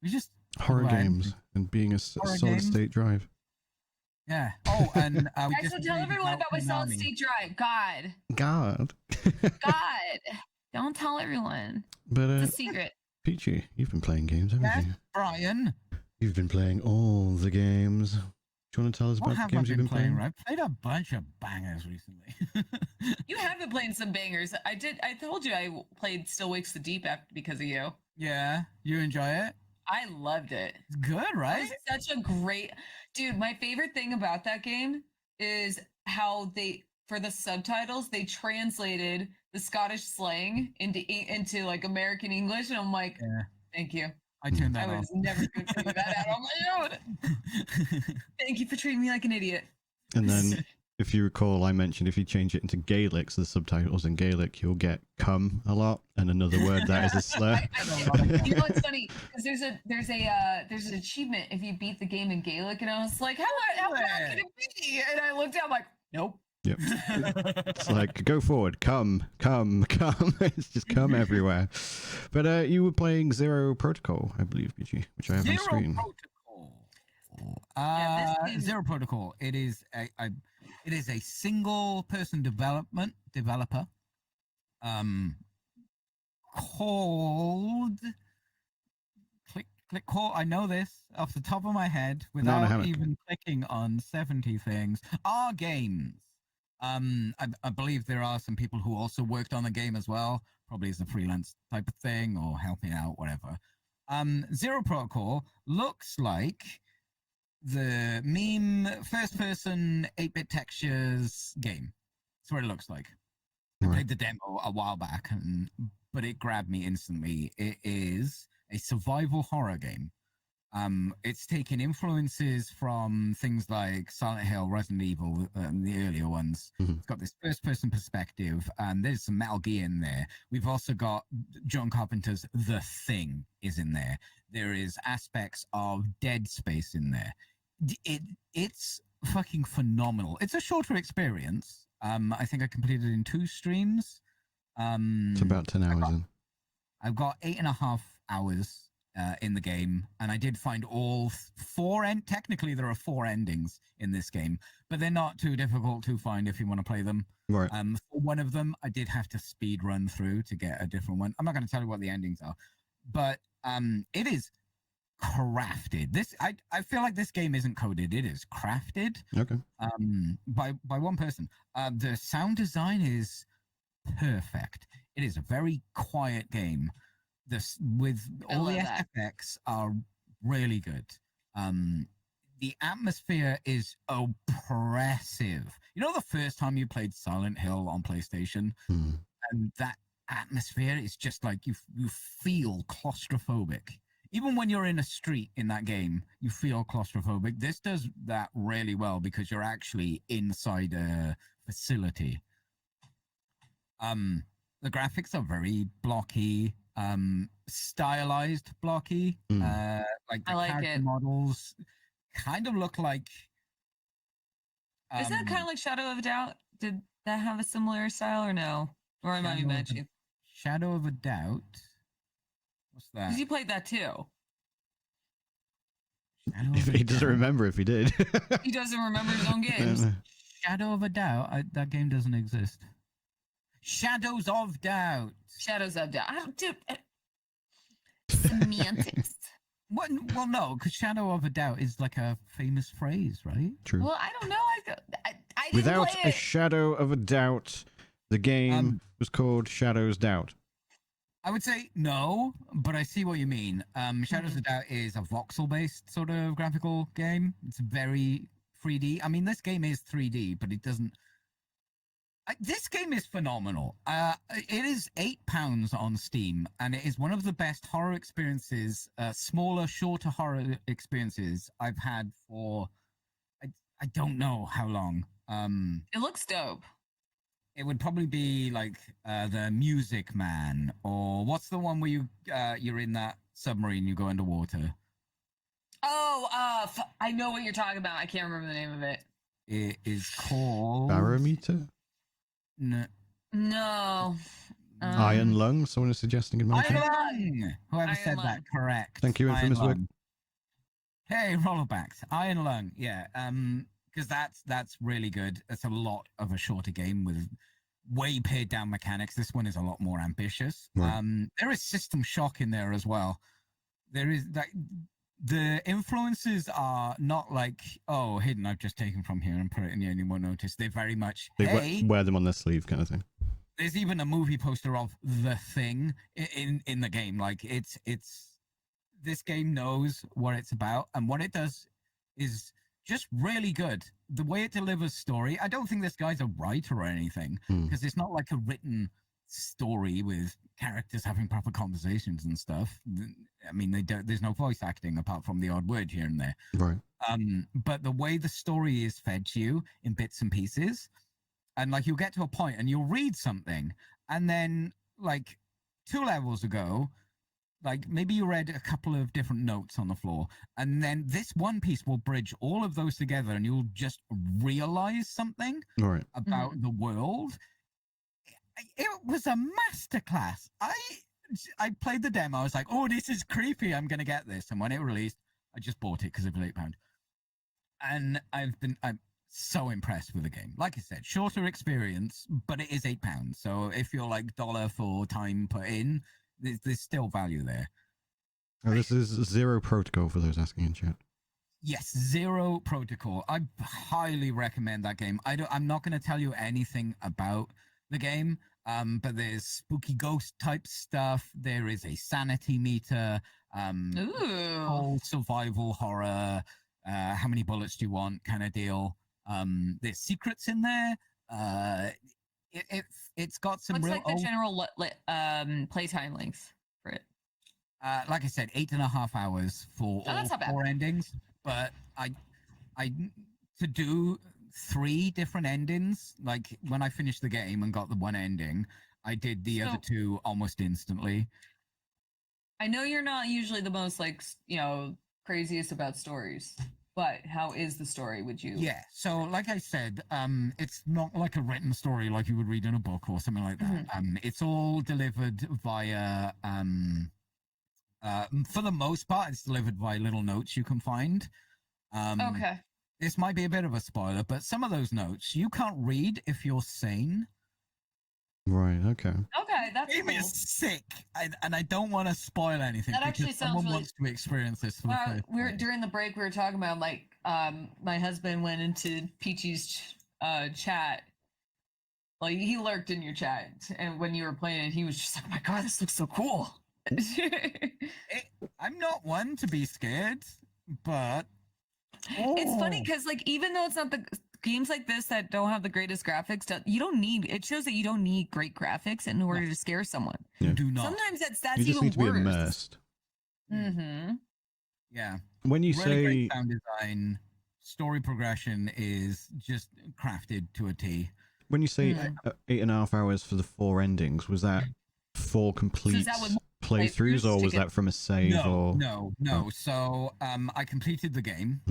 Speaker 2: We just
Speaker 1: horror games and being a solid state drive.
Speaker 2: Yeah. Oh, and
Speaker 4: guys, so tell everyone about my solid state drive. God. Don't tell everyone.
Speaker 1: But
Speaker 4: it's a secret.
Speaker 1: Peachy, you've been playing games, haven't you?
Speaker 2: Brian.
Speaker 1: You've been playing all the games. Do you want to tell us about the games you've been playing?
Speaker 2: I've played a bunch of bangers recently.
Speaker 4: You have been playing some bangers. I told you I played Still Wakes the Deep because of you.
Speaker 2: Yeah. You enjoy it?
Speaker 4: I loved it.
Speaker 2: It's good, right?
Speaker 4: It's such a great... Dude, my favorite thing about that game is how for the subtitles, they translated the Scottish slang into like American English. And I'm like, thank you.
Speaker 2: I turned that off.
Speaker 4: I was never going to figure that out on my own. Thank you for treating me like an idiot.
Speaker 1: And then, if you recall, I mentioned if you change it into Gaelic, so the subtitles in Gaelic, you'll get cum a lot, and another word that is a slur.
Speaker 4: You know what's funny? Because there's an achievement if you beat the game in Gaelic, and I was like, how hard can it be? And I looked out, I'm like, nope.
Speaker 1: Yep. It's like, go forward, come. It's just come everywhere. But you were playing Zero Protocol, I believe, Peachy, which I have on screen.
Speaker 2: Zero Protocol. It is a single person developer called call. I know this off the top of my head without even clicking on 70 things. Our games. I believe there are some people who also worked on the game as well, probably as a freelance type of thing or helping out, whatever. Zero Protocol looks like the meme first-person 8-bit textures game. That's what it looks like. I played the demo a while back, but it grabbed me instantly. It is a survival horror game. It's taken influences from things like Silent Hill, Resident Evil, the earlier ones.
Speaker 1: Mm-hmm.
Speaker 2: It's got this first-person perspective, and there's some Metal Gear in there. We've also got John Carpenter's The Thing is in there. There is aspects of Dead Space in there. It's fucking phenomenal. It's a shorter experience. I think I completed it in 2 streams.
Speaker 1: It's about 10 hours in.
Speaker 2: I've got 8.5 hours in the game, and I did find all 4 technically there are 4 endings in this game, but they're not too difficult to find if you want to play them.
Speaker 1: Right.
Speaker 2: For one of them, I did have to speed run through to get a different one. I'm not going to tell you what the endings are, but it is crafted. I feel like this game isn't coded, it is crafted.
Speaker 1: Okay.
Speaker 2: By one person. The sound design is perfect. It is a very quiet game. This with
Speaker 4: I
Speaker 2: all the
Speaker 4: love that.
Speaker 2: FX are really good. The atmosphere is oppressive. You know, the first time you played Silent Hill on PlayStation, and that atmosphere is just like you feel claustrophobic. Even when you're in a street in that game, you feel claustrophobic. This does that really well because you're actually inside a facility. The graphics are very blocky, stylized blocky. Like the
Speaker 4: I like
Speaker 2: character
Speaker 4: it.
Speaker 2: models kind of look like.
Speaker 4: Isn't that kind of like Shadow of a Doubt? Did that have a similar style or no? Or am I imagining?
Speaker 2: Shadow of a Doubt? What's that?
Speaker 4: Because you played that too.
Speaker 1: If he doesn't remember if he did.
Speaker 4: He doesn't remember his own games.
Speaker 2: Shadow of a Doubt? that game doesn't exist. Shadows of Doubt.
Speaker 4: Shadows of Doubt. Dude, semantics.
Speaker 2: What? Well, no, because Shadow of a Doubt is like a famous phrase, right?
Speaker 1: True.
Speaker 4: Well, I don't know. I didn't
Speaker 1: Without
Speaker 4: play
Speaker 1: a
Speaker 4: it.
Speaker 1: shadow of a doubt, the game was called Shadow's Doubt.
Speaker 2: I would say no, but I see what you mean. Shadows of Doubt is a voxel-based sort of graphical game. It's very 3D. I mean, this game is 3D, but it doesn't. This game is phenomenal. It is £8 on Steam, and it is one of the best horror experiences, smaller, shorter horror experiences I've had for I don't know how long.
Speaker 4: It looks dope.
Speaker 2: It would probably be like the Music Man, or what's the one where you're in that submarine, you go underwater.
Speaker 4: Oh, I know what you're talking about. I can't remember the name of it.
Speaker 2: It is called
Speaker 1: Barometer?
Speaker 4: No.
Speaker 1: Iron Lung? Someone is suggesting in my
Speaker 2: Iron
Speaker 1: chat.
Speaker 2: Lung. Whoever
Speaker 4: Iron
Speaker 2: said
Speaker 4: Lung.
Speaker 2: that, correct.
Speaker 1: Thank you, Infamous Wick.
Speaker 2: Hey, Rollerbacks. Iron Lung, yeah. Because that's really good. It's a lot of a shorter game with way pared down mechanics. This one is a lot more ambitious.
Speaker 1: Right.
Speaker 2: There is System Shock in there as well. There is that. The influences are not like, oh, hidden, I've just taken from here and put it in here and you won't notice. They're very much,
Speaker 1: They wear them on their sleeve kind of thing.
Speaker 2: There's even a movie poster of The Thing in the game. Like, it's this game knows what it's about, and what it does is just really good. The way it delivers story, I don't think this guy's a writer or anything, because it's not like a written story with characters having proper conversations and stuff. I mean, there's no voice acting apart from the odd word here and there.
Speaker 1: Right.
Speaker 2: But the way the story is fed to you in bits and pieces, and like you'll get to a point and you'll read something, and then like 2 levels ago, like maybe you read a couple of different notes on the floor, and then this one piece will bridge all of those together, and you'll just realize something about the world. It was a masterclass. I played the demo. I was like, oh, this is creepy. I'm going to get this. And when it released, I just bought it because it was £8. And I'm so impressed with the game. Like I said, shorter experience, but it is £8. So if you're like dollar for time put in, there's still value there.
Speaker 1: Oh, this is Zero Protocol for those asking in chat.
Speaker 2: Yes, Zero Protocol. I highly recommend that game. I'm not going to tell you anything about the game, but there's spooky ghost type stuff. There is a sanity meter, whole survival horror, how many bullets do you want kind of deal. There's secrets in there. It's got some
Speaker 4: Looks
Speaker 2: real
Speaker 4: like the general playtime length for it.
Speaker 2: like I said, 8.5 hours for all 4 endings. But I to do 3 different endings. Like when I finished the game and got the one ending, I did the other 2 almost instantly.
Speaker 4: I know you're not usually the most craziest about stories, but how is the story? Would you?
Speaker 2: Yeah. So like I said, it's not like a written story like you would read in a book or something like that. It's all delivered via for the most part, it's delivered via little notes you can find.
Speaker 4: Okay.
Speaker 2: This might be a bit of a spoiler, but some of those notes you can't read if you're sane.
Speaker 1: Right. Okay.
Speaker 4: Okay, that's
Speaker 2: Game
Speaker 4: cool.
Speaker 2: is sick, and I don't want to spoil anything.
Speaker 4: That actually
Speaker 2: because
Speaker 4: sounds
Speaker 2: someone
Speaker 4: really...
Speaker 2: wants to experience this for the first time.
Speaker 4: During the break, we were talking about my husband went into Peachy's chat Like he lurked in your chat, and when you were playing it, he was just like, "Oh my god, this looks so cool."
Speaker 2: I'm not one to be scared, but
Speaker 4: It's funny because like even though it's not the games like this that don't have the greatest graphics, you don't need. It shows that you don't need great graphics in order to scare someone.
Speaker 1: Yeah.
Speaker 2: you do not.
Speaker 4: Sometimes that's
Speaker 1: You just
Speaker 4: even
Speaker 1: need to be
Speaker 4: worse.
Speaker 1: immersed.
Speaker 4: Mm-hmm.
Speaker 2: Yeah.
Speaker 1: When you
Speaker 2: Really great
Speaker 1: say
Speaker 2: sound design, story progression is just crafted to a T.
Speaker 1: when you say
Speaker 4: Mm.
Speaker 1: 8.5 hours for the 4 endings, was that 4 complete
Speaker 4: that with
Speaker 1: playthroughs,
Speaker 4: playthroughs
Speaker 1: or
Speaker 4: to
Speaker 1: was
Speaker 4: get-
Speaker 1: that from a save? or
Speaker 2: No.
Speaker 1: Oh.
Speaker 2: So I completed the game.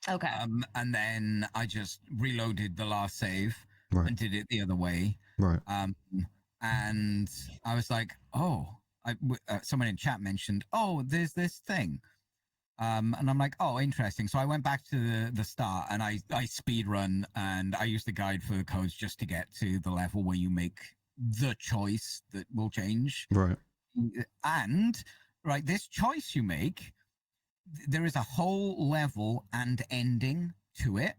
Speaker 4: Okay.
Speaker 2: And then I just reloaded the last save
Speaker 1: Right,
Speaker 2: and did it the other way.
Speaker 1: right.
Speaker 2: And I was like, oh, someone in chat mentioned, oh, there's this thing. And I'm like, oh, interesting. So I went back to the start and I speed run and I used the guide for the codes just to get to the level where you make the choice that will change.
Speaker 1: Right.
Speaker 2: And right, this choice you make, there is a whole level and ending to it.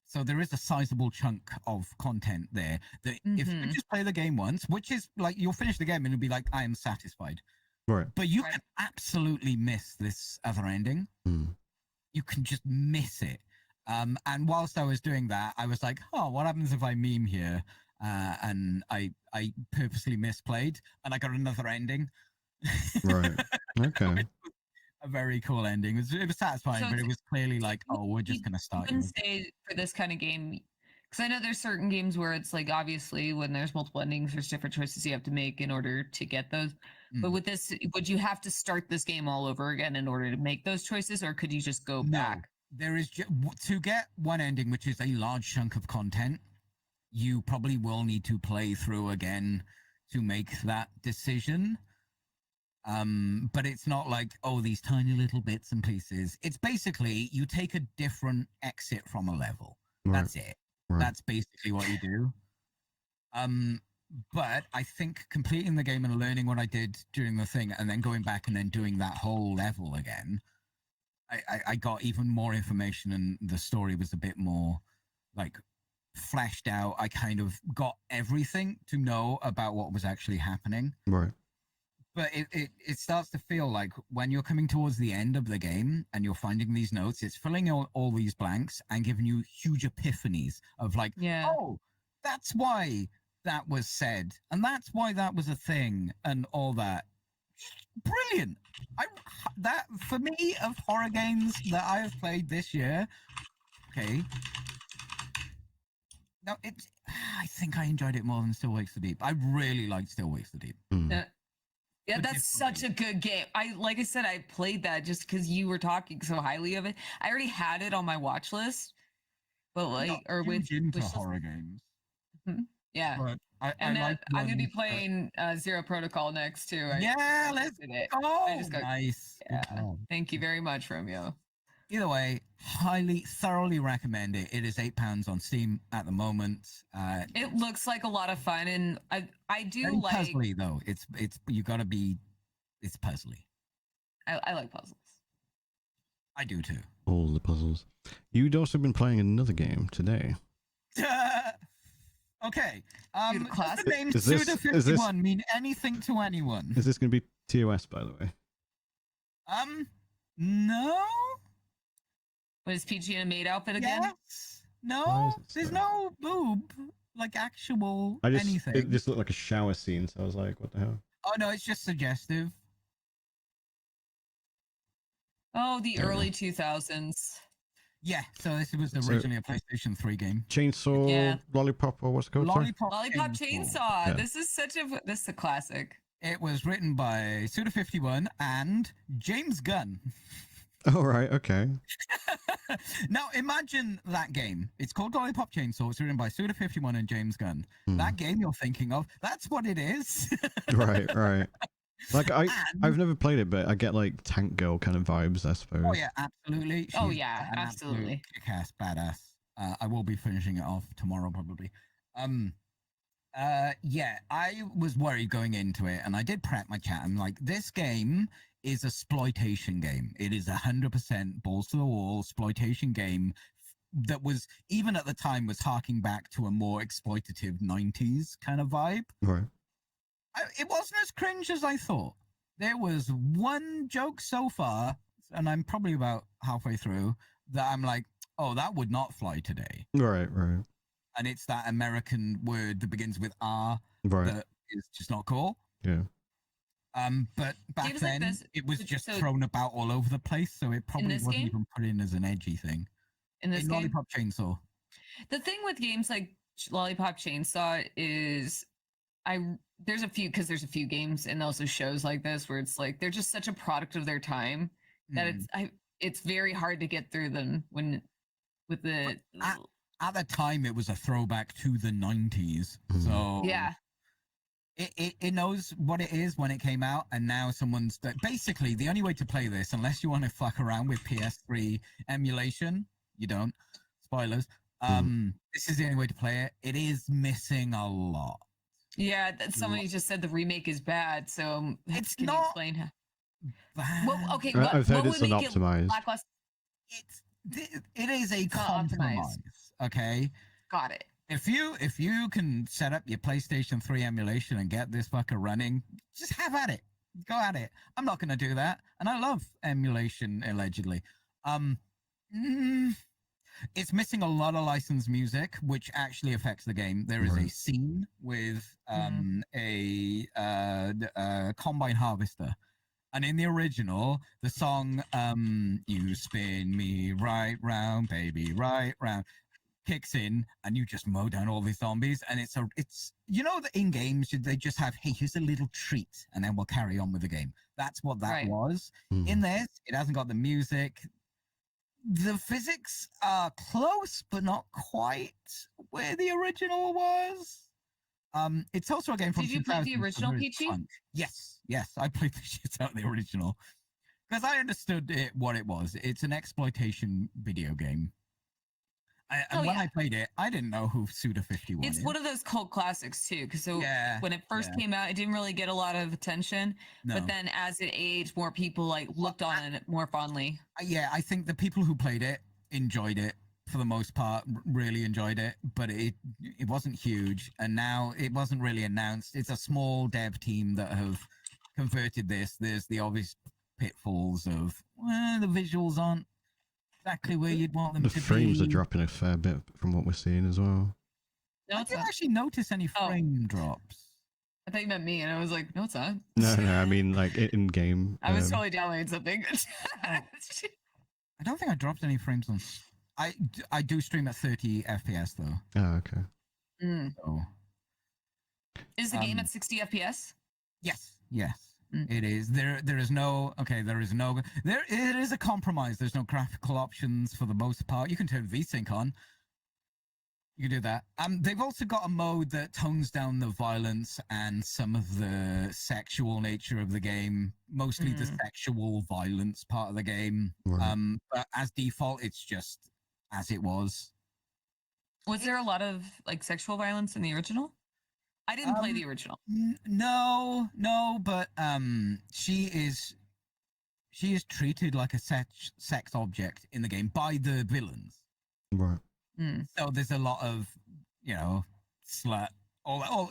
Speaker 2: So there is a sizable chunk of content there that if you just play the game once, which is like you'll finish the game and you'll be like, I am satisfied.
Speaker 1: Right.
Speaker 2: But you can absolutely miss this other ending. You can just miss it. And whilst I was doing that, I was like, oh, what happens if I meme here? And I purposely misplayed and I got another ending.
Speaker 1: Right. Okay.
Speaker 2: A very cool ending. It was satisfying,
Speaker 4: So
Speaker 2: but it
Speaker 4: it's-
Speaker 2: was clearly like, oh, we're just going to
Speaker 4: You
Speaker 2: start.
Speaker 4: can say for this kind of game, because I know there's certain games where it's like obviously when there's multiple endings, there's different choices you have to make in order to get those. But with this, would you have to start this game all over again in order to make those choices, or could you just go back?
Speaker 2: There is to get one ending, which is a large chunk of content. You probably will need to play through again to make that decision. But it's not like, oh, these tiny little bits and pieces. It's basically you take a different exit from a level.
Speaker 1: Right.
Speaker 2: That's it.
Speaker 1: Right.
Speaker 2: That's basically what you do. But I think completing the game and learning what I did during the thing and then going back and then doing that whole level again, I got even more information and the story was a bit more like fleshed out. I kind of got everything to know about what was actually happening.
Speaker 1: Right.
Speaker 2: But it starts to feel like when you're coming towards the end of the game and you're finding these notes, it's filling all these blanks and giving you huge epiphanies of like, oh, that's why that was said. And that's why that was a thing and all that. Brilliant. That for me, of horror games that I have played this year, okay. No, I think I enjoyed it more than Still Wakes the Deep. I really liked Still Wakes the Deep.
Speaker 4: Yeah,
Speaker 2: But
Speaker 4: that's such a good game. Like I said, I played that just because you were talking so highly of it. I already had it on my watch list, but like, or with
Speaker 2: into horror games.
Speaker 4: Yeah,
Speaker 2: but
Speaker 4: I'm gonna be playing Zero Protocol next too.
Speaker 2: Yeah, let's
Speaker 4: it.
Speaker 2: go.
Speaker 4: I just got,
Speaker 2: Nice.
Speaker 4: Yeah, thank you very much, Romeo.
Speaker 2: Either way, thoroughly recommend it. It is £8 on Steam at the moment.
Speaker 4: It looks like a lot of fun, and I do
Speaker 2: very
Speaker 4: like
Speaker 2: puzzly though. It's you gotta be. It's puzzly.
Speaker 4: I like puzzles.
Speaker 2: I do too.
Speaker 1: All the puzzles. You'd also been playing another game today.
Speaker 2: Okay.
Speaker 4: Dude,
Speaker 2: Does the name
Speaker 1: Is this-
Speaker 2: Suda51 mean anything to anyone?
Speaker 1: Is this going to be TOS, by the way?
Speaker 2: No.
Speaker 4: What is Peachy in a maid outfit again?
Speaker 2: Yes.
Speaker 1: Why
Speaker 2: No.
Speaker 1: is it
Speaker 2: There's
Speaker 1: so?
Speaker 2: no boob, like actual anything.
Speaker 1: It just looked like a shower scene, so I was like, what the hell?
Speaker 2: Oh no, it's just suggestive.
Speaker 4: Oh, the
Speaker 1: There we
Speaker 4: early 2000s.
Speaker 2: Yeah, so this was
Speaker 1: So-
Speaker 2: originally a PlayStation 3 game.
Speaker 1: Chainsaw,
Speaker 4: Yeah.
Speaker 1: Lollipop, or what's it called? Sorry?
Speaker 4: Lollipop Chainsaw.
Speaker 1: Yeah.
Speaker 4: This is a classic.
Speaker 2: It was written by Suda51 and James Gunn.
Speaker 1: Oh, right, okay.
Speaker 2: Now imagine that game. It's called Lollipop Chainsaw. It's written by Suda51 and James Gunn. That game you're thinking of, that's what it is.
Speaker 1: Right, right. Like, I've never played it, but I get, like, Tank Girl kind of vibes, I suppose.
Speaker 2: Oh yeah, absolutely.
Speaker 4: Oh,
Speaker 2: She's
Speaker 4: yeah,
Speaker 2: an
Speaker 4: absolutely.
Speaker 2: Kick-ass badass. I will be finishing it off tomorrow probably. Yeah, I was worried going into it, and I did prep my chat. I'm like, this game is a exploitation game. It is 100% balls to the wall exploitation game
Speaker 5: that was, even at the time, was harking back to a more exploitative 90s kind of vibe.
Speaker 1: Right.
Speaker 5: It wasn't as cringe as I thought. There was one joke so far, and I'm probably about halfway through, that I'm like, oh, that would not fly today.
Speaker 1: Right. Right.
Speaker 5: And it's that American word that begins with R
Speaker 1: Right.
Speaker 5: that is just not cool.
Speaker 1: Yeah.
Speaker 5: But back
Speaker 4: Games like
Speaker 5: then,
Speaker 4: this,
Speaker 5: it was just
Speaker 4: so
Speaker 5: thrown about all over the place, so it probably
Speaker 4: this
Speaker 5: wasn't
Speaker 4: game?
Speaker 5: even put in as an edgy thing.
Speaker 4: In this
Speaker 5: In
Speaker 4: game,
Speaker 5: Lollipop Chainsaw.
Speaker 4: the thing with games like Lollipop Chainsaw is there's a few games and also shows like this where it's like they're just such a product of their time that it's very hard to get through them when with the
Speaker 5: At the time, it was a throwback to the 90s. So
Speaker 4: yeah.
Speaker 5: It knows what it is when it came out, and now someone's basically the only way to play this, unless you want to fuck around with PS3 emulation, you don't. Spoilers. This is the only way to play it. It is missing a lot.
Speaker 4: Yeah, somebody just said the remake is bad, so
Speaker 5: It's
Speaker 4: can
Speaker 5: not
Speaker 4: you explain how?
Speaker 5: bad.
Speaker 4: Well, okay,
Speaker 1: I've heard
Speaker 4: what
Speaker 1: it's
Speaker 4: would
Speaker 1: an
Speaker 4: make
Speaker 1: optimized.
Speaker 4: it lackluster?
Speaker 5: It is a
Speaker 4: It's not optimized.
Speaker 5: compromise. Okay.
Speaker 4: Got it.
Speaker 5: If you can set up your PlayStation 3 emulation and get this fucker running, just have at it. Go at it. I'm not going to do that, and I love emulation allegedly. It's missing a lot of licensed music, which actually affects the game. There is a scene with a combine harvester, and in the original, the song "You Spin Me Right Round, Baby, Right Round" kicks in, and you just mow down all these zombies. And it's you know that in games they just have, hey, here's a little treat, and then we'll carry on with the game. That's what that was. In this, it hasn't got the music. The physics are close, but not quite where the original was. It's also a game from.
Speaker 4: Did you play the original, Peachy?
Speaker 5: Yes, I played the shit out of the original because I understood what it was. It's an exploitation video game. And when I played it, I didn't know who Suda51 is.
Speaker 4: It's one of those cult classics too, because when it first came out, it didn't really get a lot of attention. No. But then as it aged, more people like looked on it more fondly.
Speaker 5: Yeah, I think the people who played it enjoyed it for the most part, really enjoyed it. But it wasn't huge, and now it wasn't really announced. It's a small dev team that have converted this. There's the obvious pitfalls of the visuals aren't exactly where you'd want them to be.
Speaker 1: The frames are dropping a fair bit from what we're seeing as well.
Speaker 5: No, I didn't actually notice any frame drops.
Speaker 4: I thought you meant me, and I was like, no, it's not.
Speaker 1: No, I mean like in game.
Speaker 4: I was totally downloading something.
Speaker 5: I don't think I dropped any frames on. I do stream at 30 FPS though.
Speaker 1: Oh, okay.
Speaker 5: So,
Speaker 4: is the game at 60 FPS?
Speaker 5: Yes. It is. There is no. It is a compromise. There's no graphical options for the most part. You can turn VSync on. You can do that. They've also got a mode that tones down the violence and some of the sexual nature of the game, mostly the sexual violence part of the game.
Speaker 1: Right.
Speaker 5: But as default, it's just as it was.
Speaker 4: Was there a lot of like sexual violence in the original? I didn't play the original.
Speaker 5: No, but she is treated like a sex object in the game by the villains.
Speaker 1: Right.
Speaker 5: So there's a lot of, slut.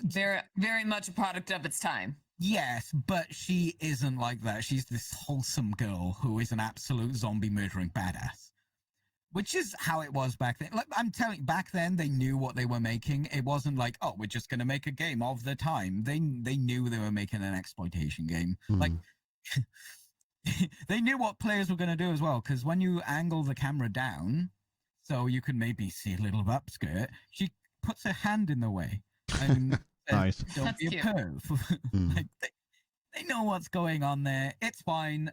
Speaker 4: Very, very much a product of its time.
Speaker 5: Yes, but she isn't like that. She's this wholesome girl who is an absolute zombie murdering badass. Which is how it was back then. Like I'm telling you, back then they knew what they were making. It wasn't like, oh, we're just going to make a game of the time. They knew they were making an exploitation game. Like they knew what players were going to do as well. Because when you angle the camera down, so you can maybe see a little upskirt, she puts her hand in the way and
Speaker 1: nice.
Speaker 5: Don't be a perv. Like, they know what's going on there. It's fine.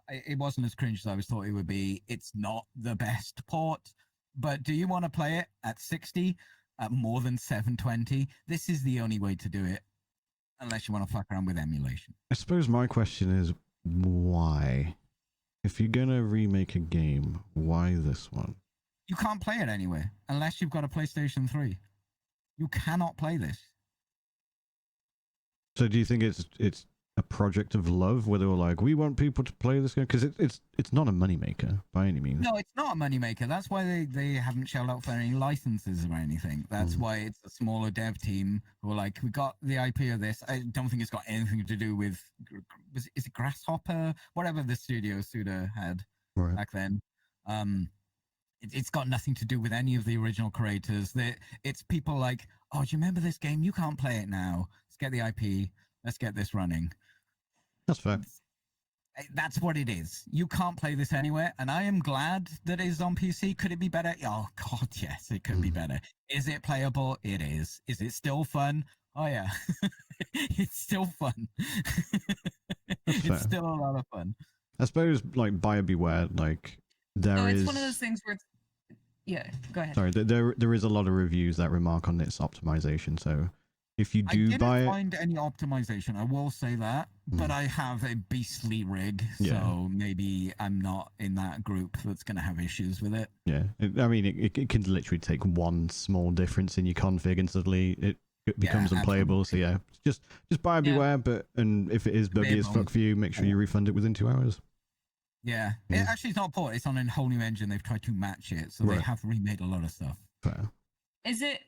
Speaker 5: It wasn't as cringe as I was thought it would be. It's not the best port, but do you want to play it at 60 at more than 720? This is the only way to do it, unless you want to fuck around with emulation.
Speaker 1: I suppose my question is why? If you're gonna remake a game, why this one?
Speaker 5: You can't play it anywhere unless you've got a PlayStation 3. You cannot play this.
Speaker 1: So do you think it's a project of love where they were like, we want people to play this game, because it's not a moneymaker by any means.
Speaker 5: No, it's not a moneymaker. That's why they haven't shelled out for any licenses or anything. That's why it's a smaller dev team who are like, we got the IP of this. I don't think it's got anything to do with, is it Grasshopper? Whatever the studio Suda had back then. It's got nothing to do with any of the original creators. It's people like, oh, do you remember this game? You can't play it now. Let's get the IP. Let's get this running.
Speaker 1: That's fair.
Speaker 5: That's what it is. You can't play this anywhere, and I am glad that it is on PC. Could it be better? Oh, God, yes, it could be better. Is it playable? It is. Is it still fun? Oh, yeah. It's still fun. It's still a lot of fun.
Speaker 1: I suppose, like, buyer beware, like,
Speaker 4: it's one of those things where it's... Yeah, go ahead.
Speaker 1: Sorry, there is a lot of reviews that remark on its optimization, so... If you do buy it,
Speaker 5: I didn't find any optimization. I will say that, but I have a beastly rig, so maybe I'm not in that group that's going to have issues with it.
Speaker 1: Yeah, I mean, it can literally take one small difference in your config and suddenly it becomes unplayable. Absolutely. So yeah, just buyer beware. And if it is buggy as fuck for you, make sure you refund it within 2 hours.
Speaker 5: Yeah, it actually is not port. It's on a whole new engine. They've tried to match it, so they have remade a lot of stuff.
Speaker 1: Fair.
Speaker 4: Is it?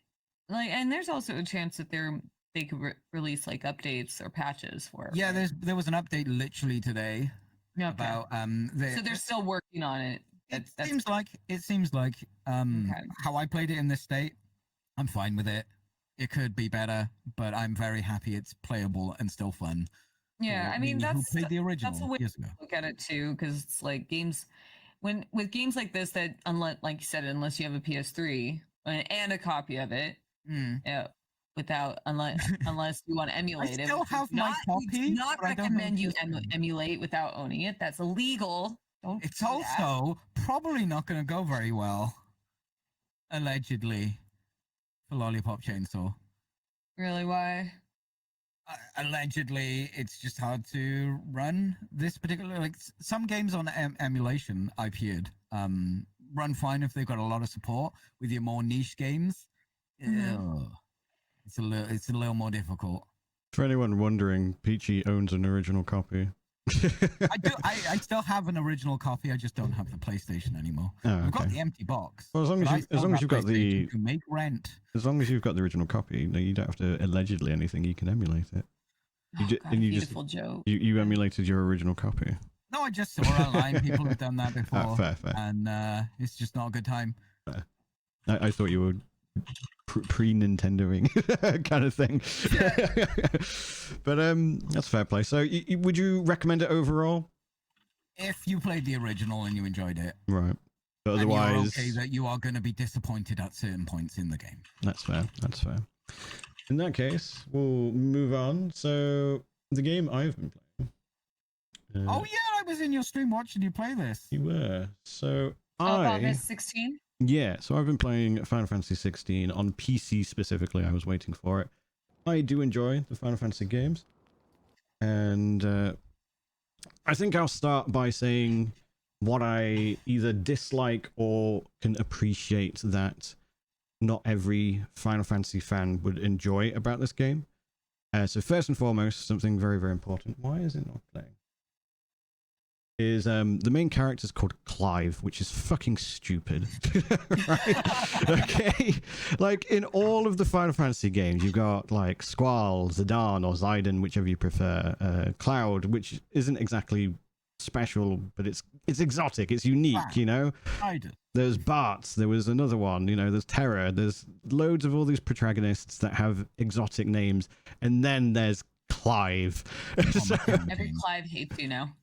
Speaker 4: Like, and there's also a chance that they could release like updates or patches for it.
Speaker 5: Yeah, there was an update literally today about
Speaker 4: so they're still working on it.
Speaker 5: It seems like how I played it in this state, I'm fine with it. It could be better, but I'm very happy it's playable and still fun.
Speaker 4: Yeah, I mean that's
Speaker 5: the original.
Speaker 4: That's a way to look at it too, because it's like games with games like this that unless, like you said, unless you have a PS3 and a copy of it. Without unless you want to emulate it.
Speaker 5: I still have my copy.
Speaker 4: We do not recommend you emulate without owning it. That's illegal.
Speaker 5: It's also probably not going to go very well. Allegedly, for Lollipop Chainsaw.
Speaker 4: Really? Why?
Speaker 5: Allegedly, it's just hard to run this particular. Like some games on emulation, I've heard, run fine if they've got a lot of support. With your more niche games. It's a little more difficult.
Speaker 1: For anyone wondering, Peachy owns an original copy.
Speaker 5: I do. I still have an original copy. I just don't have the PlayStation anymore. I've got the empty box.
Speaker 1: Well, as long as you've got the
Speaker 5: to make rent.
Speaker 1: As long as you've got the original copy, you don't have to allegedly anything. You can emulate it.
Speaker 4: Beautiful joke.
Speaker 1: You emulated your original copy.
Speaker 5: No, I just saw online people have done that before.
Speaker 1: Fair.
Speaker 5: And it's just not a good time.
Speaker 1: Fair. I thought you were pre-Nintendoing kind of thing. But that's fair play. So would you recommend it overall?
Speaker 5: If you played the original and you enjoyed it.
Speaker 1: Right. But otherwise...
Speaker 5: And you're okay that you are going to be disappointed at certain points in the game.
Speaker 1: That's fair. In that case, we'll move on. So the game I've been playing...
Speaker 5: oh yeah, I was in your stream watching you play this.
Speaker 1: You were. So
Speaker 4: August 16?
Speaker 1: Yeah, so I've been playing Final Fantasy 16 on PC specifically. I was waiting for it. I do enjoy the Final Fantasy games. And I think I'll start by saying what I either dislike or can appreciate that not every Final Fantasy fan would enjoy about this game. So first and foremost, something very, very important. Why is it not playing? Is the main character is called Clive, which is fucking stupid. Right? Okay, like in all of the Final Fantasy games, you've got like Squall, Zidane, or Zidane, whichever you prefer. Cloud, which isn't exactly special, but it's exotic, it's unique, you know. There's Bart, there was another one, you know. There's Terra. There's loads of all these protagonists that have exotic names, and then there's Clive. So,
Speaker 4: every Clive hates you now.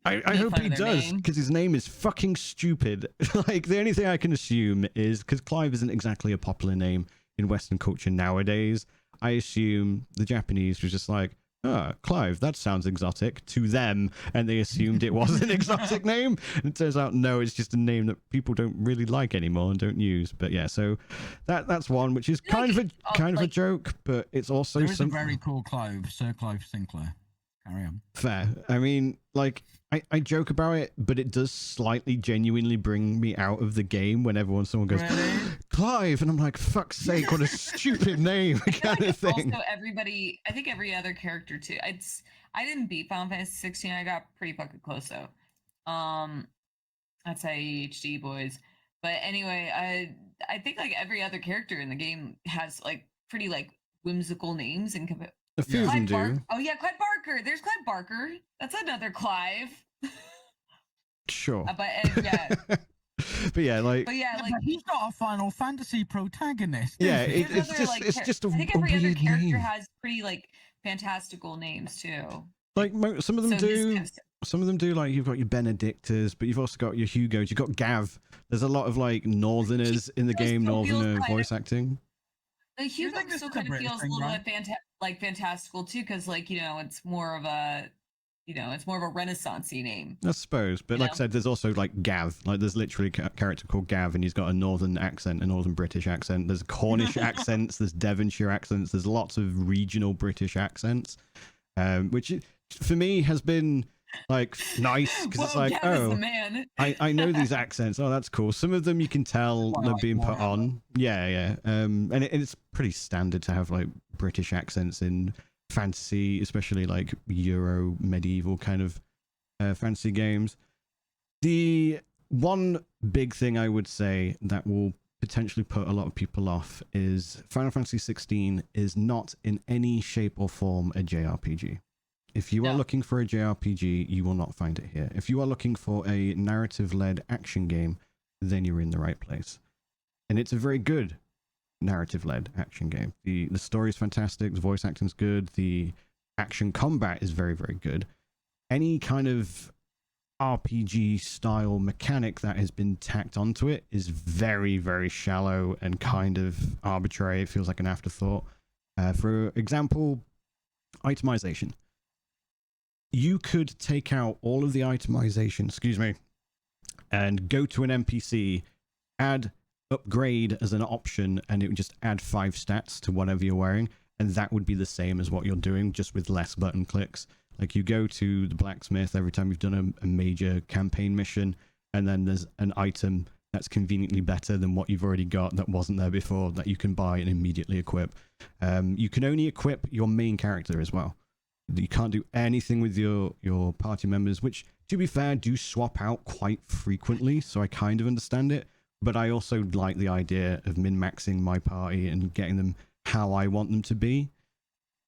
Speaker 1: I hope he does, because his name is fucking stupid. Like, the only thing I can assume is, because Clive isn't exactly a popular name in Western culture nowadays, I assume the Japanese was just like, oh, Clive, that sounds exotic to them, and they assumed it was an exotic name. And it turns out, no, it's just a name that people don't really like anymore and don't use. But yeah, so that's one, which is kind of a joke, but it's also
Speaker 5: there is a very cool Clive, Sir Clive Sinclair. Carry on.
Speaker 1: Fair. I mean, like, I joke about it, but it does slightly genuinely bring me out of the game whenever someone goes,
Speaker 5: Really?
Speaker 1: Clive, and I'm like, fuck's sake, what a stupid name kind of thing.
Speaker 4: Also, everybody, I think every other character too. I didn't beat Final Fantasy 16. I got pretty fucking close though. That's ADHD boys. But anyway, I think like every other character in the game has like pretty like whimsical names and
Speaker 1: A few of them do.
Speaker 4: Oh yeah, Clive Barker. There's Clive Barker. That's another Clive.
Speaker 1: Sure.
Speaker 4: Yeah.
Speaker 1: But yeah, like
Speaker 4: But
Speaker 5: he's not a Final Fantasy protagonist.
Speaker 1: yeah,
Speaker 5: is he?
Speaker 1: it's just a
Speaker 4: I think every other
Speaker 1: weird
Speaker 4: character
Speaker 1: name.
Speaker 4: has pretty like fantastical names too.
Speaker 1: Like some of them
Speaker 4: So
Speaker 1: do.
Speaker 4: this
Speaker 1: Some of them do. Like you've got your Benedictors, but you've also got your Hugos. You've got Gav. There's a lot of like Northerners in the game.
Speaker 4: still feels
Speaker 1: Northerner
Speaker 4: kind
Speaker 1: voice acting.
Speaker 4: The
Speaker 5: You think
Speaker 4: Hugo
Speaker 5: this
Speaker 4: still
Speaker 5: is a
Speaker 4: kind of
Speaker 5: British
Speaker 4: feels a
Speaker 5: thing,
Speaker 4: little
Speaker 5: right?
Speaker 4: bit fantastical too, because like it's more of a it's more of a Renaissance-y name.
Speaker 1: I suppose, but
Speaker 4: You
Speaker 1: like
Speaker 4: know?
Speaker 1: I said, there's also like Gav. Like there's literally a character called Gav, and he's got a northern accent, a northern British accent. There's Cornish accents, there's Devonshire accents, there's lots of regional British accents, which for me has been like nice because it's like,
Speaker 4: Gav is
Speaker 1: oh,
Speaker 4: the man.
Speaker 1: I know these accents. Oh, that's cool. Some of them you can tell they're being put on. Yeah. And it's pretty standard to have like British accents in fantasy, especially like Euro medieval kind of fantasy games. The one big thing I would say that will potentially put a lot of people off is Final Fantasy 16 is not in any shape or form a JRPG. If you are looking for a JRPG, you will not find it here. If you are looking for a narrative-led action game, then you're in the right place. And it's a very good narrative-led action game. The story is fantastic, the voice acting is good, the action combat is very, very good. Any kind of RPG style mechanic that has been tacked onto it is very, very shallow and kind of arbitrary. It feels like an afterthought. For example, itemization. You could take out all of the itemization, and go to an NPC, add upgrade as an option, and it would just add 5 stats to whatever you're wearing, and that would be the same as what you're doing, just with less button clicks. Like you go to the blacksmith every time you've done a major campaign mission, and then there's an item that's conveniently better than what you've already got that wasn't there before that you can buy and immediately equip. You can only equip your main character as well. You can't do anything with your party members, which, to be fair, do swap out quite frequently, so I kind of understand it. But I also like the idea of min-maxing my party and getting them how I want them to be.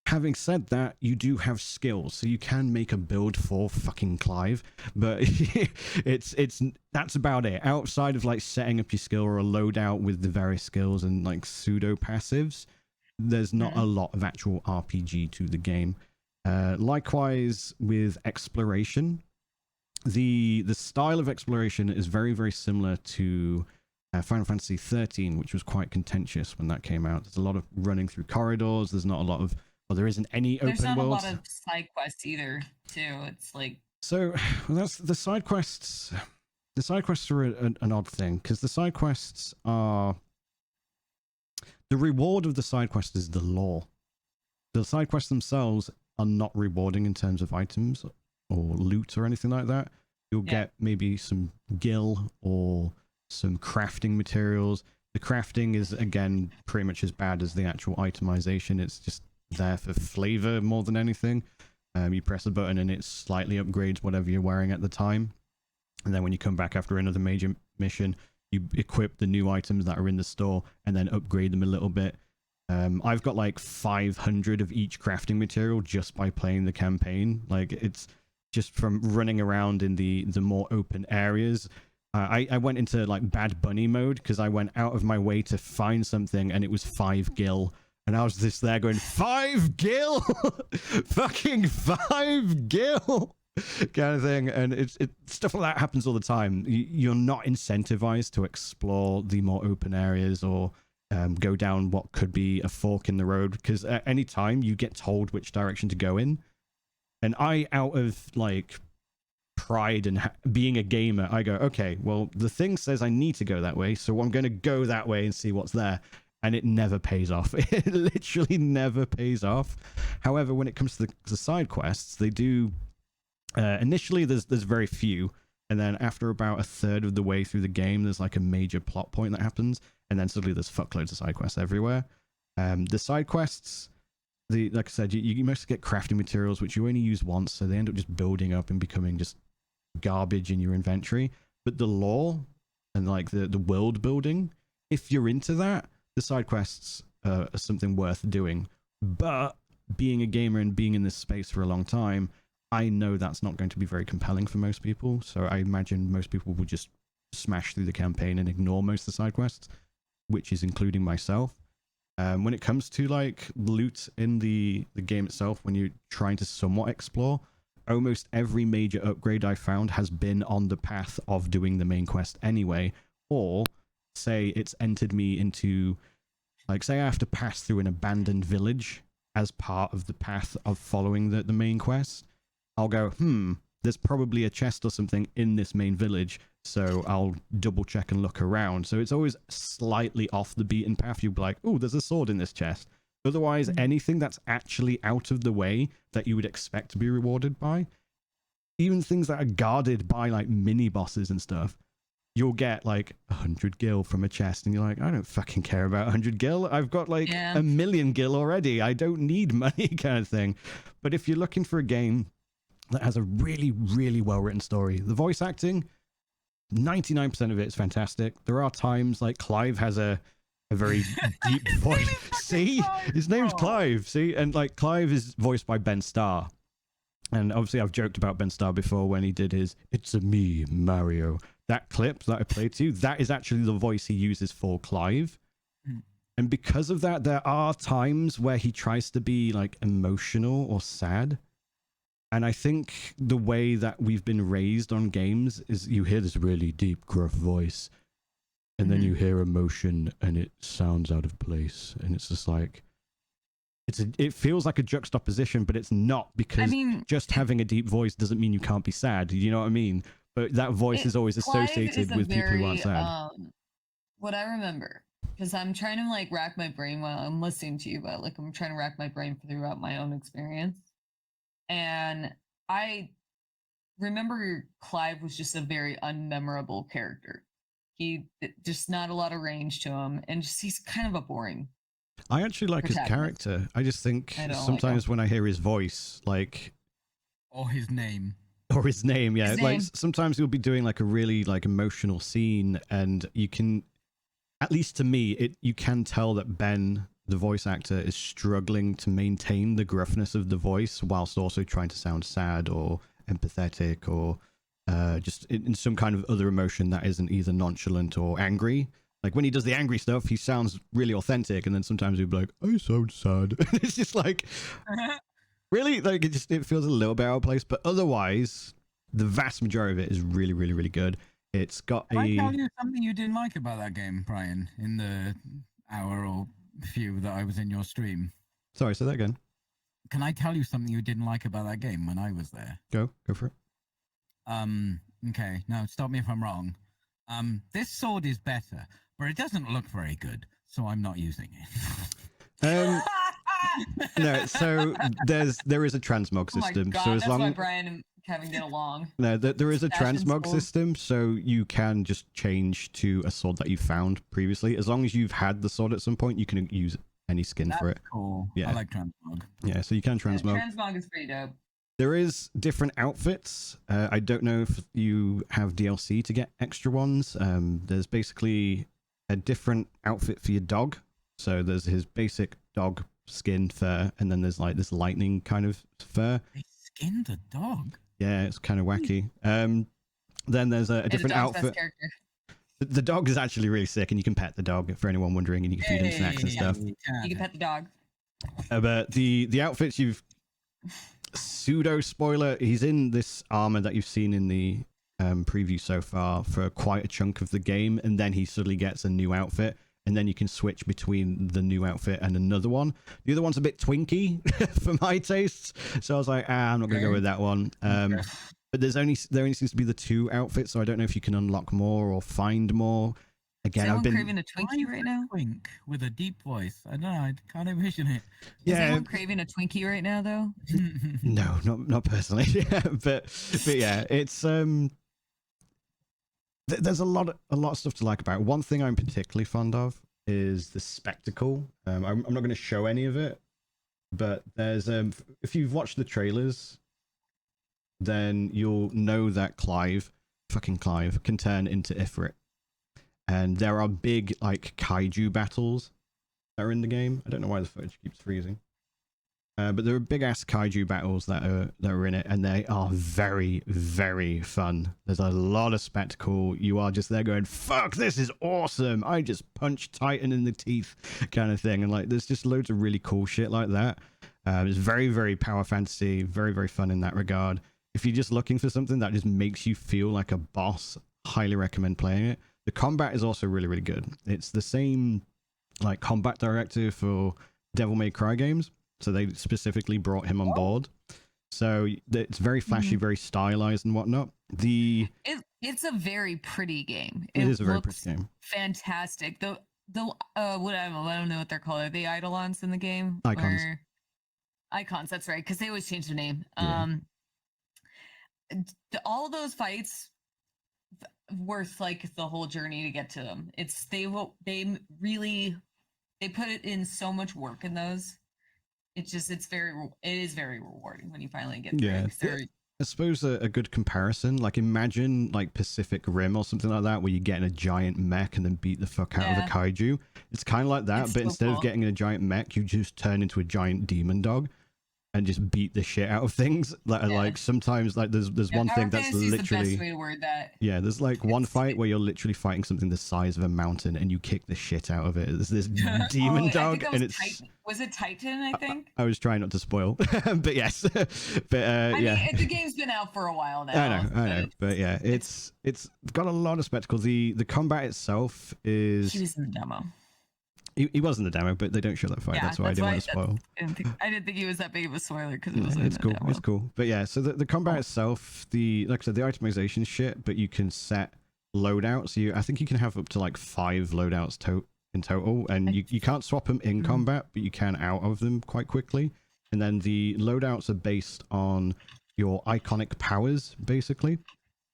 Speaker 1: Having said that, you do have skills, so you can make a build for fucking Clive, but that's about it. Outside of like setting up your skill or a loadout with the various skills and like pseudo passives, there's not a lot of actual RPG to the game. Likewise with exploration, the style of exploration is very, very similar to Final Fantasy 13, which was quite contentious when that came out. There's a lot of running through corridors. There's not a lot of, well, there isn't any open world.
Speaker 4: There's not a lot of side quests either, too. It's like,
Speaker 1: so that's the side quests. The side quests are an odd thing, because the side quests are, the reward of the side quest is the lore. The side quests themselves are not rewarding in terms of items or loot or anything like that. You'll get maybe some gil or some crafting materials. The crafting is, again, pretty much as bad as the actual itemization. It's just there for flavor more than anything. You press a button and it slightly upgrades whatever you're wearing at the time. And then when you come back after another major mission, you equip the new items that are in the store and then upgrade them a little bit. I've got like 500 of each crafting material just by playing the campaign. Like, it's just from running around in the more open areas. I went into like Bad Bunny mode because I went out of my way to find something and it was 5 gil. And I was just there going, 5 gil? Fucking 5 gil? Kind of thing. And it's stuff like that happens all the time. You're not incentivized to explore the more open areas or go down what could be a fork in the road, because at any time you get told which direction to go in. And I, out of like pride and being a gamer, I go, okay, well, the thing says I need to go that way, so I'm going to go that way and see what's there. and it never pays off. It literally never pays off. However, when it comes to the side quests, they do. Initially, there's very few, and then after about a third of the way through the game, there's like a major plot point that happens, and then suddenly there's fuckloads of side quests everywhere. The side quests, like I said, you mostly get crafting materials, which you only use once, so they end up just building up and becoming just garbage in your inventory. But the lore and like the world building, if you're into that, the side quests are something worth doing. But being a gamer and being in this space for a long time, I know that's not going to be very compelling for most people. So I imagine most people will just smash through the campaign and ignore most of the side quests, which is including myself. When it comes to like loot in the game itself, when you're trying to somewhat explore, almost every major upgrade I found has been on the path of doing the main quest anyway, or say it's entered me into, like, say I have to pass through an abandoned village as part of the path of following the main quest. I'll go, there's probably a chest or something in this main village, so I'll double check and look around. So it's always slightly off the beaten path. You'll be like, oh, there's a sword in this chest. Otherwise, anything that's actually out of the way that you would expect to be rewarded by, even things that are guarded by like mini bosses and stuff, you'll get like 100 gil from a chest, and you're like, I don't fucking care about 100 gil. I've got like a million gil already. I don't need money, kind of thing. But if you're looking for a game that has a really, really well-written story, the voice acting, 99% of it is fantastic. There are times like Clive has a very deep voice. See, his name's Clive. See, and like Clive is voiced by Ben Starr. And obviously I've joked about Ben Starr before when he did his "It's a me, Mario." That clip that I played to you, that is actually the voice he uses for Clive. And because of that, there are times where he tries to be like emotional or sad. And I think the way that we've been raised on games is you hear this really deep, gruff voice, and then you hear emotion and it sounds out of place. And it's just like, it feels like a juxtaposition, but it's not, because just having a deep voice doesn't mean you can't be sad. You know what I mean? But that voice is always associated with people who aren't sad.
Speaker 4: What I remember, because I'm trying to like rack my brain while I'm listening to you, but like I'm trying to rack my brain throughout my own experience. And I remember Clive was just a very unmemorable character. He just not a lot of range to him, and just he's kind of a boring.
Speaker 1: I actually like his character. I just think sometimes when I hear his voice, like,
Speaker 5: or his name,
Speaker 1: yeah, like sometimes he'll be doing like a really like emotional scene, and you can, at least to me, you can tell that Ben, the voice actor, is struggling to maintain the gruffness of the voice whilst also trying to sound sad or empathetic or just in some kind of other emotion that isn't either nonchalant or angry. Like when he does the angry stuff, he sounds really authentic, and then sometimes he'll be like, I sound sad. It's just like, really? Like it feels a little bit out of place, but otherwise, the vast majority of it is really, really, really good. It's got
Speaker 5: Can I tell you something you didn't like about that game, Bryan, in the hour or few that I was in your stream?
Speaker 1: Sorry, say that again.
Speaker 5: Can I tell you something you didn't like about that game when I was there?
Speaker 1: Go for it.
Speaker 5: Okay, now stop me if I'm wrong. This sword is better, but it doesn't look very good, so I'm not using it.
Speaker 1: No, so there is a transmog system.
Speaker 4: God,
Speaker 1: so as
Speaker 4: that's
Speaker 1: long
Speaker 4: why Bryan and Kevin get along.
Speaker 1: No, there is a transmog
Speaker 4: sword.
Speaker 1: system, so you can just change to a sword that you found previously. As long as you've had the sword at some point, you can use any skin for it.
Speaker 5: Cool.
Speaker 1: Yeah,
Speaker 5: I like transmog.
Speaker 1: Yeah, so you can transmog.
Speaker 4: Yeah, transmog is pretty dope.
Speaker 1: There is different outfits. I don't know if you have DLC to get extra ones. There's basically a different outfit for your dog. So there's his basic dog skin fur, and then there's like this lightning kind of fur.
Speaker 5: They skinned a dog?
Speaker 1: Yeah, it's kind of wacky. Then there's a different outfit. The dog is actually really sick, and you can pet the dog for anyone wondering, and you can feed him snacks and stuff.
Speaker 4: You can pet the dog.
Speaker 1: But the outfits you've... Pseudo spoiler, he's in this armor that you've seen in the preview so far for quite a chunk of the game, and then he suddenly gets a new outfit, and then you can switch between the new outfit and another one. The other one's a bit twinky for my tastes, so I was like, I'm not gonna go with that one. But there only seems to be the two outfits, so I don't know if you can unlock more or find more. Again,
Speaker 4: anyone
Speaker 1: I've been
Speaker 4: craving a Twinkie right now?
Speaker 5: Twink with a deep voice. I don't know. I can't envision it.
Speaker 4: Is
Speaker 1: yeah.
Speaker 4: anyone craving a Twinkie right now, though?
Speaker 1: No, not personally. Yeah, but yeah, it's there's a lot of stuff to like about it. One thing I'm particularly fond of is the spectacle. I'm not going to show any of it, but there's if you've watched the trailers, then you'll know that fucking Clive, can turn into Ifrit, and there are big like kaiju battles that are in the game. I don't know why the footage keeps freezing. But there are big ass kaiju battles that are in it, and they are very, very fun. There's a lot of spectacle. You are just there going, "Fuck, this is awesome! I just punched Titan in the teeth," kind of thing. And like, there's just loads of really cool shit like that. It's very, very power fantasy, very, very fun in that regard. If you're just looking for something that just makes you feel like a boss, highly recommend playing it. The combat is also really, really good. It's the same like combat director for Devil May Cry games. So they specifically brought him on board. So it's very flashy, very stylized and whatnot.
Speaker 4: It's a very pretty game.
Speaker 1: It is a very pretty game.
Speaker 4: Fantastic. The whatever, I don't know what they're called. Are they Eidolons in the game?
Speaker 1: Icons.
Speaker 4: Icons, that's right, because they always change their name.
Speaker 1: Yeah.
Speaker 4: All those fights worth like the whole journey to get to them. They put it in so much work in those. It is very rewarding when you finally get through.
Speaker 1: Yeah. I suppose a good comparison, like imagine like Pacific Rim or something like that, where you get in a giant mech and then beat the fuck out of a kaiju. It's kind of like that, but instead of getting in a giant mech, you just turn into a giant demon dog and just beat the shit out of things. Like sometimes like there's one thing that's literally
Speaker 4: the best way to word that.
Speaker 1: Yeah, there's like one fight where you're literally fighting something the size of a mountain and you kick the shit out of it. There's this demon dog and it's
Speaker 4: Titan. Was it Titan, I think?
Speaker 1: I was trying not to spoil, but yes. But yeah.
Speaker 4: I mean, the game's been out for a while now.
Speaker 1: I know. But yeah, it's got a lot of spectacle. The combat itself is...
Speaker 4: He was in the demo.
Speaker 1: He was in the demo, but they don't show that fight. That's why I didn't want to spoil.
Speaker 4: I didn't think he was that big of a spoiler because
Speaker 1: it's cool. Demo. It's cool. But yeah, so the combat itself, like I said, the itemization shit, but you can set loadouts. I think you can have up to like 5 loadouts in total, and you can't swap them in combat, but you can out of them quite quickly. And then the loadouts are based on your iconic powers, basically.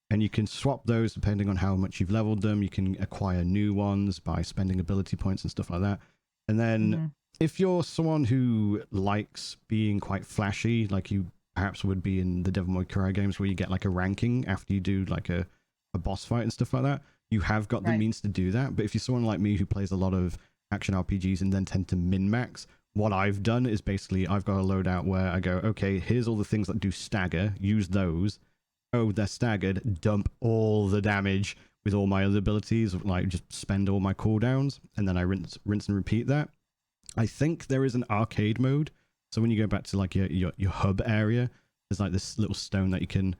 Speaker 1: And you can swap those depending on how much you've leveled them. You can acquire new ones by spending ability points and stuff like that. And then if you're someone who likes being quite flashy, like you perhaps would be in the Devil May Cry games where you get like a ranking after you do like a boss fight and stuff like that, you have got the means to do that. But if you're someone like me who plays a lot of action RPGs and then tend to min-max, what I've done is basically I've got a loadout where I go, okay, here's all the things that do stagger, use those. Oh, they're staggered, dump all the damage with all my other abilities, like just spend all my cooldowns, and then I rinse and repeat that. I think there is an arcade mode, so when you go back to like your hub area, there's like this little stone that you can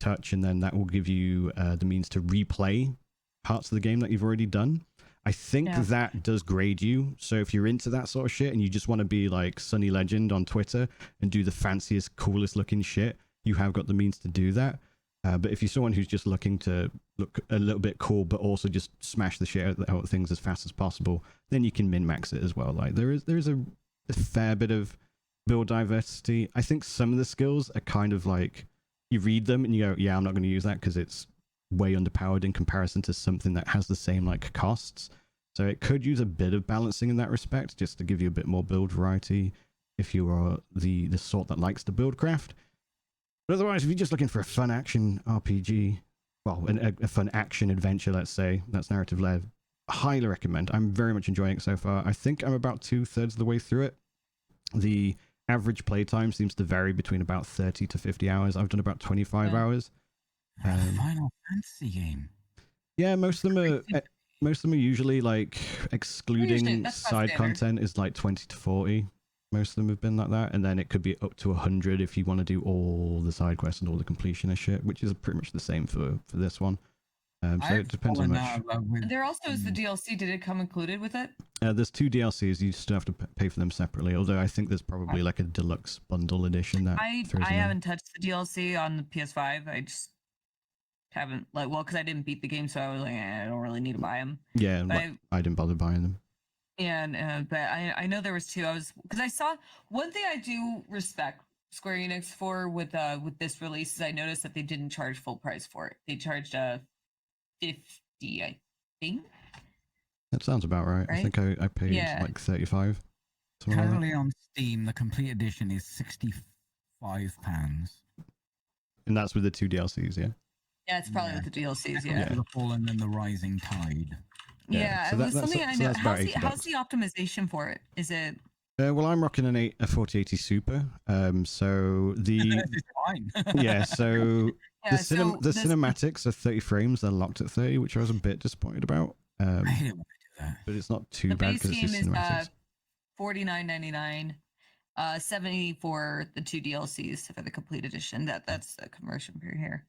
Speaker 1: touch, and then that will give you the means to replay parts of the game that you've already done. I think that does grade you, so if you're into that sort of shit and you just want to be like Sunny Legend on Twitter and do the fanciest, coolest looking shit, you have got the means to do that. But if you're someone who's just looking to look a little bit cool, but also just smash the shit out of things as fast as possible, then you can min-max it as well. Like there is a fair bit of build diversity. I think some of the skills are kind of like, you read them and you go, yeah, I'm not going to use that because it's way underpowered in comparison to something that has the same like costs. So it could use a bit of balancing in that respect, just to give you a bit more build variety if you are the sort that likes to build craft. But otherwise, if you're just looking for a fun action RPG, well, a fun action adventure, let's say, that's narrative-led, highly recommend. I'm very much enjoying it so far. I think I'm about 2/3 of the way through it. The average playtime seems to vary between about 30 to 50 hours. I've done about 25 hours.
Speaker 5: Final Fantasy game.
Speaker 1: Yeah, most of them are usually like excluding side content is like 20 to 40. Most of them have been like that, and then it could be up to 100 if you want to do all the side quests and all the completion and shit, which is pretty much the same for this one. So it depends on much.
Speaker 4: There also is the DLC. Did it come included with it?
Speaker 1: There's 2 DLCs. You still have to pay for them separately. Although I think there's probably like a deluxe bundle edition that
Speaker 4: I haven't touched the DLC on the PS5. haven't like because I didn't beat the game, so I was like, I don't really need to buy them.
Speaker 1: Yeah,
Speaker 4: But
Speaker 1: I didn't bother buying them.
Speaker 4: and but I know there was two. I was because I saw one thing I do respect Square Enix for with this release is I noticed that they didn't charge full price for it. They charged 50, I think.
Speaker 1: That sounds about right. I think I paid like 35.
Speaker 5: Currently on Steam, the complete edition is £65.
Speaker 1: And that's with the 2 DLCs, yeah?
Speaker 4: Yeah, it's probably with the DLCs,
Speaker 5: Yeah. The Fallen and the Rising Tide.
Speaker 4: Yeah,
Speaker 1: so
Speaker 4: it was something I know.
Speaker 1: How's
Speaker 4: the optimization for it? Is it?
Speaker 1: Well, I'm rocking a 4080 Super. So the
Speaker 5: fine.
Speaker 1: yeah, so
Speaker 4: Yeah,
Speaker 1: the cinematics are 30 frames. They're locked at 30, which I was a bit disappointed about.
Speaker 5: I didn't want to do that.
Speaker 1: But it's not too
Speaker 4: The
Speaker 1: bad
Speaker 4: base
Speaker 1: because it's
Speaker 4: game
Speaker 1: just
Speaker 4: is
Speaker 1: cinematics.
Speaker 4: $49.99, $70 for the 2 DLCs for the complete edition. That's the conversion period here.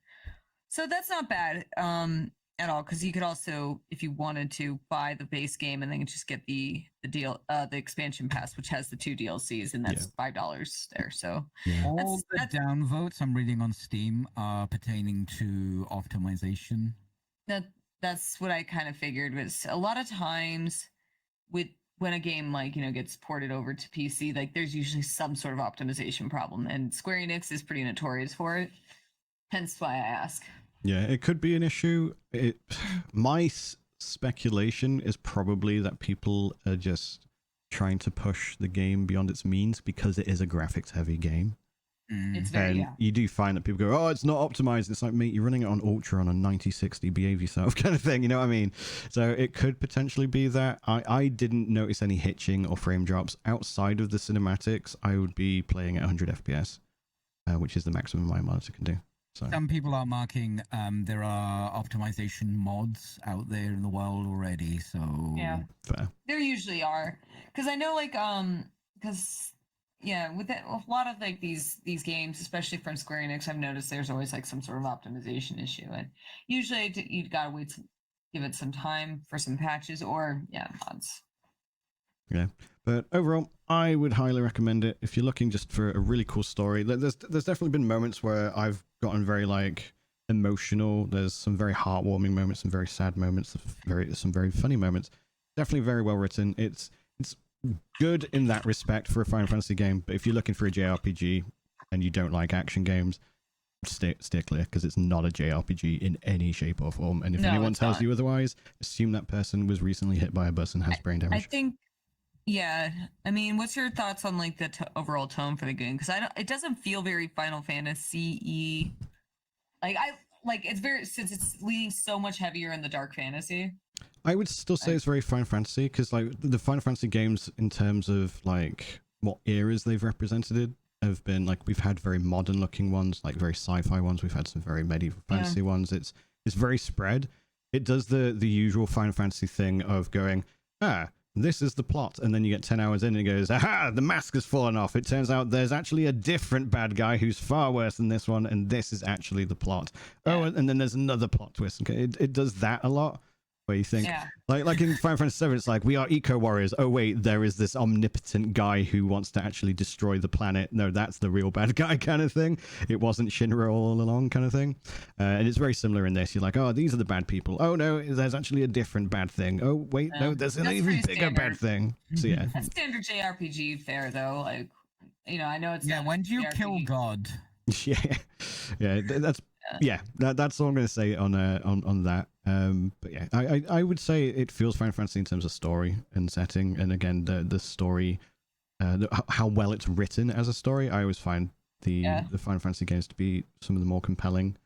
Speaker 4: So that's not bad at all, because you could also, if you wanted to, buy the base game and then just get the expansion pass, which has the 2 DLCs, and that's $5 there. So
Speaker 5: all the downvotes I'm reading on Steam are pertaining to optimization.
Speaker 4: That's what I kind of figured was a lot of times when a game gets ported over to PC, like there's usually some sort of optimization problem, and Square Enix is pretty notorious for it. Hence why I ask.
Speaker 1: Yeah, it could be an issue. My speculation is probably that people are just trying to push the game beyond its means because it is a graphics-heavy game.
Speaker 4: It's very,
Speaker 1: you do find that people go, oh, it's not optimized. It's like, mate, you're running it on Ultra on a 9060, behave yourself kind of thing. You know what I mean? So it could potentially be that. I didn't notice any hitching or frame drops. Outside of the cinematics, I would be playing at 100 FPS, which is the maximum my monitor can do. So.
Speaker 5: Some people are marking there are optimization mods out there in the world already, so
Speaker 4: yeah,
Speaker 1: fair.
Speaker 4: There usually are, because I know because with a lot of like these games, especially from Square Enix, I've noticed there's always like some sort of optimization issue, and usually you gotta give it some time for some patches or mods.
Speaker 1: Yeah, but overall, I would highly recommend it if you're looking just for a really cool story. There's definitely been moments where I've gotten very like emotional. There's some very heartwarming moments, some very sad moments, some very funny moments. Definitely very well written. It's good in that respect for a Final Fantasy game. But if you're looking for a JRPG and you don't like action games, steer clear, because it's not a JRPG in any shape or form. And if anyone tells you otherwise, assume that person was recently hit by a bus and has brain damage.
Speaker 4: I think. Yeah, I mean, what's your thoughts on like the overall tone for the game? Because it doesn't feel very Final Fantasy-y. Like it's very, since it's leaning so much heavier in the dark fantasy.
Speaker 1: I would still say it's very Final Fantasy, because like the Final Fantasy games, in terms of like what eras they've represented, have been like, we've had very modern looking ones, like very sci-fi ones. We've had some very medieval fantasy ones. It's very spread. It does the usual Final Fantasy thing of going, this is the plot, and then you get 10 hours in and it goes, aha, the mask has fallen off. It turns out there's actually a different bad guy who's far worse than this one, and this is actually the plot. Oh, and then there's another plot twist. Okay, it does that a lot, where you think, like in Final Fantasy VII, it's like, we are eco warriors. Oh wait, there is this omnipotent guy who wants to actually destroy the planet. No, that's the real bad guy kind of thing. It wasn't Shinra all along kind of thing. And it's very similar in this. You're like, oh, these are the bad people. Oh no, there's actually a different bad thing. Oh wait, no, there's an even bigger bad thing. So yeah,
Speaker 4: that's standard JRPG fare though. Like, I know it's
Speaker 5: when do you kill God?
Speaker 1: That's all I'm going to say on that. But yeah, I would say it feels Final Fantasy in terms of story and setting, and again the story, how well it's written as a story. I always find the Final Fantasy games to be some of the more compelling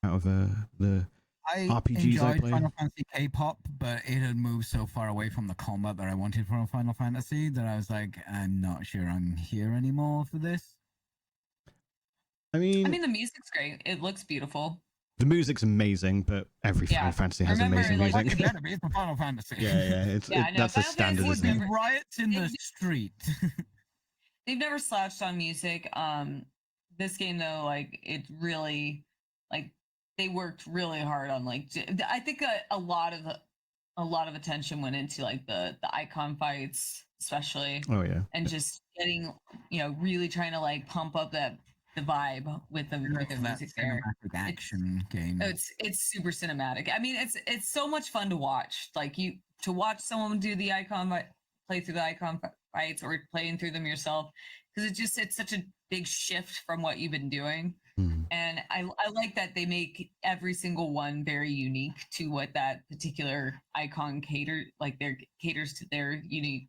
Speaker 1: out of the RPGs I play.
Speaker 5: Final Fantasy K-pop, but it had moved so far away from the combat that I wanted from Final Fantasy that I was like, I'm not sure I'm here anymore for this.
Speaker 1: I mean,
Speaker 4: the music's great. It looks beautiful.
Speaker 1: The music's amazing, but every Final Fantasy has amazing music.
Speaker 5: It's a Final Fantasy.
Speaker 1: That's a standard.
Speaker 5: It would be riots in the street.
Speaker 4: They've never slouched on music. This game though, like it really, like they worked really hard on like. I think a lot of attention went into like the icon fights, especially.
Speaker 1: Oh yeah.
Speaker 4: And just getting, really trying to like pump up that the vibe with the music there.
Speaker 5: Cinematic action game.
Speaker 4: It's super cinematic. I mean, it's so much fun to watch. Like to watch someone do the icon play through the icon fights or playing through them yourself, because it's such a big shift from what you've been doing. And I like that they make every single one very unique to what that particular icon caters to their unique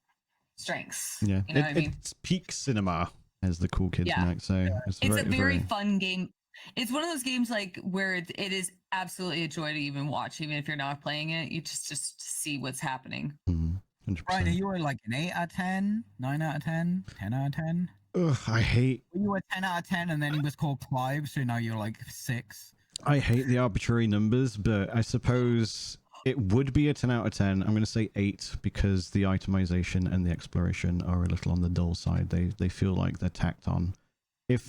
Speaker 4: strengths.
Speaker 1: Yeah,
Speaker 4: you know what I mean?
Speaker 1: It's peak cinema, as the cool kids might say.
Speaker 4: It's a very fun game. It's one of those games like where it is absolutely a joy to even watch, even if you're not playing it. You just see what's happening.
Speaker 1: 100%.
Speaker 5: Brian, are you like an 8 out of 10, 9 out of 10, 10 out of 10?
Speaker 1: Ugh, I hate.
Speaker 5: You were 10 out of 10, and then he was called Clive, so now you're like 6.
Speaker 1: I hate the arbitrary numbers, but I suppose it would be a 10 out of 10. I'm going to say 8 because the itemization and the exploration are a little on the dull side. They feel like they're tacked on. If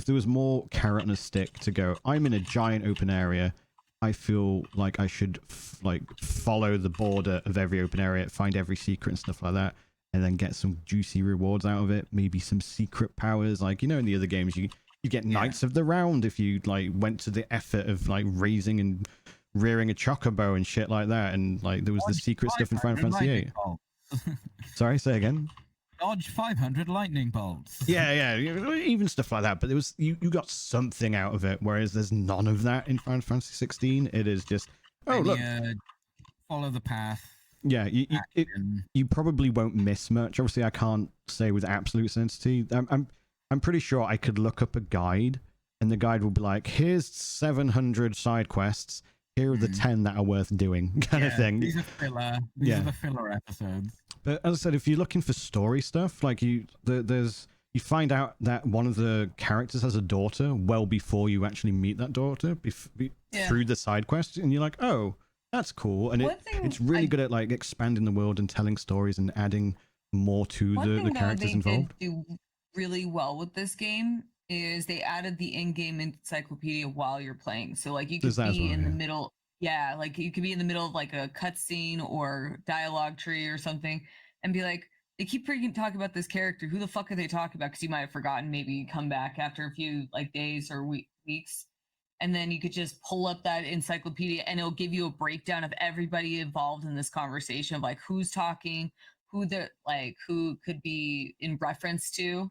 Speaker 1: there was more carrot and a stick to go, I'm in a giant open area. I feel like I should follow the border of every open area, find every secret and stuff like that, and then get some juicy rewards out of it. Maybe some secret powers, like in the other games you get Knights of the Round if you went to the effort of raising and rearing a chocobo and shit like that, and there was the secret stuff in Final Fantasy VIII. Sorry, say again.
Speaker 5: Dodge 500 lightning bolts.
Speaker 1: Yeah, even stuff like that. But there was you got something out of it, whereas there's none of that in Final Fantasy 16. It is just look,
Speaker 5: follow the path.
Speaker 1: Yeah, you probably won't miss much. Obviously, I can't say with absolute certainty. I'm pretty sure I could look up a guide, and the guide will be like, "Here's 700 side quests. Here are the 10 that are worth doing," kind of thing.
Speaker 5: These are filler. These are the filler episodes.
Speaker 1: But as I said, if you're looking for story stuff, you find out that one of the characters has a daughter well before you actually meet that daughter through the side quest, and you're like, oh, that's cool. And it's really good at expanding the world and telling stories and adding more to the characters involved.
Speaker 4: Did do really well with this game is they added the in-game encyclopedia while you're playing. So you could be in the middle. Yeah, you could be in the middle of a cutscene or dialogue tree or something and be like, they keep freaking talking about this character. Who the fuck are they talking about? Because you might have forgotten, maybe you come back after a few days or weeks. And then you could just pull up that encyclopedia and it'll give you a breakdown of everybody involved in this conversation of who's talking, who could be in reference to.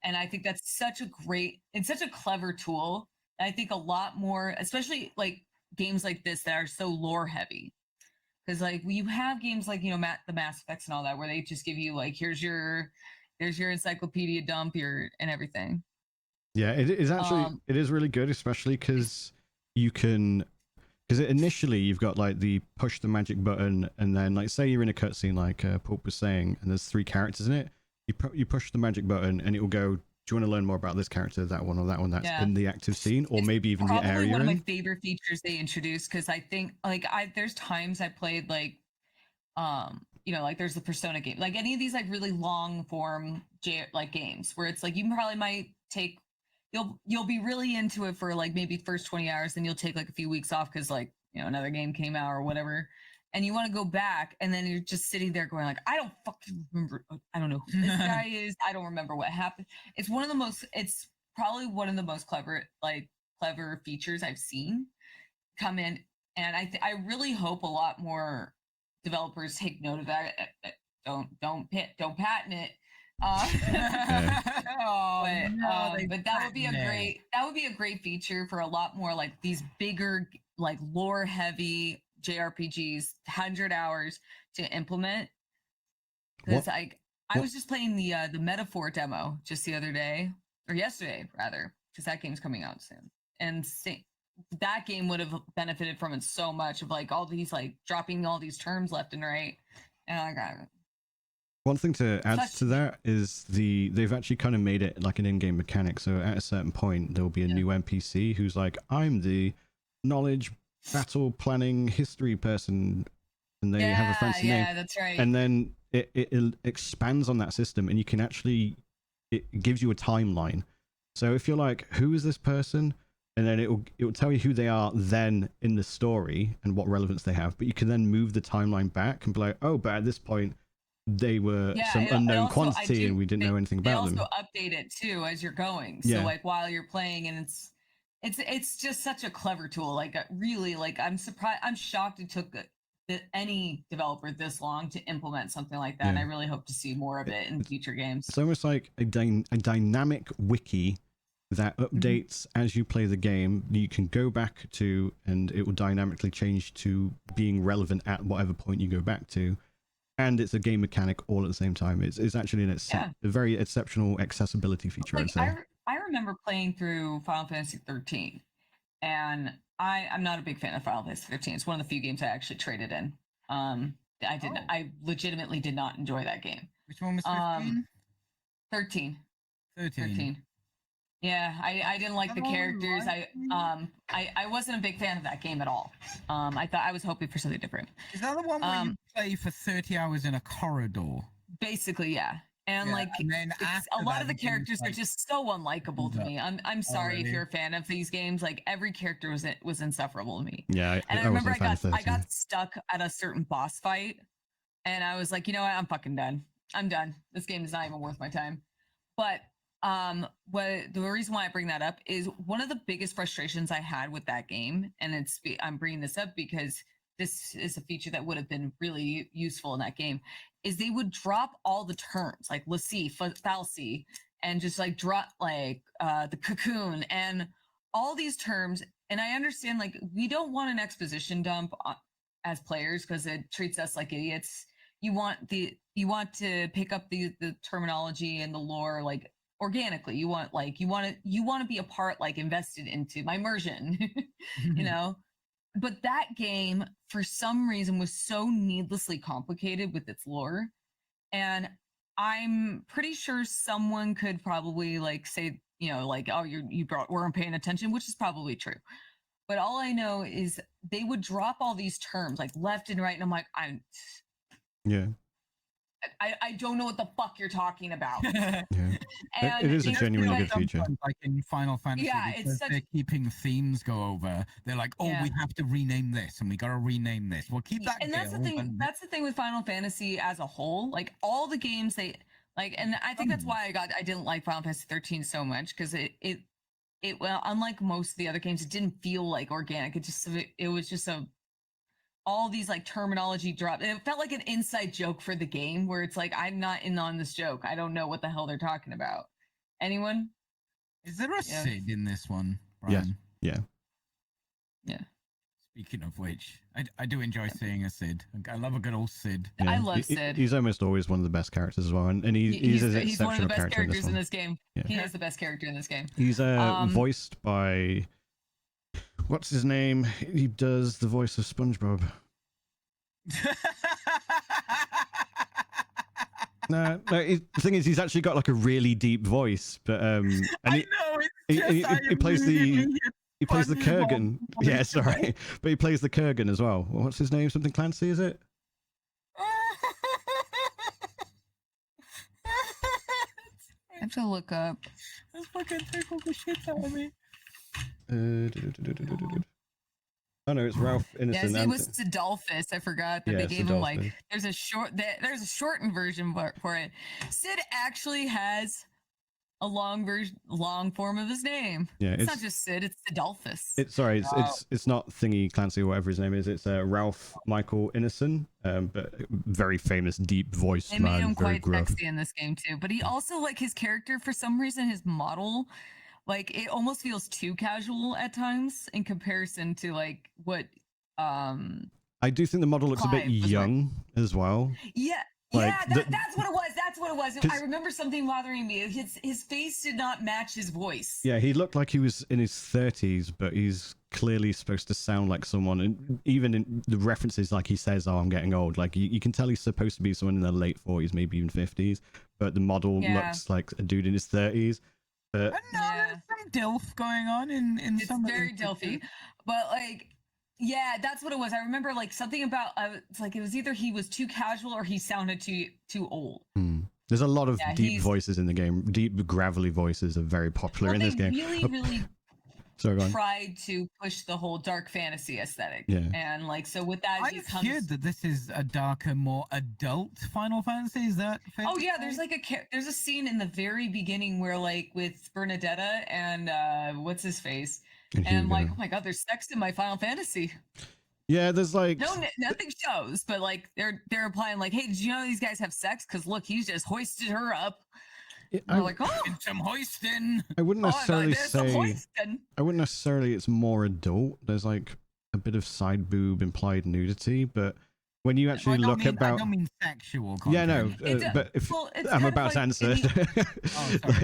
Speaker 4: And I think that's such a clever tool. And I think a lot more, especially games like this that are so lore heavy, because you have games the Mass Effects and all that where they just give you here's your encyclopedia dump and everything.
Speaker 1: Yeah, it is actually it is really good, especially because initially you've got the push the magic button, and then say you're in a cutscene like Pulp was saying, and there's 3 characters in it. You push the magic button and it will go, do you want to learn more about this character, that one, or that one that's in the active scene, or maybe even the area?
Speaker 4: One of my favorite features they introduced, because I think there's times I played there's the Persona game, any of these really long form games where it's you probably might take you'll be really into it for maybe first 20 hours, then you'll take a few weeks off because another game came out or whatever, and you want to go back, and then you're just sitting there going I don't fucking remember, I don't know who this guy is, I don't remember what happened. It's probably one of the most clever features I've seen come in, and I really hope a lot more developers take note of that. Don't patent it. But that would be a great feature for a lot more these bigger lore heavy JRPGs, 100 hours to implement. Because I was just playing the Metaphor demo just the other day, or yesterday rather, because that game's coming out soon, and that game would have benefited from it so much of all these dropping all these terms left and right, and I got it.
Speaker 1: One thing to add to that is they've actually kind of made it an in-game mechanic. So at a certain point, there will be a new NPC who's I'm the knowledge, battle planning, history person, and they have a fancy name.
Speaker 4: Yeah, that's right.
Speaker 1: And then it expands on that system, and you can it gives you a timeline. So if you're who is this person? And then it will tell you who they are then in the story and what relevance they have. But you can then move the timeline back and be oh, but at this point, they were
Speaker 4: Yeah,
Speaker 1: some
Speaker 4: and
Speaker 1: unknown
Speaker 4: also,
Speaker 1: quantity and we didn't know anything
Speaker 4: They
Speaker 1: about
Speaker 4: also
Speaker 1: them.
Speaker 4: update it too as you're going.
Speaker 1: Yeah.
Speaker 4: So like while you're playing, and it's just such a clever tool. Like really, like I'm surprised, I'm shocked it took any developer this long to implement something like that.
Speaker 1: Yeah.
Speaker 4: And I really hope to see more of it in future games.
Speaker 1: It's almost like a dynamic wiki that updates as you play the game. You can go back to, and it will dynamically change to being relevant at whatever point you go back to. And it's a game mechanic all at the same time. It's actually a very exceptional accessibility feature,
Speaker 4: Like,
Speaker 1: I'd say.
Speaker 4: I remember playing through Final Fantasy 13, and I'm not a big fan of Final Fantasy 13. It's one of the few games I actually traded in. I legitimately did not enjoy that game.
Speaker 5: Which one was 15?
Speaker 4: 13.
Speaker 5: 13.
Speaker 4: Yeah, I didn't like the characters. I wasn't a big fan of that game at all. I was hoping for something different.
Speaker 5: Is that the one where you play for 30 hours in a corridor?
Speaker 4: Basically, yeah. And like,
Speaker 5: and then
Speaker 4: a lot of the characters are just so unlikable to me. I'm sorry if you're a fan of these games. Like every character was insufferable to me.
Speaker 1: Yeah,
Speaker 4: I remember I got stuck at a certain boss fight, and I was like, you know what, I'm fucking done. I'm done. This game is not even worth my time. But the reason why I bring that up is one of the biggest frustrations I had with that game, and I'm bringing this up because this is a feature that would have been really useful in that game, is they would drop all the terms like lassie, falsi, and just like drop like the cocoon and all these terms. And I understand, like, we don't want an exposition dump as players because it treats us like idiots. You want to pick up the terminology and the lore like organically. You want to be a part, like, invested into my immersion, you know. But that game, for some reason, was so needlessly complicated with its lore, and I'm pretty sure someone could probably like say, you know, like, oh, weren't paying attention, which is probably true. But all I know is they would drop all these terms like left and right, and I'm like, I don't know what the fuck you're talking about.
Speaker 1: Yeah.
Speaker 4: And
Speaker 1: it is a genuinely good feature.
Speaker 5: Like in Final Fantasy, because they're keeping themes go over. They're like, oh, we have to rename this, and we got to rename this. Well, keep that.
Speaker 4: And that's the thing. That's the thing with Final Fantasy as a whole. Like all the games they like, and I think that's why I didn't like Final Fantasy 13 so much, because it well, unlike most of the other games, it didn't feel like organic. It was just all these like terminology drop. It felt like an inside joke for the game where it's like, I'm not in on this joke. I don't know what the hell they're talking about. Anyone?
Speaker 5: Is there a Sid in this one, Bryan?
Speaker 1: Yeah.
Speaker 5: Speaking of which, I do enjoy seeing a Sid. I love a good old Sid.
Speaker 1: Yeah.
Speaker 4: I love Sid.
Speaker 1: He's almost always one of the best characters as well, and he's an
Speaker 4: one of the
Speaker 1: exceptional
Speaker 4: best characters
Speaker 1: in
Speaker 4: this game.
Speaker 1: Yeah.
Speaker 4: He is the best character in this game.
Speaker 1: He's voiced by, what's his name? He does the voice of SpongeBob. No. The thing is, he's actually got like a really deep voice, but and he plays the Kurgan. Yeah, sorry, but he plays the Kurgan as well. What's his name? Something Clancy, is it?
Speaker 4: I have to look up.
Speaker 5: That's fucking tickled the shit out of me.
Speaker 1: Oh no, it's Ralph Innocent.
Speaker 4: Yes, it was Sidolphus. I forgot that they gave him like. There's a shortened version for it. Sid actually has a long form of his name.
Speaker 1: Yeah,
Speaker 4: it's not just Sid. It's Sidolphus.
Speaker 1: It's not Thingy Clancy or whatever his name is. It's Ralph Michael Innocent, but very famous, deep voice.
Speaker 4: They made him quite sexy in this game too. But he also, like, his character, for some reason, his model, like, it almost feels too casual at times in comparison to like what
Speaker 1: I do think the model looks a bit young as well.
Speaker 4: Yeah.
Speaker 1: Like,
Speaker 4: that's what it was. That's what it was. I remember something bothering me. His face did not match his voice.
Speaker 1: Yeah, he looked like he was in his 30s, but he's clearly supposed to sound like someone. And even in the references, like he says, "Oh, I'm getting old." Like you can tell he's supposed to be someone in their late 40s, maybe even 50s. But the model looks like a dude in his 30s. But
Speaker 5: there's some DILF going on in some.
Speaker 4: It's very DILFy, but like. Yeah, that's what it was. I remember like something about it's like it was either he was too casual or he sounded too old.
Speaker 1: There's a lot of deep voices in the game. Deep, gravelly voices are very popular in this game. Sorry, go on.
Speaker 4: tried to push the whole dark fantasy aesthetic.
Speaker 1: Yeah.
Speaker 4: And like, so with that
Speaker 5: I heard that this is a darker, more adult Final Fantasy. Is that fair?
Speaker 4: Oh
Speaker 5: to
Speaker 4: yeah,
Speaker 5: say?
Speaker 4: there's like there's a scene in the very beginning where like with Bernadetta and what's his face, and I'm like, oh my god, there's sex in my Final Fantasy.
Speaker 1: Yeah, there's like
Speaker 4: Nothing shows, but like they're implying like, hey, did you know these guys have sex? Because look, he's just hoisted her up. I'm like, oh,
Speaker 5: some hoisting.
Speaker 1: I wouldn't necessarily
Speaker 4: there's some
Speaker 1: say.
Speaker 4: hoisting.
Speaker 1: I wouldn't necessarily. It's more adult. There's like a bit of side boob implied nudity, but when you actually look about,
Speaker 5: I don't mean sexual content.
Speaker 1: yeah, no, but if I'm about to answer,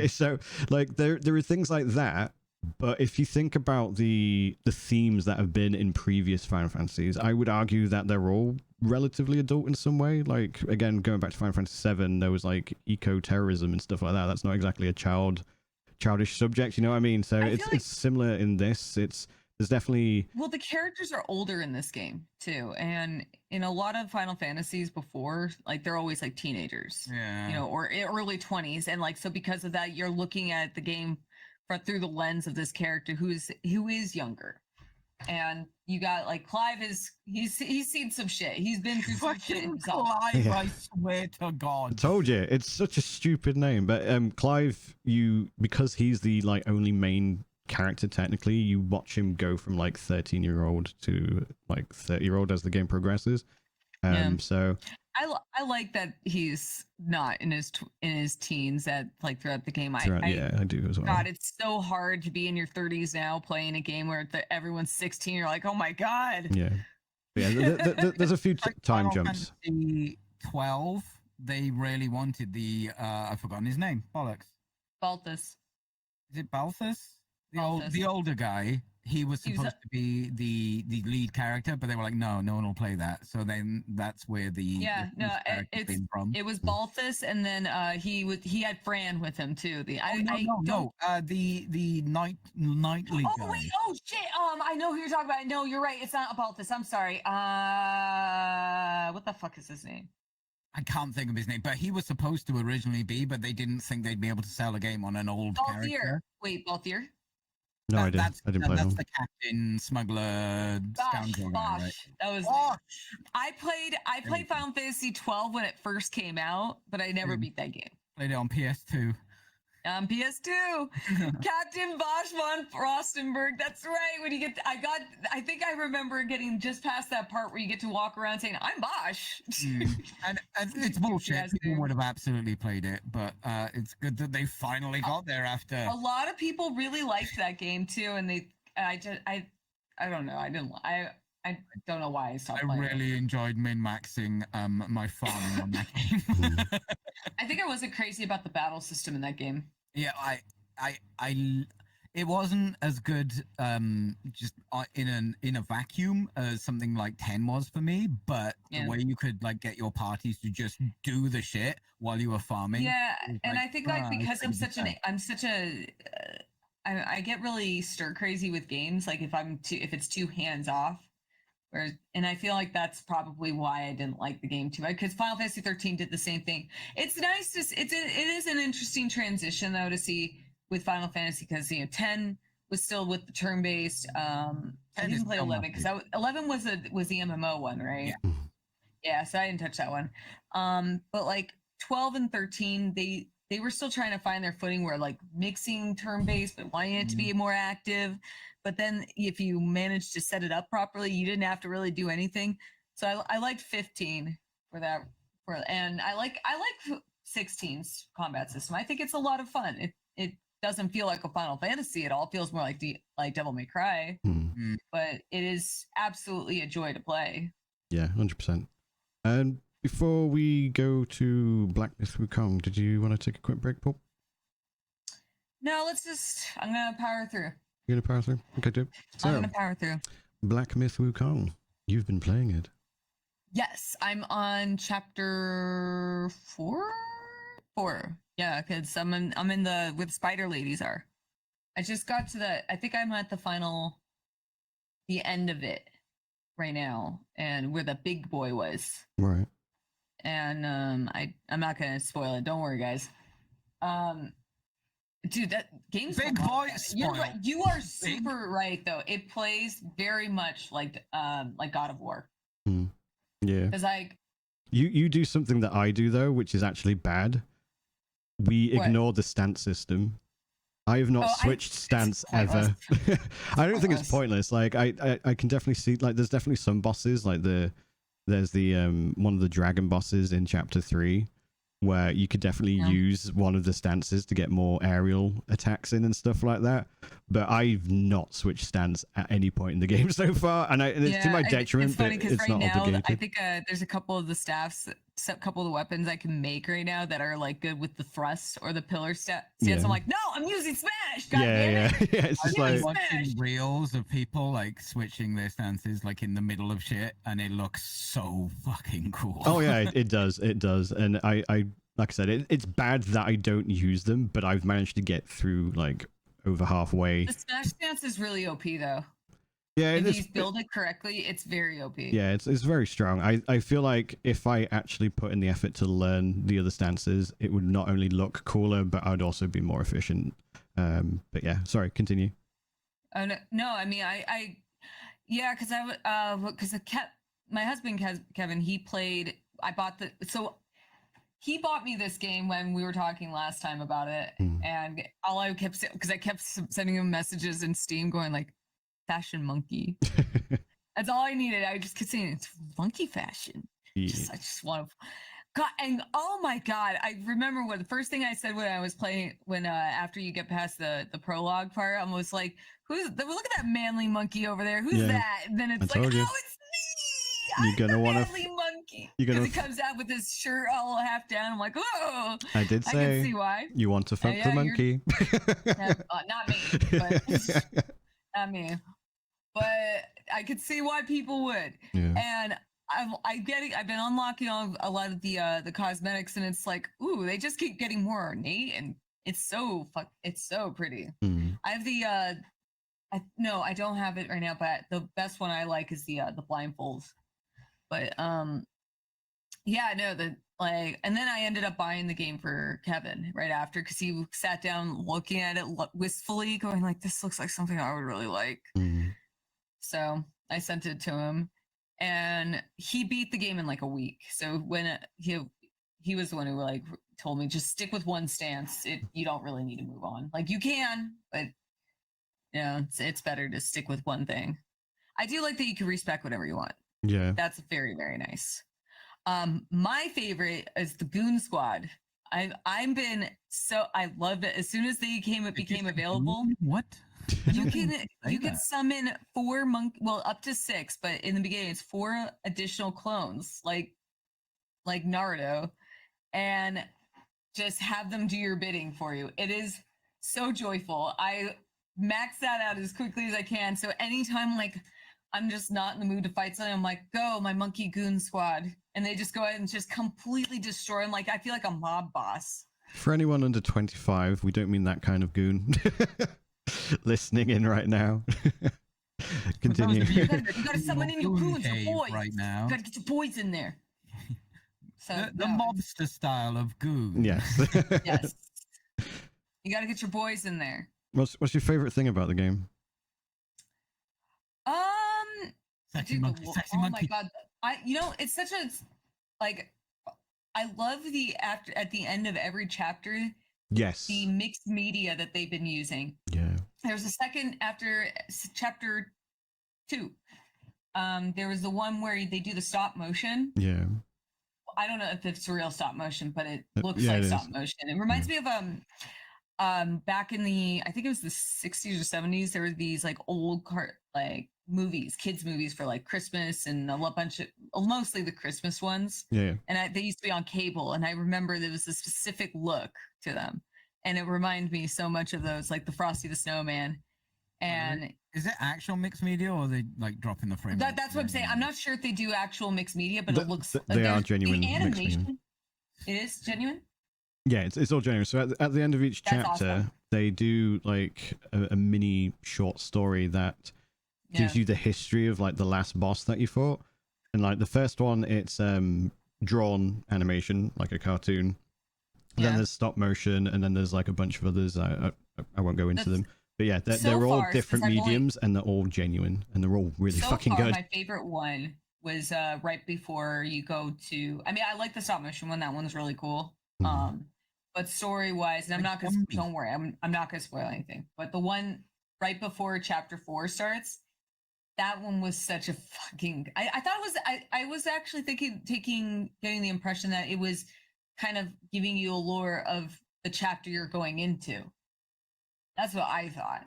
Speaker 1: so like there are things like that. But if you think about the themes that have been in previous Final Fantasies, I would argue that they're all relatively adult in some way. Like, again, going back to Final Fantasy VII, there was like eco-terrorism and stuff like that. That's not exactly a childish subject, you know what I mean? So it's similar in this. There's definitely...
Speaker 4: Well, the characters are older in this game too, and in a lot of Final Fantasies before, like they're always like teenagers,
Speaker 5: Yeah,
Speaker 4: you know, or early 20s, and like so because of that, you're looking at the game through the lens of this character who is younger. And you got like Clive he's seen some shit. He's been through some shit himself.
Speaker 5: Clive, I swear to God.
Speaker 1: I told you, it's such a stupid name. But Clive, because he's the like only main character technically, you watch him go from like 13-year-old to like 30-year-old as the game progresses. So
Speaker 4: I like that he's not in his teens at like throughout the game. I
Speaker 1: do as well.
Speaker 4: God, it's so hard to be in your 30s now playing a game where everyone's 16. You're like, oh my god.
Speaker 1: Yeah. There's a few time jumps.
Speaker 5: 12. They really wanted I've forgotten his name. Bollocks.
Speaker 4: Balthus.
Speaker 5: Is it Balthus?
Speaker 4: Balthus.
Speaker 5: The older guy. He was supposed to be the lead character, but they were like, no one will play that. So then that's where
Speaker 4: it was Balthus, and then he had Fran with him too. The nightly
Speaker 5: guy.
Speaker 4: Wait, oh shit! I know who you're talking about. No, you're right. It's not Balthus. I'm sorry. What the fuck is his name?
Speaker 5: I can't think of his name, but he was supposed to originally be, but they didn't think they'd be able to sell a game on an old character.
Speaker 4: Wait, Balthier?
Speaker 1: No, I didn't play
Speaker 5: That's
Speaker 1: him.
Speaker 5: the captain, smuggler, scoundrel guy, right?
Speaker 4: That was. I played Final Fantasy 12 when it first came out, but I never beat that game.
Speaker 5: Played it on PS2.
Speaker 4: On PS2, Captain Bosch von Frostenberg. That's right. When you get, I think I remember getting just past that part where you get to walk around saying, "I'm Bosch."
Speaker 5: And it's bullshit. People would have absolutely played it, but it's good that they finally got there after.
Speaker 4: A lot of people really liked that game too, and I don't know. I don't know why I stopped playing.
Speaker 5: I really enjoyed min-maxing my farming on that game.
Speaker 4: I think I wasn't crazy about the battle system in that game.
Speaker 5: Yeah, it wasn't as good just in a vacuum as something like 10 was for me, but the way you could like get your parties to just do the shit while you were farming.
Speaker 4: Yeah, and I think like because I get really stir crazy with games, like if it's too hands off. And I feel like that's probably why I didn't like the game too much, because Final Fantasy 13 did the same thing. It's nice to it is an interesting transition though to see with Final Fantasy, because 10 was still with the turn based. I didn't play 11 because 11 was the MMO one, right? Yeah, so I didn't touch that one. But like 12 and 13, they were still trying to find their footing, where like mixing turn based but wanting it to be more active. But then if you managed to set it up properly, you didn't have to really do anything. So I liked 15 for that. And I like 16's combat system. I think it's a lot of fun. It doesn't feel like a Final Fantasy at all. It feels more like Devil May Cry. But it is absolutely a joy to play.
Speaker 1: Yeah, 100%. And before we go to Black Myth Wukong, did you want to take a quick break, Paul?
Speaker 4: No, I'm going to power through.
Speaker 1: You're going to power through? Okay, dude. So,
Speaker 4: I'm going to power through.
Speaker 1: Black Myth Wukong. You've been playing it.
Speaker 4: Yes, I'm on chapter 4? 4. Yeah, because I'm in where the spider ladies are. I just got to I think I'm at the end of it right now, and where the big boy was.
Speaker 1: Right.
Speaker 4: And I'm not going to spoil it. Don't worry, guys. Dude, that game's
Speaker 5: Big
Speaker 4: so
Speaker 5: boy
Speaker 4: good. You're right.
Speaker 5: spoiled.
Speaker 4: You are super right though. It plays very much like God of War.
Speaker 1: Yeah.
Speaker 4: Because
Speaker 1: You do something that I do though, which is actually bad. We
Speaker 4: What?
Speaker 1: ignore the stance system. I have not switched stance ever. I don't think it's pointless. Like I can definitely see, like, there's definitely some bosses, like there's the one of the dragon bosses in chapter 3 where you could definitely use one of the stances to get more aerial attacks in and stuff like that. But I've not switched stance at any point in the game so far, and it's to my detriment.
Speaker 4: It's funny
Speaker 1: but
Speaker 4: because
Speaker 1: it's
Speaker 4: right
Speaker 1: not
Speaker 4: now
Speaker 1: obligated.
Speaker 4: I think there's a couple of the staffs, a couple of the weapons I can make right now that are like good with the thrust or the pillar stance.
Speaker 1: Yeah.
Speaker 4: I'm like, no, I'm using smash. God
Speaker 1: Yeah.
Speaker 4: damn it.
Speaker 1: Yeah. It's just
Speaker 5: I'm
Speaker 1: like,
Speaker 5: watching reels of people like switching their stances like in the middle of shit, and it looks so fucking cool.
Speaker 1: oh yeah, it does, and I like I said, it's bad that I don't use them, but I've managed to get through like over halfway.
Speaker 4: The smash stance is really OP though.
Speaker 1: Yeah,
Speaker 4: if you build it correctly, it's very OP.
Speaker 1: Yeah, it's very strong. I feel like if I actually put in the effort to learn the other stances, it would not only look cooler, but I'd also be more efficient. But yeah, sorry, continue.
Speaker 4: No, I mean yeah, because my husband Kevin, he played. He bought me this game when we were talking last time about it, and all I kept saying, because I kept sending him messages in Steam going like, fashion monkey. That's all I needed. I just kept saying it's funky fashion.
Speaker 1: Yeah.
Speaker 4: I just want to. God, and oh my God, I remember what the first thing I said when I was playing, after you get past the prologue part, I was like, look at that manly monkey over there. Who's that? And then it's like, oh, it's me.
Speaker 1: You're gonna want
Speaker 4: manly monkey.
Speaker 1: Because
Speaker 4: he comes out with his shirt all half down. I'm like, oh.
Speaker 1: I did say.
Speaker 4: I can see why.
Speaker 1: You want to fuck the monkey.
Speaker 4: Not me. But not me. But I could see why people would. Yeah. And I've been unlocking a lot of the cosmetics, and it's like, ooh, they just keep getting more ornate, and it's so pretty. I have the no, I don't have it right now, but the best one I like is the blindfolds. But yeah, no, and then I ended up buying the game for Kevin right after, because he sat down looking at it wistfully, going like, this looks like something I would really like. So I sent it to him, and he beat the game in like a week. So when he was the one who like told me, just stick with one stance. You don't really need to move on. Like, you can, but yeah, it's better to stick with one thing. I do like that you can respec whatever you want.
Speaker 1: Yeah,
Speaker 4: that's very, very nice. My favorite is the Goon Squad. I loved it as soon as they became available.
Speaker 5: What?
Speaker 4: You can summon 4 up to 6, but in the beginning it's 4 additional clones, like Naruto, and just have them do your bidding for you. It is so joyful. I max that out as quickly as I can. So anytime like I'm just not in the mood to fight something, I'm like, go, my monkey Goon Squad. And they just go ahead and just completely destroy them. Like, I feel like a mob boss.
Speaker 1: For anyone under 25, we don't mean that kind of goon. Listening in right now. Continue.
Speaker 4: You gotta summon in your goons, your boys.
Speaker 5: Right now.
Speaker 4: You gotta get your boys in there. So,
Speaker 5: the mobster style of goon.
Speaker 1: Yes.
Speaker 4: Yes. You gotta get your boys in there.
Speaker 1: What's your favorite thing about the game?
Speaker 5: Sexy monkey.
Speaker 4: Oh my God. It's such a, like, I love at the end of every chapter.
Speaker 1: Yes.
Speaker 4: The mixed media that they've been using.
Speaker 1: Yeah.
Speaker 4: There's a second after chapter 2. There was the one where they do the stop motion.
Speaker 1: Yeah.
Speaker 4: I don't know if it's real stop motion, but it looks
Speaker 1: yeah,
Speaker 4: like
Speaker 1: it
Speaker 4: stop motion. It reminds me of back in I think it was the 60s or 70s, there were these like old movies, kids movies for like Christmas, and a bunch of mostly the Christmas ones.
Speaker 1: Yeah.
Speaker 4: And they used to be on cable, and I remember there was a specific look to them, and it reminded me so much of those, like the Frosty the Snowman. And
Speaker 5: is it actual mixed media, or are they like dropping the frame?
Speaker 4: That's what I'm saying. I'm not sure if they do actual mixed media, but it looks
Speaker 1: they are genuine.
Speaker 4: The animation, it is genuine.
Speaker 1: Yeah, it's all genuine. So at the end of each chapter,
Speaker 4: awesome.
Speaker 1: They do like a mini short story that gives you the history of like the last boss that you fought. And like the first one, it's drawn animation, like a cartoon. Then
Speaker 4: Yeah.
Speaker 1: there's stop motion, and then there's like a bunch of others. I won't go into
Speaker 4: That's-
Speaker 1: them. But yeah,
Speaker 4: so
Speaker 1: they're all
Speaker 4: far,
Speaker 1: different
Speaker 4: since I've only-
Speaker 1: mediums, and they're all genuine, and they're all really
Speaker 4: so
Speaker 1: fucking
Speaker 4: far,
Speaker 1: good.
Speaker 4: my favorite one was right before you go to. I mean, I like the stop motion one. That one's really cool.
Speaker 1: Mhm.
Speaker 4: But story wise, and I'm not gonna. Don't worry, I'm not gonna spoil anything. But the one right before chapter 4 starts, that one was such a fucking. I thought it was. I was actually getting the impression that it was kind of giving you a lore of the chapter you're going into. That's what I thought.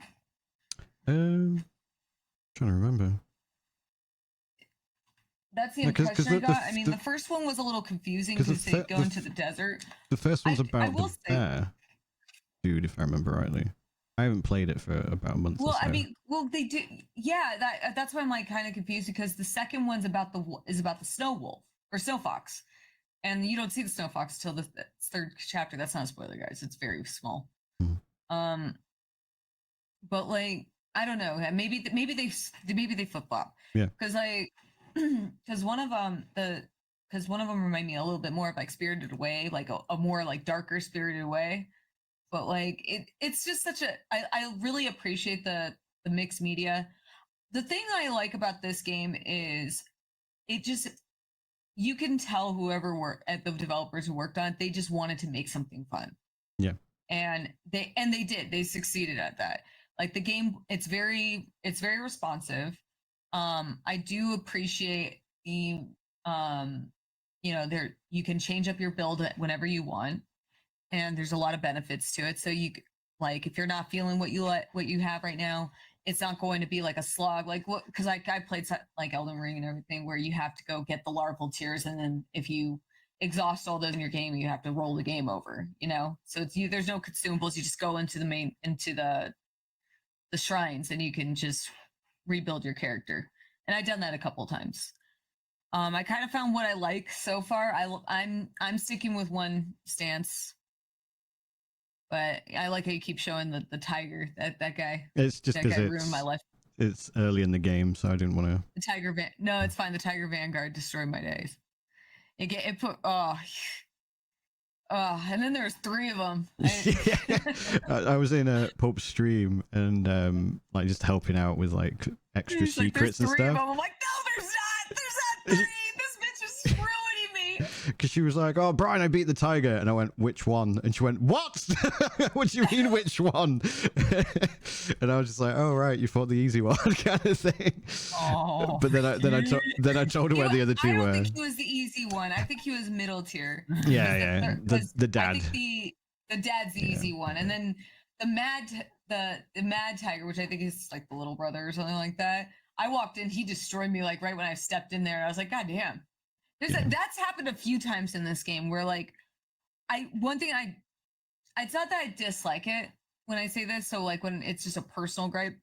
Speaker 1: Trying to remember.
Speaker 4: That's the
Speaker 1: Yeah, 'cause
Speaker 4: impression I
Speaker 1: the-
Speaker 4: got. I mean, the first one was a little confusing
Speaker 1: 'cause the
Speaker 4: because they
Speaker 1: fir-
Speaker 4: go
Speaker 1: the
Speaker 4: into the desert.
Speaker 1: The first one's
Speaker 4: I
Speaker 1: about
Speaker 4: will
Speaker 1: the
Speaker 4: say-
Speaker 1: bear dude, if I remember rightly. I haven't played it for about a month or
Speaker 4: Well,
Speaker 1: so.
Speaker 4: I mean, they do. Yeah, that's why I'm like kind of confused because the second one's about the snow wolf or snow fox, and you don't see the snow fox till the third chapter. That's not a spoiler, guys. It's very small.
Speaker 1: Hmm.
Speaker 4: But like I don't know. Maybe they flip flop.
Speaker 1: Yeah.
Speaker 4: Because because one of them remind me a little bit more of like Spirited Away, like a more like darker Spirited Away. But like it's just such a I really appreciate the mixed media. The thing I like about this game is it just you can tell whoever worked at the developers who worked on it, they just wanted to make something fun.
Speaker 1: Yeah.
Speaker 4: And they did. They succeeded at that. Like the game, it's very responsive. I do appreciate the there you can change up your build whenever you want, and there's a lot of benefits to it. So you like if you're not feeling what you have right now, it's not going to be like a slog. Like what? Because I played like Elden Ring and everything, where you have to go get the larval tears, and then if you exhaust all those in your game, you have to roll the game over. So it's there's no consumables. You just go into the shrines, and you can just rebuild your character. And I've done that a couple times. I kind of found what I like so far. I'm sticking with one stance, but I like how you keep showing the tiger. That guy.
Speaker 1: It's just
Speaker 4: That
Speaker 1: because
Speaker 4: guy ruined my life.
Speaker 1: it's early in the game, so I didn't want to.
Speaker 4: The tiger No, it's fine. The tiger vanguard destroyed my days. It put and then there's 3 of them.
Speaker 1: I was in a Pulp stream and like just helping out with like extra
Speaker 4: He's like,
Speaker 1: secrets and
Speaker 4: "There's 3 of
Speaker 1: stuff.
Speaker 4: them." I'm like, no, there's not. There's not 3. This bitch is ruining me.
Speaker 1: Because she was like, "Oh, Brian, I beat the tiger," and I went, "Which one?" And she went, "What? What do you mean, which one?" And I was just like, "Oh, right, you fought the easy one," kind of thing.
Speaker 5: Oh,
Speaker 1: But then I told her where the other 2
Speaker 4: I don't
Speaker 1: were.
Speaker 4: think he was the easy one. I think he was middle tier.
Speaker 1: Yeah. The dad.
Speaker 4: I think the dad's the easy one, and then the mad tiger, which I think is like the little brother or something like that. I walked in, he destroyed me like right when I stepped in there. I was like, God damn. That's happened a few times in this game where like it's not that I dislike it when I say this. So like when it's just a personal gripe,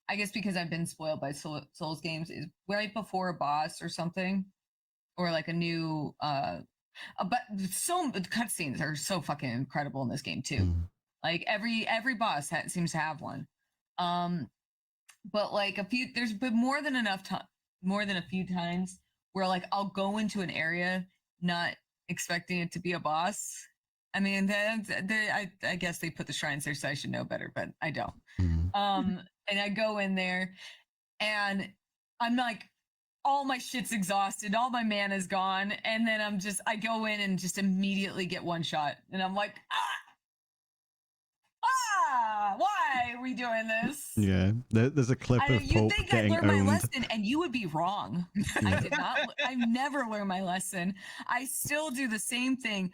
Speaker 4: I guess because I've been spoiled by Souls games, is right before a boss or something, or like a new but the cutscenes are so fucking incredible in this game too. Like every boss seems to have one. But like there's been more than a few times where like I'll go into an area not expecting it to be a boss. I mean, I guess they put the shrines there, so I should know better, but I don't. And I go in there, and I'm like, all my shit's exhausted, all my mana's gone, and then I go in and just immediately get one shot, and I'm like, why are we doing this?
Speaker 1: Yeah, there's a clip of
Speaker 4: You
Speaker 1: Pulp
Speaker 4: think I
Speaker 1: getting
Speaker 4: learned my
Speaker 1: owned.
Speaker 4: lesson, and you would be wrong. I did not. I never learned my lesson. I still do the same thing.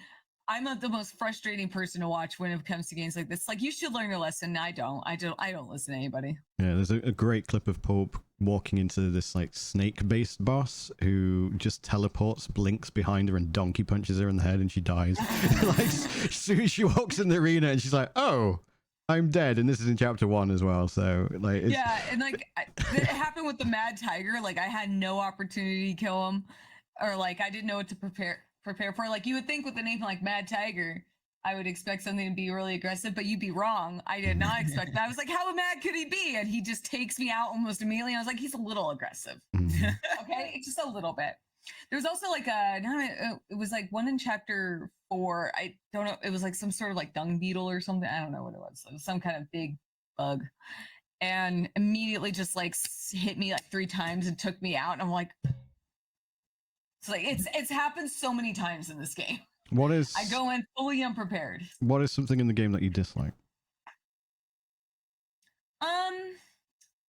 Speaker 4: I'm not the most frustrating person to watch when it comes to games like this. Like, you should learn your lesson. I don't listen to anybody.
Speaker 1: Yeah, there's a great clip of Pulp walking into this like snake-based boss who just teleports, blinks behind her, and donkey punches her in the head, and she dies. Like, as soon as she walks in the arena, and she's like, "Oh, I'm dead." And this is in chapter 1 as well. So like,
Speaker 4: yeah, and like it happened with the Mad Tiger. Like, I had no opportunity to kill him, or like I didn't know what to prepare for. Like, you would think with a name like Mad Tiger, I would expect something to be really aggressive, but you'd be wrong. I did not expect that. I was like, how mad could he be? And he just takes me out almost immediately. I was like, he's a little aggressive. Okay, just a little bit. There's also like it was like one in chapter or I don't know, it was like some sort of like dung beetle or something. I don't know what it was. It was some kind of big bug, and immediately just like hit me like 3 times and took me out. And I'm like, it's like it's happened so many times in this game.
Speaker 1: What is?
Speaker 4: I go in fully unprepared.
Speaker 1: What is something in the game that you dislike?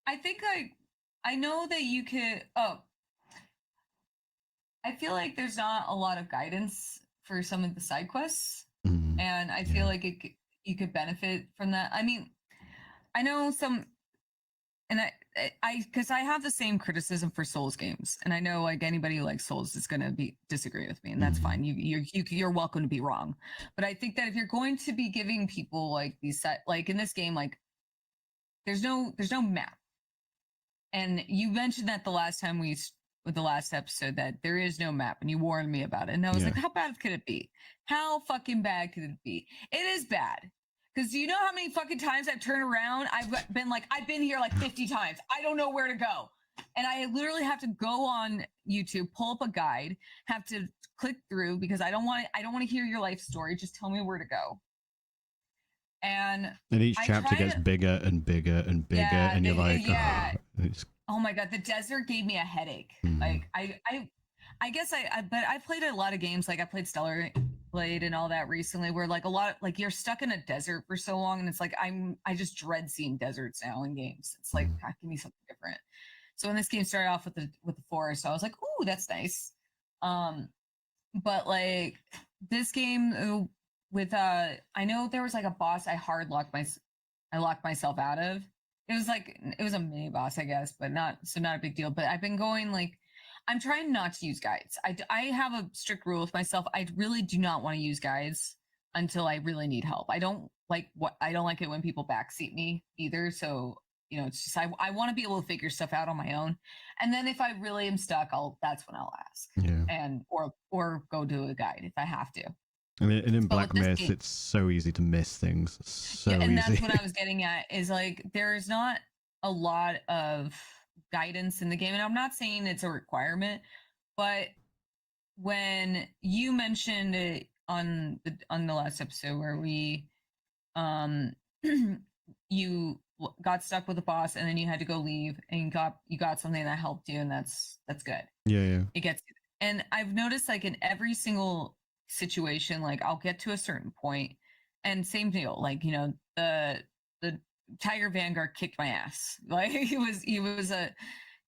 Speaker 4: I think I know that you could. Oh, I feel like there's not a lot of guidance for some of the side quests, and I feel like you could benefit from that. I mean, I know some, and I because I have the same criticism for Souls games, and I know like anybody who likes Souls is gonna disagree with me, and that's fine. You're welcome to be wrong, but I think that if you're going to be giving people like these like in this game, like there's no map, and you mentioned that the last time with the last episode that there is no map, and you warned me about it, and I was like, how bad could it be? How fucking bad could it be? It is bad. Because do you know how many fucking times I've turned around? I've been here like 50 times. I don't know where to go. And I literally have to go on YouTube, pull up a guide, have to click through because I don't want to hear your life story. Just tell me where to go. And
Speaker 1: each chapter gets bigger and bigger and bigger, and you're like,
Speaker 4: oh my God, the desert gave me a headache. Like I guess but I played a lot of games. Like I played Stellar Blade and all that recently, where like a lot like you're stuck in a desert for so long, and it's like I just dread seeing deserts now in games. It's like give me something different. So when this game started off with the forest, I was like, ooh, that's nice. But like this game with I know there was like a boss I locked myself out of. It was a mini boss, I guess, but not a big deal. But I've been going like, I'm trying not to use guides. I have a strict rule with myself. I really do not want to use guides until I really need help. I don't like it when people backseat me either. So, you know, it's just, I want to be able to figure stuff out on my own. And then if I really am stuck, that's when I'll ask and, or go to a guide if I have to.
Speaker 1: And in Black Myth, it's so easy to miss things.
Speaker 4: And that's what I was getting at is like, there's not a lot of guidance in the game. And I'm not saying it's a requirement, but when you mentioned it on the last episode where we, you got stuck with a boss and then you had to go leave and you got something that helped you, and that's good. Yeah. It gets, and I've noticed like in every single situation, like I'll get to a certain point and same deal, like, you know, the Tiger Vanguard kicked my ass. Like he was like,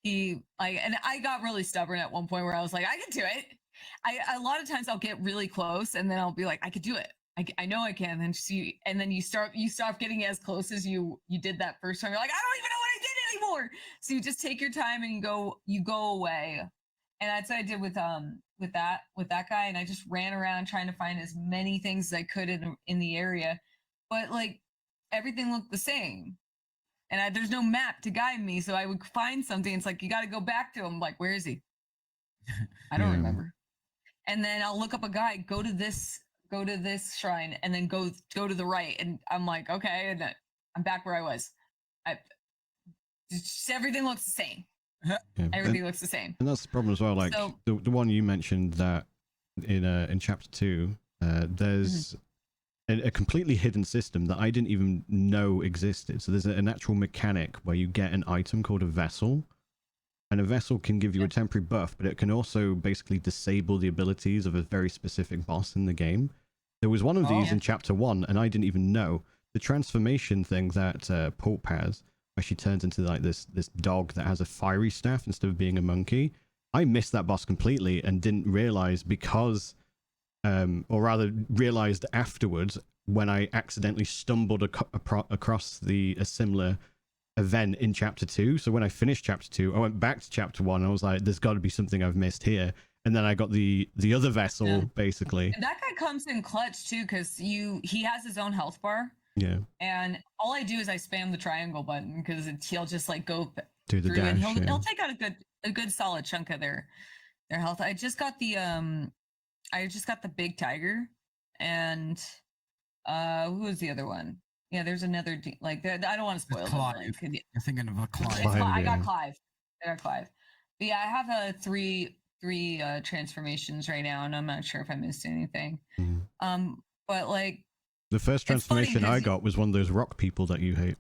Speaker 4: and I got really stubborn at one point where I was like, I can do it. A lot of times I'll get really close and then I'll be like, I could do it. I know I can. And then you stop getting as close as you did that first time. You're like, I don't even know what I did anymore. So you just take your time and you go away. And that's what I did with that guy. And I just ran around trying to find as many things as I could in the area. But like everything looked the same. And there's no map to guide me. So I would find something. It's like, you got to go back to him. Like, where is he? I don't remember. And then I'll look up a guide, go to this shrine, and then go to the right. And I'm like, okay. And I'm back where I was. Just everything looks the same. Everything looks the same.
Speaker 1: And that's the problem as well. Like the one you mentioned that in chapter 2, there's a completely hidden system that I didn't even know existed. So there's an actual mechanic where you get an item called a vessel, and a vessel can give you a temporary buff, but it can also basically disable the abilities of a very specific boss in the game. There was one of these in chapter 1, and I didn't even know. The transformation thing that Pulp has, where she turns into like this dog that has a fiery staff instead of being a monkey. I missed that boss completely and didn't realize because, or rather realized afterwards when I accidentally stumbled across a similar event in chapter 2. So when I finished chapter 2, I went back to chapter 1 and I was like, there's got to be something I've missed here. And then I got the other vessel basically.
Speaker 4: And that guy comes in clutch too, because he has his own health bar.
Speaker 1: Yeah.
Speaker 4: And all I do is I spam the triangle button because he'll just like go
Speaker 1: do the
Speaker 4: through
Speaker 1: dash,
Speaker 4: and he'll take out a good solid chunk of their health. I just got the big tiger, and who was the other one? Yeah, there's another like I don't want to spoil it.
Speaker 5: You're thinking of a Clive.
Speaker 4: I got Clive. But yeah, I have a three 3 transformations right now, and I'm not sure if I missed anything.
Speaker 1: Mhm.
Speaker 4: But like
Speaker 1: The first
Speaker 4: it's funny
Speaker 1: transformation I
Speaker 4: 'cause-
Speaker 1: got was one of those rock people that you hate.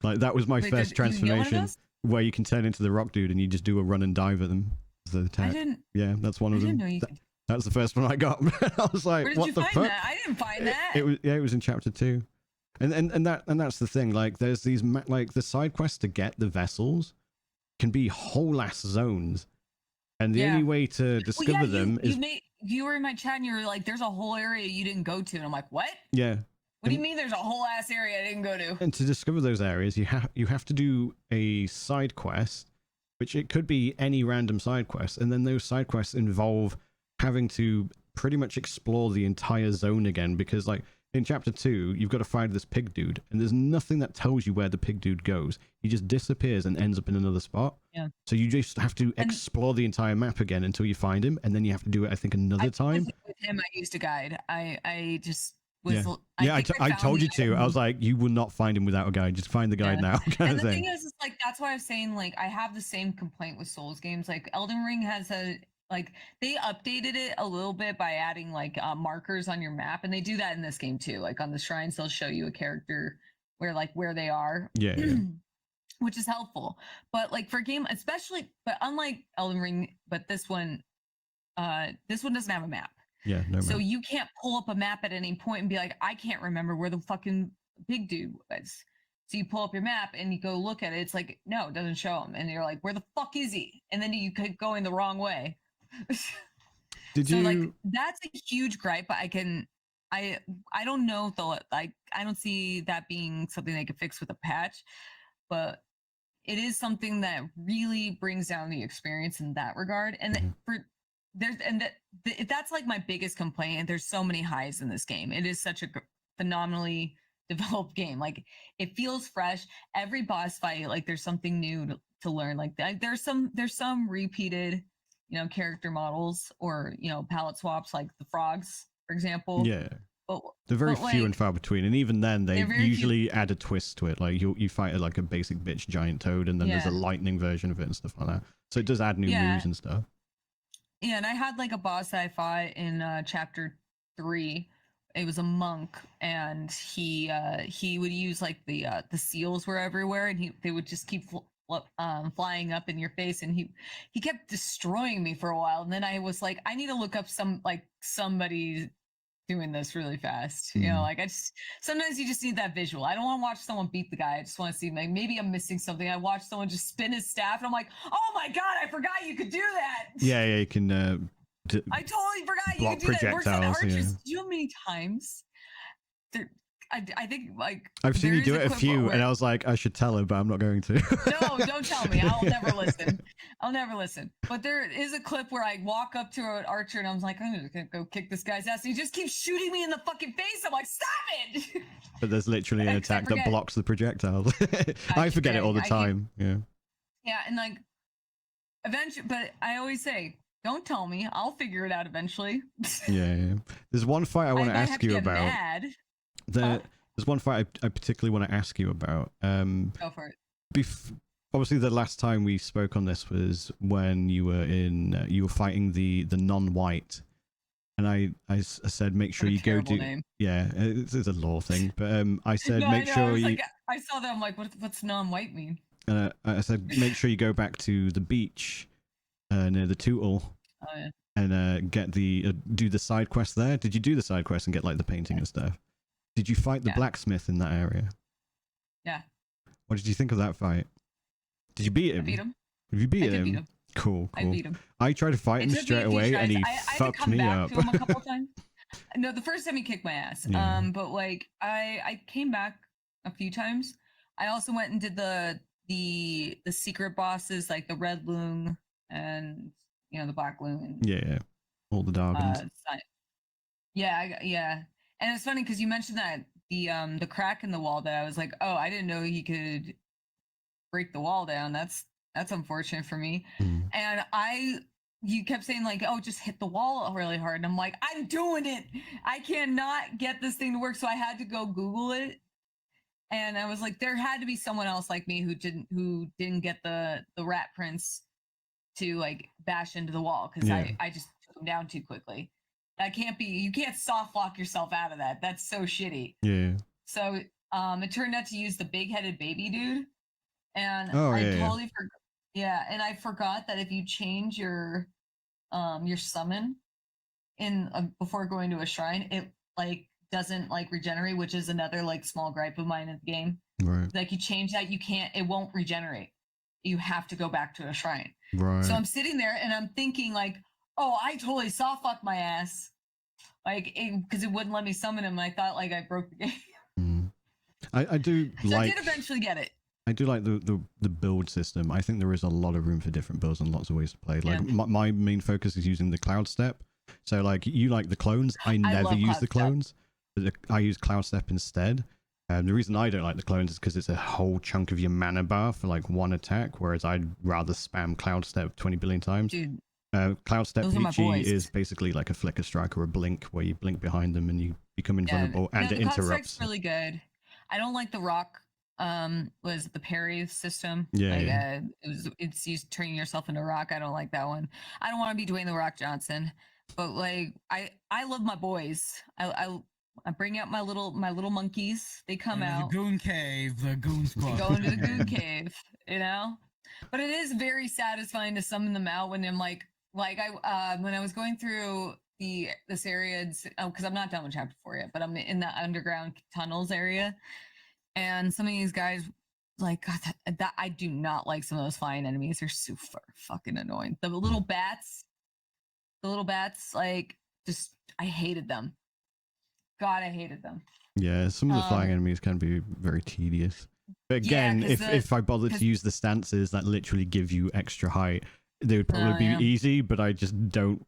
Speaker 1: Like that was my
Speaker 4: Wait,
Speaker 1: first
Speaker 4: you get one of
Speaker 1: transformation,
Speaker 4: those?
Speaker 1: where you can turn into the rock dude and you just do a run and dive at them. The
Speaker 4: I
Speaker 1: attack.
Speaker 4: didn't.
Speaker 1: Yeah, that's one
Speaker 4: I
Speaker 1: of them.
Speaker 4: didn't know you could.
Speaker 1: That's the first one I got. I was like,
Speaker 4: Where did
Speaker 1: what
Speaker 4: you
Speaker 1: the
Speaker 4: find
Speaker 1: fuck?
Speaker 4: that? I didn't find that.
Speaker 1: It was in chapter 2. And that's the thing. Like there's these like the side quests to get the vessels can be whole ass zones. And the
Speaker 4: Yeah.
Speaker 1: only way to discover them is
Speaker 4: You were in my chat and you were like, "There's a whole area you didn't go to," and I'm like, "What?
Speaker 1: yeah.
Speaker 4: What do you mean? There's a whole ass area I didn't go to?"
Speaker 1: And to discover those areas, you have to do a side quest, which it could be any random side quest, and then those side quests involve having to pretty much explore the entire zone again, because like in chapter 2, you've got to find this pig dude, and there's nothing that tells you where the pig dude goes. He just disappears and ends up in another spot.
Speaker 4: Yeah.
Speaker 1: So you just have to
Speaker 4: And-
Speaker 1: explore the entire map again until you find him, and then you have to do it, I think, another time.
Speaker 4: With him, I used a guide. I just
Speaker 1: Yeah.
Speaker 4: was.
Speaker 1: Yeah,
Speaker 4: think
Speaker 1: I
Speaker 4: found
Speaker 1: told
Speaker 4: the
Speaker 1: you to. I was like, you will not find him without a guide. Just find the guide
Speaker 4: Yeah.
Speaker 1: now, kind
Speaker 4: And
Speaker 1: of
Speaker 4: the
Speaker 1: thing.
Speaker 4: thing is like that's why I was saying like I have the same complaint with Souls games. Like Elden Ring has a like they updated it a little bit by adding like markers on your map, and they do that in this game too. Like on the shrines, they'll show you a character where they are.
Speaker 1: Yeah, yeah.
Speaker 4: Which is helpful. But like for game, especially but unlike Elden Ring, but this one doesn't have a map.
Speaker 1: Yeah, no
Speaker 4: So
Speaker 1: man.
Speaker 4: you can't pull up a map at any point and be like, I can't remember where the fucking big dude was. So you pull up your map and you go look at it. It's like, no, it doesn't show him. And you're like, where the fuck is he? And then you keep going the wrong way.
Speaker 1: Did
Speaker 4: So
Speaker 1: you?
Speaker 4: like that's a huge gripe, but I don't know if they'll I don't see that being something they could fix with a patch, but it is something that really brings down the experience in that regard. And
Speaker 1: Mhm.
Speaker 4: that's like my biggest complaint. And there's so many highs in this game. It is such a phenomenally developed game. Like it feels fresh. Every boss fight, like there's something new to learn. Like there's some repeated, character models or palette swaps, like the frogs, for example.
Speaker 1: Yeah.
Speaker 4: But
Speaker 1: They're very
Speaker 4: but,
Speaker 1: few
Speaker 4: like,
Speaker 1: and far between, and even then, they
Speaker 4: they're very few.
Speaker 1: usually add a twist to it. Like you fight like a basic bitch giant toad, and then there's a
Speaker 4: Yeah.
Speaker 1: lightning version of it and stuff like that. So it does add new
Speaker 4: Yeah.
Speaker 1: moves and stuff.
Speaker 4: Yeah, and I had like a boss that I fought in chapter 3. It was a monk, and he would use like the seals were everywhere, and they would just keep flying up in your face, and he kept destroying me for a while. And then I was like, I need to look up somebody doing this really fast.
Speaker 1: Mhm.
Speaker 4: Like sometimes you just need that visual. I don't want to watch someone beat the guy. I just want to see like maybe I'm missing something. I watched someone just spin his staff, and I'm like, oh my god, I forgot you could do that.
Speaker 1: Yeah, you can.
Speaker 4: I totally forgot you
Speaker 1: block
Speaker 4: could do that. It works on
Speaker 1: projectiles,
Speaker 4: archers.
Speaker 1: yeah.
Speaker 4: Do you know how many times? I think like
Speaker 1: I've seen
Speaker 4: there
Speaker 1: you
Speaker 4: is
Speaker 1: do it a
Speaker 4: clip
Speaker 1: few,
Speaker 4: where-
Speaker 1: and I was like, I should tell her, but I'm not going to.
Speaker 4: No, don't tell me. I'll never listen. I'll never listen. But there is a clip where I walk up to an archer and I'm like, I'm just gonna go kick this guy's ass. And he just keeps shooting me in the fucking face. I'm like, stop it!
Speaker 1: But there's literally an
Speaker 4: I
Speaker 1: attack that
Speaker 4: forget.
Speaker 1: blocks the projectiles. I forget it all the time. Yeah.
Speaker 4: Yeah, and like eventually, but I always say, don't tell me. I'll figure it out eventually.
Speaker 1: Yeah. There's one fight I want to
Speaker 4: might have
Speaker 1: ask
Speaker 4: to
Speaker 1: you
Speaker 4: get
Speaker 1: about.
Speaker 4: mad.
Speaker 1: There's one fight I particularly want to ask you about.
Speaker 4: Go for it.
Speaker 1: Obviously, the last time we spoke on this was when you were fighting the non-white, and I said make sure
Speaker 4: What a
Speaker 1: you go
Speaker 4: terrible
Speaker 1: do.
Speaker 4: name.
Speaker 1: Yeah, it's a law thing, but I said
Speaker 4: No,
Speaker 1: make
Speaker 4: I know.
Speaker 1: sure
Speaker 4: I was
Speaker 1: you.
Speaker 4: like, I saw that. I'm like, what's non-white mean?
Speaker 1: I said make sure you go back to the beach near the Tootle.
Speaker 4: Oh yeah.
Speaker 1: And get do the side quest there. Did you do the side quest and get like the painting and stuff? Did you fight the
Speaker 4: Yeah.
Speaker 1: blacksmith in that area?
Speaker 4: Yeah.
Speaker 1: What did you think of that fight? Did you beat
Speaker 4: I
Speaker 1: him?
Speaker 4: beat him.
Speaker 1: Have you
Speaker 4: I
Speaker 1: beat
Speaker 4: did
Speaker 1: him?
Speaker 4: beat him.
Speaker 1: Cool.
Speaker 4: I beat him.
Speaker 1: I tried to fight
Speaker 4: It
Speaker 1: him
Speaker 4: took me a
Speaker 1: straight
Speaker 4: few
Speaker 1: away, and
Speaker 4: tries.
Speaker 1: he
Speaker 4: I had to
Speaker 1: fucked
Speaker 4: come
Speaker 1: me
Speaker 4: back
Speaker 1: up.
Speaker 4: to him a couple times. No, the first time he kicked my ass.
Speaker 1: Yeah.
Speaker 4: But like I came back a few times. I also went and did the secret bosses, like the red loon and the black loon.
Speaker 1: Yeah. All the Dargans.
Speaker 4: Yeah. And it's funny because you mentioned that the crack in the wall, that I was like, oh, I didn't know he could break the wall down. That's unfortunate for me.
Speaker 1: Mm.
Speaker 4: And you kept saying like, oh, just hit the wall really hard. And I'm like, I'm doing it. I cannot get this thing to work. So I had to go Google it. And I was like, there had to be someone else like me who didn't get the rat prince to like bash into the wall because I just took him down too quickly. That can't be. You can't soft lock yourself out of that. That's so shitty.
Speaker 1: Yeah.
Speaker 4: So it turned out to use the big-headed baby dude, and
Speaker 1: Oh,
Speaker 4: I
Speaker 1: yeah,
Speaker 4: totally forgot. Yeah, and I forgot that if you change your summon in before going to a shrine, it like doesn't like regenerate, which is another like small gripe of mine in the game.
Speaker 1: Right.
Speaker 4: Like you change that, you can't. It won't regenerate. You have to go back to a shrine.
Speaker 1: Right.
Speaker 4: So I'm sitting there and I'm thinking like, oh, I totally soft locked my ass, like because it wouldn't let me summon him. I thought like I broke the game.
Speaker 1: I do
Speaker 4: So
Speaker 1: like.
Speaker 4: I did eventually get it.
Speaker 1: I do like the build system. I think there is a lot of room for different builds and lots of ways to play. Like my main focus is using the cloud step. So like you like the clones. I never use the clones. I use cloud step instead. The reason I don't like the clones is because it's a whole chunk of your mana bar for like one attack, whereas I'd rather spam cloud step 20 billion times.
Speaker 4: Dude,
Speaker 1: cloud step
Speaker 4: those are my
Speaker 1: Peachy
Speaker 4: boys.
Speaker 1: is basically like a flicker strike or a blink where you blink behind them and you become invulnerable and
Speaker 4: the
Speaker 1: it
Speaker 4: cloud
Speaker 1: interrupts.
Speaker 4: strike's really good. I don't like the rock. Was the parry system?
Speaker 1: Yeah,
Speaker 4: like,
Speaker 1: yeah.
Speaker 4: It's used turning yourself into rock. I don't like that one. I don't want to be Dwayne the Rock Johnson, but like I love my boys. I bring out my little monkeys. They come out.
Speaker 5: The goon cave, the goon squad.
Speaker 4: Go into the goon cave, you know. But it is very satisfying to summon them out when I'm like I when I was going through this area, because I'm not done with chapter 4 yet, but I'm in the underground tunnels area. And some of these guys, like, God, that I do not like some of those flying enemies. They're super fucking annoying. The little bats, like, just, I hated them. God, I hated them.
Speaker 1: Yeah, some of the flying enemies can be very tedious. But again, if I bother to use the stances that literally give you extra height, they would probably be easy, but I just don't.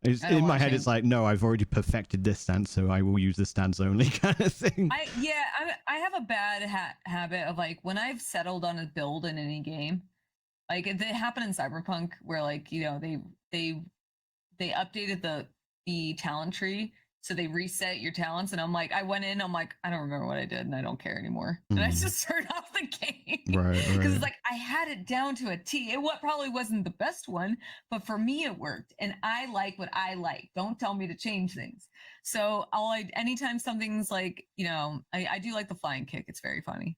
Speaker 1: In my head, it's like, no, I've already perfected this stance, so I will use the stance only kind of thing.
Speaker 4: I have a bad habit of like when I've settled on a build in any game, like it happened in Cyberpunk where like they updated the talent tree, so they reset your talents, and I'm like, I went in, I'm like, I don't remember what I did, and I don't care anymore, and I just turned off the game,
Speaker 1: right?
Speaker 4: Because it's like I had it down to a T. It probably wasn't the best one, but for me it worked, and I like what I like. Don't tell me to change things. So anytime something's like, I do like the flying kick. It's very funny.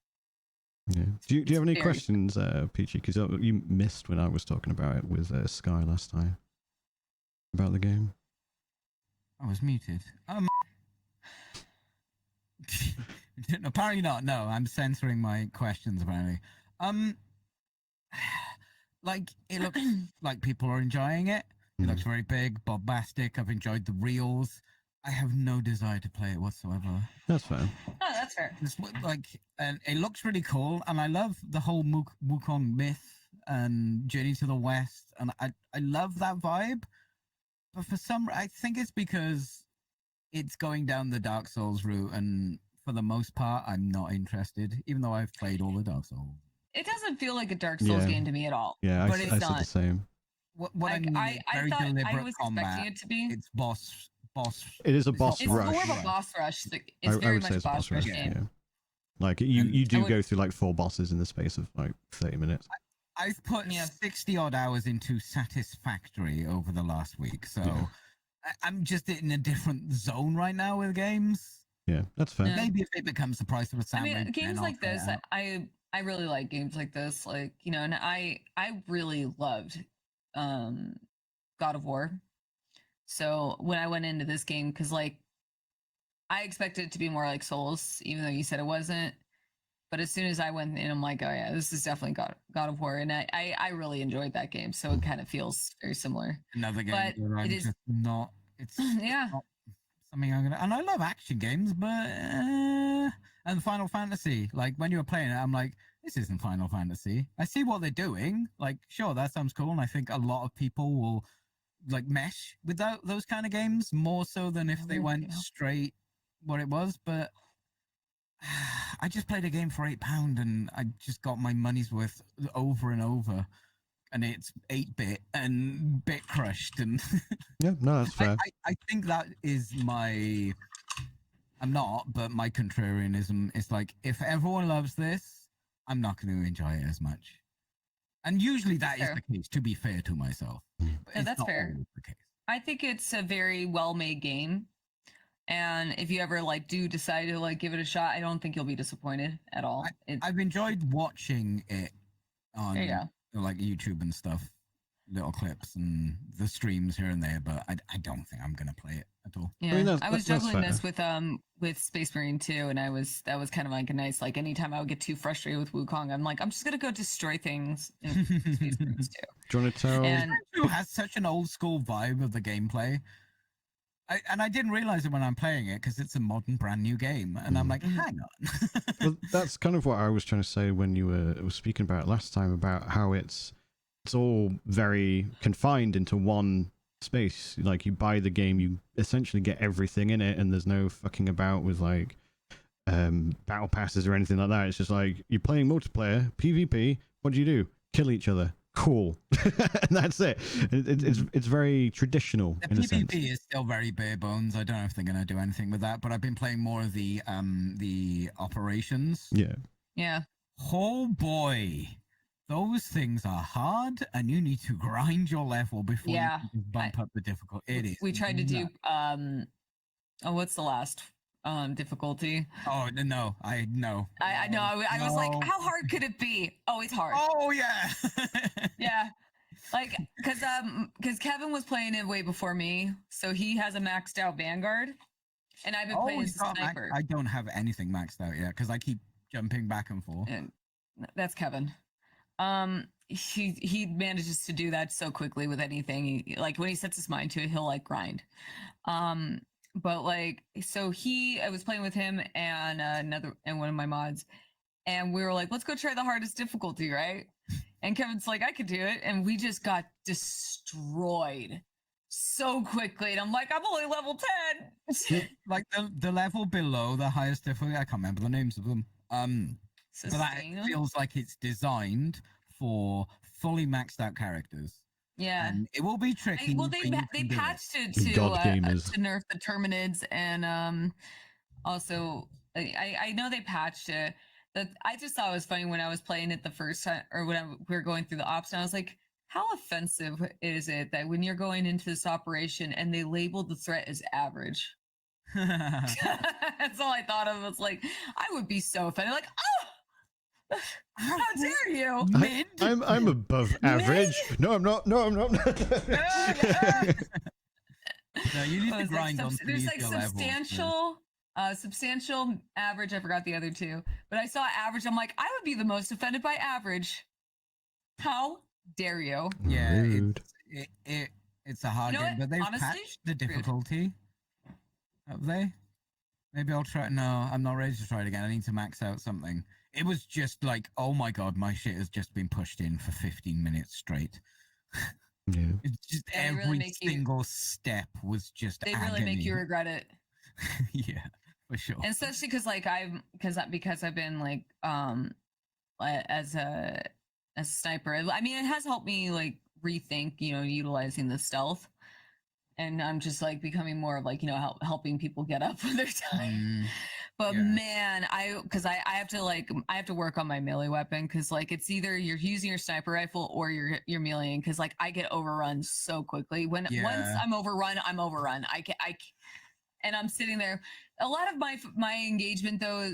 Speaker 1: Yeah. Do you have any questions, Peachy? Because you missed when I was talking about it with Sky last time about the game.
Speaker 5: I was muted. Apparently not. No, I'm censoring my questions. Apparently, like it looks like people are enjoying it. It looks very big, bombastic. I've enjoyed the reels. I have no desire to play it whatsoever.
Speaker 1: That's fair.
Speaker 4: Oh, that's fair.
Speaker 5: It's and it looks really cool, and I love the whole Wukong myth and Journey to the West, and I love that vibe. But I think it's because it's going down the Dark Souls route, and for the most part, I'm not interested, even though I've played all the Dark Souls.
Speaker 4: It doesn't feel like a Dark Souls game to me at all.
Speaker 1: Yeah,
Speaker 4: but
Speaker 1: I said the same.
Speaker 5: What I mean, very deliberate
Speaker 4: I was
Speaker 5: combat.
Speaker 4: expecting it to be.
Speaker 5: It's boss.
Speaker 1: It is a boss rush.
Speaker 4: It's more of a boss rush. It's very much a boss rush game.
Speaker 1: Yeah. Like you do go through like 4 bosses in the space of like 30 minutes.
Speaker 5: I've put 60 odd hours into Satisfactory over the last week, so I'm just in a different zone right now with games.
Speaker 1: Yeah, that's fair.
Speaker 5: Maybe if it becomes the price of a sandwich.
Speaker 4: I mean, games like this, I really like games like this. Like, and I really loved God of War. So when I went into this game, because like I expected it to be more like Souls, even though you said it wasn't. But as soon as I went in, I'm like, oh yeah, this is definitely God of War, and I really enjoyed that game. So it kind of feels very similar.
Speaker 5: Another game,
Speaker 4: but
Speaker 5: where I'm just not. It's not something I'm gonna. And I love action games, but and Final Fantasy. Like when you were playing it, I'm like, this isn't Final Fantasy. I see what they're doing. Like, sure, that sounds cool, and I think a lot of people will like mesh with those kind of games more so than if they went straight what it was, but. I just played a game for £8 and I just got my money's worth over and over, and it's 8-bit and bit crushed, and
Speaker 1: yeah, no, that's fair.
Speaker 5: I think that is my contrarianism is like, if everyone loves this, I'm not going to enjoy it as much. And usually that is
Speaker 4: Fair.
Speaker 5: the case, to be fair to myself. But
Speaker 4: No,
Speaker 5: it's
Speaker 4: that's
Speaker 5: not
Speaker 4: fair.
Speaker 5: always the case.
Speaker 4: I think it's a very well-made game, and if you ever like do decide to like give it a shot, I don't think you'll be disappointed at all.
Speaker 5: I've enjoyed watching it on
Speaker 4: There you go.
Speaker 5: like YouTube and stuff, little clips and the streams here and there, but I don't think I'm gonna play it at all.
Speaker 4: Yeah,
Speaker 1: mean,
Speaker 4: I was
Speaker 1: that's
Speaker 4: juggling this
Speaker 1: fair.
Speaker 4: with Space Marine 2, and that was kind of like a nice, like anytime I would get too frustrated with Wukong, I'm like, I'm just gonna go destroy things in Space Marines 2.
Speaker 1: Do you want to tell?
Speaker 4: And
Speaker 5: It has such an old school vibe of the gameplay. I didn't realize it when I'm playing it because it's a modern, brand new game, and I'm like, hang on.
Speaker 1: Well, that's kind of what I was trying to say when you were speaking about it last time, about how it's all very confined into one space. Like, you buy the game, you essentially get everything in it, and there's no fucking about with like battle passes or anything like that. It's just like, you're playing multiplayer PvP. What do? Kill each other. Cool. And that's it. It's very traditional
Speaker 5: The
Speaker 1: in a sense.
Speaker 5: PvP is still very bare bones. I don't know if they're gonna do anything with that, but I've been playing more of the operations.
Speaker 1: Yeah.
Speaker 5: Oh boy, those things are hard, and you need to grind your level before
Speaker 4: Yeah,
Speaker 5: you can bump up the difficulty. It is.
Speaker 4: we tried to do
Speaker 5: nuts.
Speaker 4: what's the last difficulty?
Speaker 5: Oh no, I know.
Speaker 4: I know. I was like,
Speaker 5: No.
Speaker 4: how hard could it be? Oh, it's hard.
Speaker 5: Oh yeah.
Speaker 4: Yeah, like because Kevin was playing it way before me, so he has a maxed out Vanguard, and I've been playing as
Speaker 5: he's
Speaker 4: a
Speaker 5: got
Speaker 4: sniper.
Speaker 5: I don't have anything maxed out yet because I keep jumping back and forth.
Speaker 4: And that's Kevin. He manages to do that so quickly with anything. Like when he sets his mind to it, he'll like grind. But like, so I was playing with him and one of my mods, and we were like, let's go try the hardest difficulty, right? And Kevin's like, I could do it, and we just got destroyed so quickly, and I'm like, I'm only level 10.
Speaker 5: Like the level below the highest difficulty, I can't remember the names of them. But that
Speaker 4: Sustain.
Speaker 5: feels like it's designed for fully maxed out characters.
Speaker 4: Yeah.
Speaker 5: And it will be tricky.
Speaker 4: Well,
Speaker 5: but
Speaker 4: they
Speaker 5: you can do it.
Speaker 4: patched it to
Speaker 1: God gamers.
Speaker 4: to nerf the Terminids, and also I know they patched it. That I just thought it was funny when I was playing it the first time, or when we were going through the ops, and I was like, how offensive is it that when you're going into this operation and they labeled the threat as average? That's all I thought of. It's like, I would be so offended. Like, oh, how dare you?
Speaker 5: Mid?
Speaker 1: I'm above average. No, I'm not. No, I'm not.
Speaker 5: No, you need to
Speaker 4: There's
Speaker 5: grind on
Speaker 4: there's like
Speaker 5: your levels,
Speaker 4: substantial, average. I forgot the other two, but I saw average. I'm like, I would be the most offended by average. How dare you?
Speaker 5: Yeah,
Speaker 1: Rude.
Speaker 5: it's a hard
Speaker 4: You know
Speaker 5: game,
Speaker 4: what?
Speaker 5: but they've
Speaker 4: Honestly,
Speaker 5: patched the
Speaker 4: rude.
Speaker 5: difficulty. Have they? Maybe I'll try. No, I'm not ready to try it again. I need to max out something. It was just like, oh my god, my shit has just been pushed in for 15 minutes straight.
Speaker 1: Yeah.
Speaker 5: It's just
Speaker 4: They really
Speaker 5: every
Speaker 4: make you-
Speaker 5: single step was just
Speaker 4: They really make you
Speaker 5: agony.
Speaker 4: regret it.
Speaker 5: Yeah, for sure.
Speaker 4: And especially because like because I've been like as a sniper. I mean, it has helped me like rethink, utilizing the stealth, and I'm just like becoming more of like helping people get up when they're dying. But
Speaker 5: yeah.
Speaker 4: man, I have to work on my melee weapon, because like it's either you're using your sniper rifle or you're meleeing, because like I get overrun so quickly. Once I'm overrun, and I'm sitting there. A lot of my engagement though,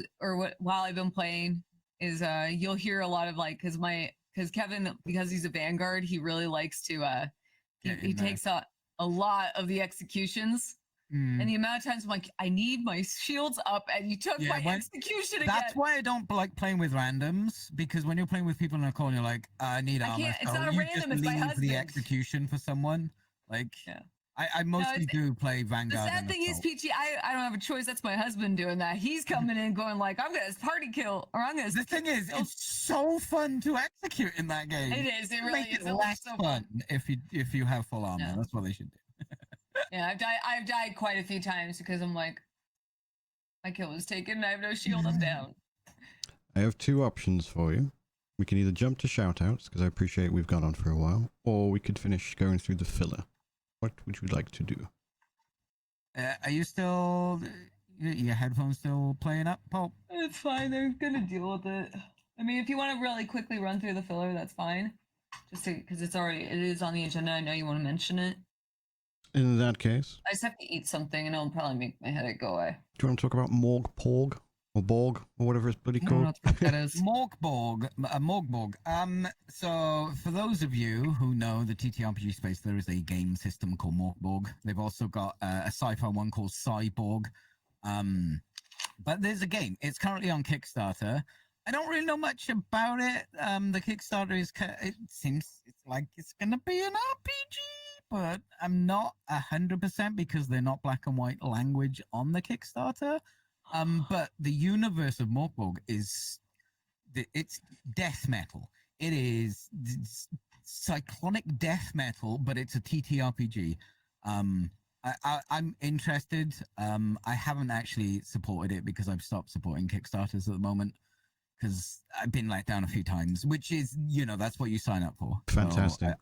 Speaker 4: while I've been playing, is you'll hear a lot of like, because Kevin, because he's a Vanguard, he really likes to he takes a lot of the executions. And the amount of times I'm like, I need my shields up, and you took my execution again.
Speaker 5: That's why I don't like playing with randoms, because when you're playing with people in a call, and you're like, I need armor.
Speaker 4: Can't, it's
Speaker 5: so
Speaker 4: not a
Speaker 5: you
Speaker 4: random,
Speaker 5: just
Speaker 4: it's my
Speaker 5: leave
Speaker 4: husband.
Speaker 5: the execution for someone. Like,
Speaker 4: Yeah.
Speaker 5: I mostly do play Vanguard.
Speaker 4: The sad thing is, Peachy, I don't have a choice. That's my husband doing that. He's coming in going like, I'm gonna party kill, or I'm gonna.
Speaker 5: The thing is, it's so fun to execute in that game.
Speaker 4: It is. It really
Speaker 5: Make
Speaker 4: is.
Speaker 5: it
Speaker 4: It
Speaker 5: less
Speaker 4: looks so
Speaker 5: fun if you have full armor.
Speaker 4: Yeah.
Speaker 5: That's what they should do.
Speaker 4: Yeah, I've died quite a few times because I'm like, my kill was taken and I have no shield. I'm down.
Speaker 1: I have two options for you. We can either jump to shoutouts, because I appreciate we've gone on for a while, or we could finish going through the filler. What would you like to do?
Speaker 5: Are you still your headphones still playing up, Pulp?
Speaker 4: It's fine. They're gonna deal with it. I mean, if you want to really quickly run through the filler, that's fine. Just because it is on the agenda. I know you want to mention it.
Speaker 1: In that case,
Speaker 4: I just have to eat something, and it'll probably make my headache go away.
Speaker 1: do you want to talk about MORG, PORG, or BORG, or whatever it's bloody
Speaker 4: I don't know
Speaker 1: called?
Speaker 4: what the fuck that is.
Speaker 5: Morgborg. So for those of you who know the TTRPG space, there is a game system called Morgborg. They've also got a sci-fi one called Cyborg. But there's a game. It's currently on Kickstarter. I don't really know much about it. The Kickstarter it seems like it's gonna be an RPG, but I'm not 100% because they're not black and white language on the Kickstarter. But the universe of Morgborg is it's death metal. It is cyclonic death metal, but it's a TTRPG. I'm interested. I haven't actually supported it because I've stopped supporting Kickstarters at the moment because I've been let down a few times, which is, that's what you sign up for.
Speaker 1: Fantastic.
Speaker 5: So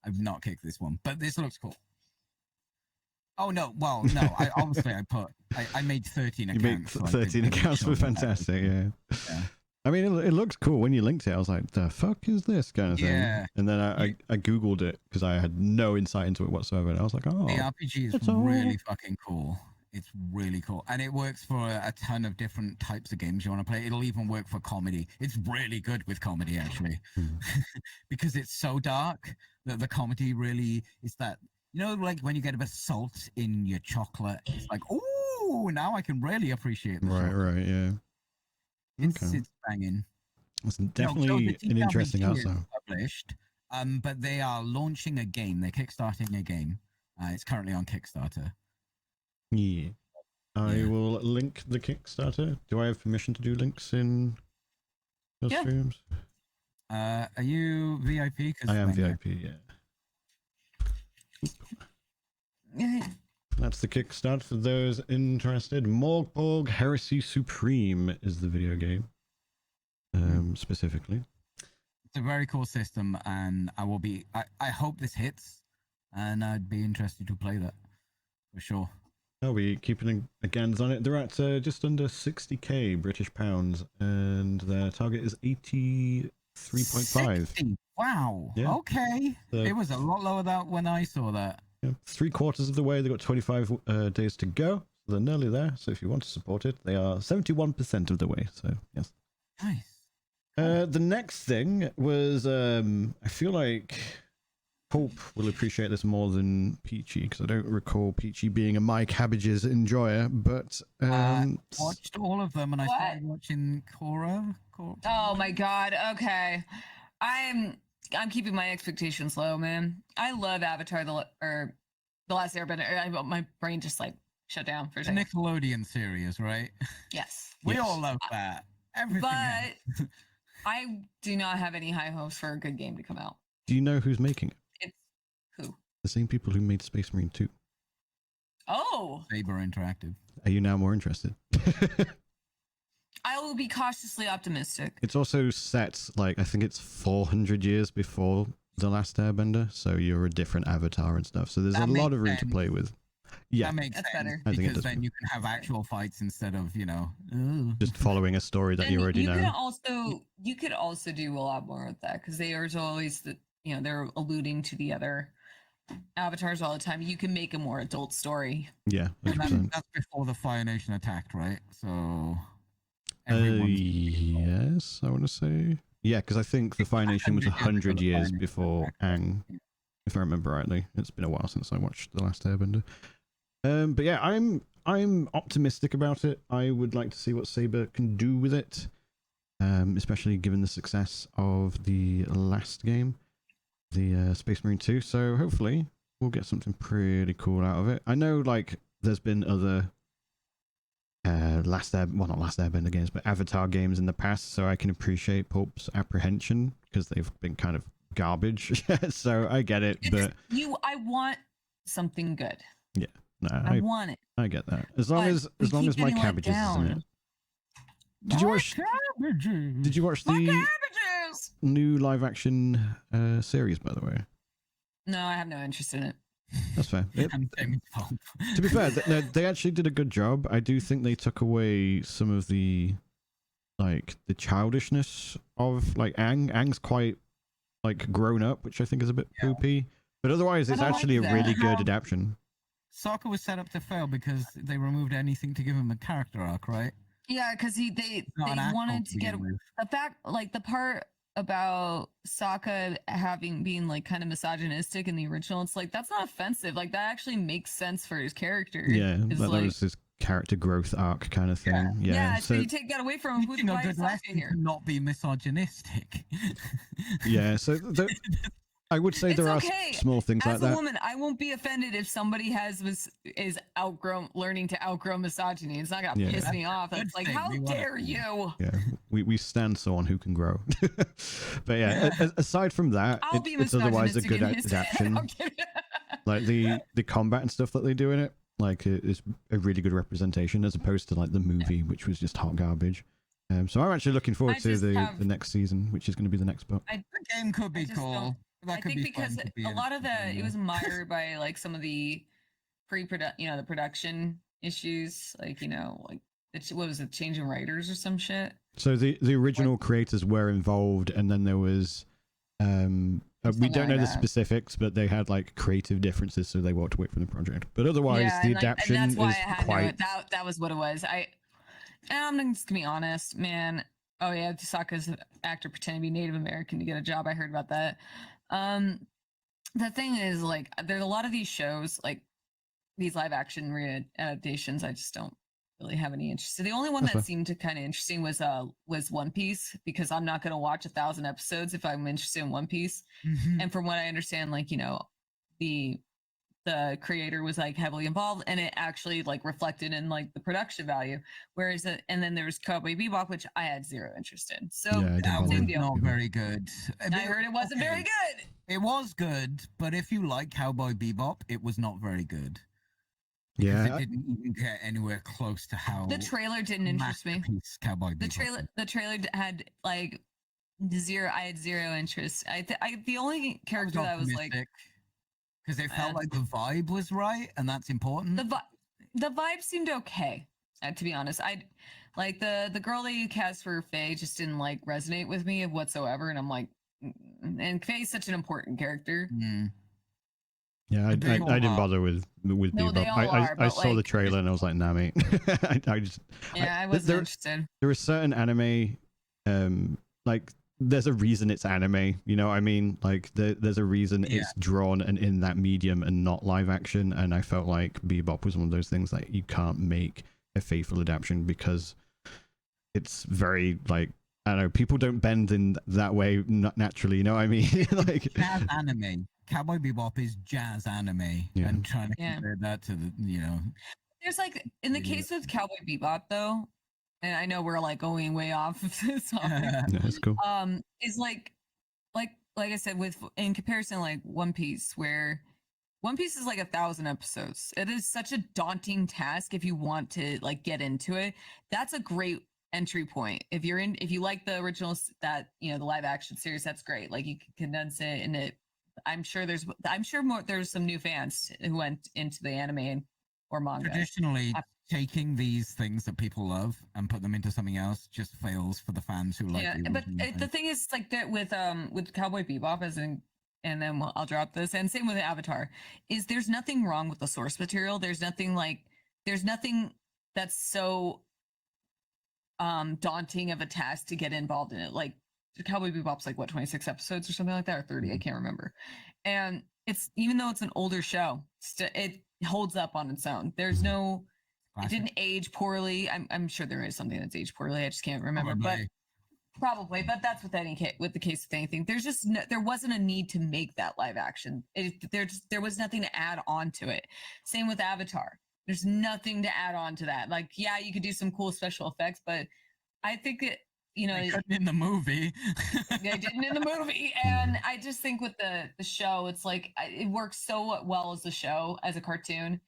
Speaker 5: I've not kicked this one, but this looks cool. Oh no! Well, no. I made 13 accounts.
Speaker 1: You made 13 accounts for Fntastic, yeah. I mean, it looks cool. When you linked it, I was like, the fuck is this kind of thing?
Speaker 5: Yeah.
Speaker 1: And then I Googled it because I had no insight into it whatsoever. And I was like, oh.
Speaker 5: The RPG is really fucking cool. It's really cool. And it works for a ton of different types of games you want to play. It'll even work for comedy. It's really good with comedy, actually. Because it's so dark that the comedy really is that, like when you get a bit of salt in your chocolate, it's like, oh, now I can really appreciate this.
Speaker 1: Right, yeah.
Speaker 5: It's banging.
Speaker 1: It's definitely an interesting answer.
Speaker 5: Published, but they are launching a game. They're kickstarting a game. It's currently on Kickstarter.
Speaker 1: Yeah. I will link the Kickstarter. Do I have permission to do links in your streams?
Speaker 5: Are you VIP?
Speaker 1: I am VIP, yeah. That's the Kickstarter for those interested. Morgborg Heresy Supreme is the video game, specifically.
Speaker 5: It's a very cool system, and I hope this hits, and I'd be interested to play that for sure.
Speaker 1: I'll be keeping a gander on it. They're at just under 60k British pounds, and their target is 83.5.
Speaker 5: Wow.
Speaker 1: Yeah.
Speaker 5: Okay. It was a lot lower than when I saw that.
Speaker 1: Yeah. 3/4 of the way. They've got 25 days to go. So they're nearly there. So if you want to support it, they are 71% of the way. So yes.
Speaker 5: Nice.
Speaker 1: The next thing was I feel like Pulp will appreciate this more than Peachy, because I don't recall Peachy being a My Cabbage's enjoyer, but
Speaker 5: watched all of them, and I started watching Korra.
Speaker 4: Oh my god. Okay, I'm keeping my expectations low, man. I love Avatar, the Last Airbender. My brain just like shut down for a second.
Speaker 5: Nickelodeon series, right?
Speaker 4: Yes.
Speaker 5: We all love that. Everything.
Speaker 4: But I do not have any high hopes for a good game to come out.
Speaker 1: Do you know who's making it?
Speaker 4: It's who?
Speaker 1: The same people who made Space Marine 2.
Speaker 4: Oh.
Speaker 5: Saber Interactive.
Speaker 1: Are you now more interested?
Speaker 4: I will be cautiously optimistic.
Speaker 1: It's also set, like, I think it's 400 years before The Last Airbender, so you're a different avatar and stuff. So there's a lot of room to play with. Yeah,
Speaker 5: that makes
Speaker 4: sense,
Speaker 5: better.
Speaker 1: I think
Speaker 5: because then you can have actual fights instead of,
Speaker 1: just following a story that you already know.
Speaker 4: You could also do a lot more with that, because there's always they're alluding to the other avatars all the time. You can make a more adult story.
Speaker 1: Yeah,
Speaker 5: that's before the Fire Nation attacked, right? So
Speaker 1: yes, I want to say. Yeah, because I think the Fire Nation was 100 years before Aang, if I remember rightly. It's been a while since I watched The Last Airbender. But yeah, I'm optimistic about it. I would like to see what Saber can do with it, especially given the success of the last game, the Space Marine 2. So hopefully we'll get something pretty cool out of it. I know, like, there's been other not Last Airbender games, but Avatar games in the past, so I can appreciate Pulp's apprehension because they've been kind of garbage. So I get it, but
Speaker 4: I want something good.
Speaker 1: Yeah, no,
Speaker 4: I want it.
Speaker 1: I get that. As long as My Cabbages is in it. Did you watch the new live action series, by the way?
Speaker 4: No, I have no interest in it.
Speaker 1: That's fair. To be fair, they actually did a good job. I do think they took away some of the childishness of, like, Aang. Aang's quite like grown up, which I think is a bit poopy. But otherwise,
Speaker 4: I
Speaker 1: it's
Speaker 4: don't
Speaker 1: actually
Speaker 4: like
Speaker 1: a really
Speaker 4: that.
Speaker 1: good adaptation.
Speaker 5: Sokka was set up to fail because they removed anything to give him a character arc, right?
Speaker 4: Yeah, because they
Speaker 5: Not an asshole
Speaker 4: wanted
Speaker 5: to
Speaker 4: to get
Speaker 5: begin with.
Speaker 4: the fact, like the part about Sokka being like kind of misogynistic in the original. It's like that's not offensive. Like that actually makes sense for his character.
Speaker 1: Yeah,
Speaker 4: It's
Speaker 1: that
Speaker 4: like,
Speaker 1: was his character growth arc kind of thing. Yeah,
Speaker 4: so you take that away from him.
Speaker 5: Teaching a
Speaker 4: Why
Speaker 5: good
Speaker 4: is Sokka
Speaker 5: lesson
Speaker 4: here?
Speaker 5: to not be misogynistic.
Speaker 1: yeah. So I would say
Speaker 4: It's
Speaker 1: there are
Speaker 4: okay.
Speaker 1: small things like
Speaker 4: As a
Speaker 1: that.
Speaker 4: woman, I won't be offended if somebody is learning to outgrow misogyny. It's not gonna
Speaker 1: Yeah.
Speaker 4: piss me off.
Speaker 5: Good
Speaker 4: It's like,
Speaker 5: thing.
Speaker 4: how
Speaker 5: We want
Speaker 4: dare
Speaker 5: it.
Speaker 4: you?
Speaker 1: Yeah, we stand someone who can grow. But yeah, aside from that,
Speaker 4: I'll be
Speaker 1: it's otherwise a
Speaker 4: misogynistic
Speaker 1: good
Speaker 4: in his
Speaker 1: adaptation.
Speaker 4: I'm kidding.
Speaker 1: Like the combat and stuff that they do in it, like it is a really good representation as opposed to like the movie, which was just hot garbage. So I'm actually looking forward
Speaker 4: I
Speaker 1: to
Speaker 4: just
Speaker 1: the
Speaker 4: have-
Speaker 1: next season, which is going to be the next book.
Speaker 5: The game could be
Speaker 4: just
Speaker 5: cool.
Speaker 4: don't-
Speaker 5: That
Speaker 4: I
Speaker 5: could
Speaker 4: think
Speaker 5: be fun
Speaker 4: because
Speaker 5: to be
Speaker 4: a
Speaker 5: in
Speaker 4: lot of
Speaker 5: something
Speaker 4: it
Speaker 5: new.
Speaker 4: was mired by like some of the the production issues, like like what was it, changing writers or some shit.
Speaker 1: So the original creators were involved, and then there was we
Speaker 4: Something
Speaker 1: don't know
Speaker 4: like
Speaker 1: the
Speaker 4: that.
Speaker 1: specifics, but they had like creative differences, so they walked away from the project. But otherwise,
Speaker 4: Yeah,
Speaker 1: the
Speaker 4: and,
Speaker 1: adaptation
Speaker 4: and that's why
Speaker 1: is
Speaker 4: I had
Speaker 1: quite.
Speaker 4: that was what it was. I'm just gonna be honest, man. Oh yeah, Sokka's an actor pretending to be Native American to get a job. I heard about that. The thing is, like, there's a lot of these shows, like these live action adaptations. I just don't really have any interest. So the only one
Speaker 1: That's
Speaker 4: that
Speaker 1: fair.
Speaker 4: seemed to kind of interesting was One Piece, because I'm not gonna watch 1,000 episodes if I'm interested in One Piece.
Speaker 5: Mhm.
Speaker 4: And from what I understand, like the creator was like heavily involved, and it actually like reflected in like the production value. Whereas and then there was Cowboy Bebop, which I had zero interest in. So
Speaker 1: Yeah, I didn't
Speaker 5: That
Speaker 1: bother
Speaker 5: was
Speaker 1: with
Speaker 4: deal.
Speaker 5: not
Speaker 1: Bebop.
Speaker 5: very good.
Speaker 4: I heard it wasn't very good.
Speaker 5: It was good, but if you like Cowboy Bebop, it was not very good. Because
Speaker 1: Yeah,
Speaker 5: it didn't even get anywhere close to how
Speaker 4: The trailer didn't interest me.
Speaker 5: masterpiece Cowboy Bebop.
Speaker 4: The trailer had like zero. I had zero interest. The only character that was like
Speaker 5: because it felt like the vibe was right, and that's important.
Speaker 4: the vibe seemed okay. To be honest, I like the girl that you cast for Faye just didn't like resonate with me whatsoever, and I'm like, and Faye's such an important character.
Speaker 5: Mm.
Speaker 1: yeah, I
Speaker 5: They all
Speaker 1: didn't
Speaker 5: are.
Speaker 1: bother with
Speaker 4: No, they
Speaker 1: Bebop.
Speaker 4: all
Speaker 1: I
Speaker 4: are, but,
Speaker 1: saw the
Speaker 4: like-
Speaker 1: trailer and I was like, nah, mate. I just
Speaker 4: Yeah, I wasn't
Speaker 1: there,
Speaker 4: interested.
Speaker 1: there are certain anime, like there's a reason it's anime. You know what I mean? Like there's a reason
Speaker 5: Yeah.
Speaker 1: it's drawn and in that medium and not live action. And I felt like Bebop was one of those things that you can't make a faithful adaptation because it's very like, I don't know, people don't bend in that way not naturally. You know what I mean? Like
Speaker 5: Jazz anime. Cowboy Bebop is jazz anime,
Speaker 1: Yeah.
Speaker 5: and trying to
Speaker 4: Yeah.
Speaker 5: compare that to the
Speaker 4: There's like in the
Speaker 5: Yeah.
Speaker 4: case with Cowboy Bebop though, and I know we're like going way off of this topic.
Speaker 1: yeah, it's cool.
Speaker 4: Is like I said, with in comparison, like One Piece, where One Piece is like 1,000 episodes. It is such a daunting task if you want to like get into it. That's a great entry point. If you like the originals, that the live action series, that's great. Like you can condense it, and I'm sure there's some new fans who went into the anime or manga.
Speaker 5: traditionally taking these things that people love and put them into something else just fails for the fans who like
Speaker 4: Yeah,
Speaker 5: the
Speaker 4: but
Speaker 5: original
Speaker 4: the
Speaker 5: thing.
Speaker 4: thing is like that with Cowboy Bebop, and then I'll drop this, and same with Avatar, is there's nothing wrong with the source material. There's nothing that's so daunting of a task to get involved in it. Like Cowboy Bebop's like what, 26 episodes or something like that, or 30, I can't remember. And it's, even though it's an older show, it holds up on its own. There's no it
Speaker 5: Classic.
Speaker 4: didn't age poorly. I'm sure there is something that's aged poorly. I just can't remember.
Speaker 5: Probably.
Speaker 4: But that's with the case with anything. There's just there wasn't a need to make that live action. There was nothing to add on to it. Same with Avatar. There's nothing to add on to that. Like, yeah, you could do some cool special effects, but I think that
Speaker 5: They couldn't in the movie.
Speaker 4: they didn't in the movie. And I just think with the show, it's like it works so well as a show, as a cartoon,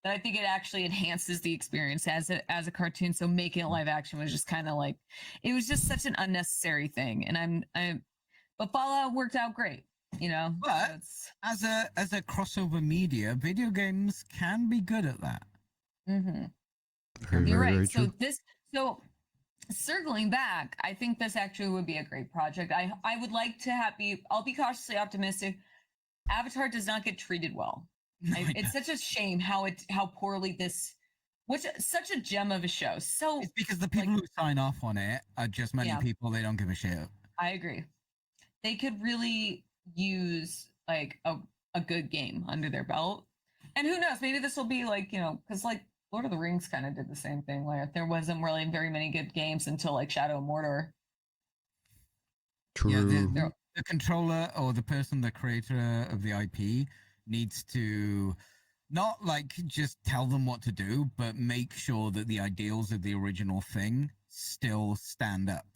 Speaker 4: that I think it actually enhances the experience as a cartoon. So making it live action was just kind of like, it was just such an unnecessary thing. And but Fallout worked out great,
Speaker 5: But as a crossover media, video games can be good at that.
Speaker 4: Mm-hmm.
Speaker 1: Very,
Speaker 4: You're
Speaker 1: very,
Speaker 4: right.
Speaker 1: very
Speaker 4: So
Speaker 1: true.
Speaker 4: circling back, I think this actually would be a great project. I would like to I'll be cautiously optimistic. Avatar does not get treated well. It's such a shame how poorly this, which such a gem of a show. So
Speaker 5: it's because the people who sign off on it are just many people. They don't give a shit.
Speaker 4: I agree. They could really use like a good game under their belt, and who knows? Maybe this will be like, you know, because like Lord of the Rings kind of did the same thing, where there wasn't really very many good games until like Shadow of Mordor.
Speaker 1: True.
Speaker 5: Yeah, the controller or the person, the creator of the IP, needs to not like just tell them what to do, but make sure that the ideals of the original thing still stand up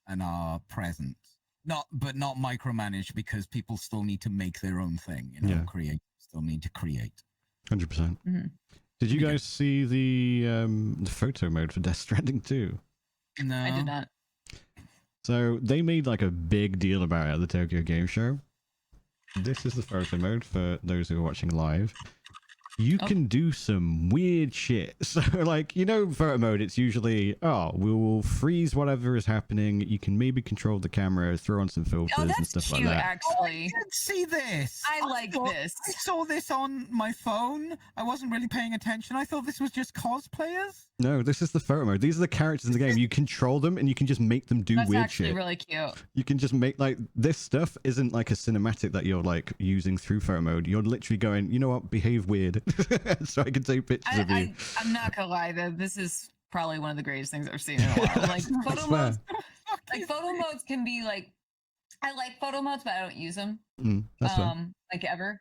Speaker 5: and are present. Not micromanaged, because people still need to make their own thing. You know, create still need to create.
Speaker 1: 100%. Mm-hmm. Did you guys see the photo mode for Death Stranding 2?
Speaker 5: No,
Speaker 4: I did not.
Speaker 1: So they made like a big deal about it at the Tokyo Game Show. This is the photo mode for those who are watching live. You can do some weird shit. So, like, you know, photo mode, it's usually, we will freeze whatever is happening. You can maybe control the camera, throw on some filters and stuff
Speaker 4: cute,
Speaker 1: like that.
Speaker 4: Actually,
Speaker 5: I did see this.
Speaker 4: I like this.
Speaker 5: I saw this on my phone. I wasn't really paying attention. I thought this was just cosplayers.
Speaker 1: No, this is the photo mode. These are the characters in the game. You control them and you can just make them do weird shit. That's
Speaker 4: actually really cute.
Speaker 1: You can just make, like, this stuff isn't like a cinematic that you're like using through photo mode. You're literally going, you know what, behave weird. So I can take pictures of you.
Speaker 4: I'm not gonna lie though, this is probably one of the greatest things I've seen in a while. Like photo modes can be like, I like photo modes, but I don't use them.
Speaker 1: That's fair.
Speaker 4: Like ever.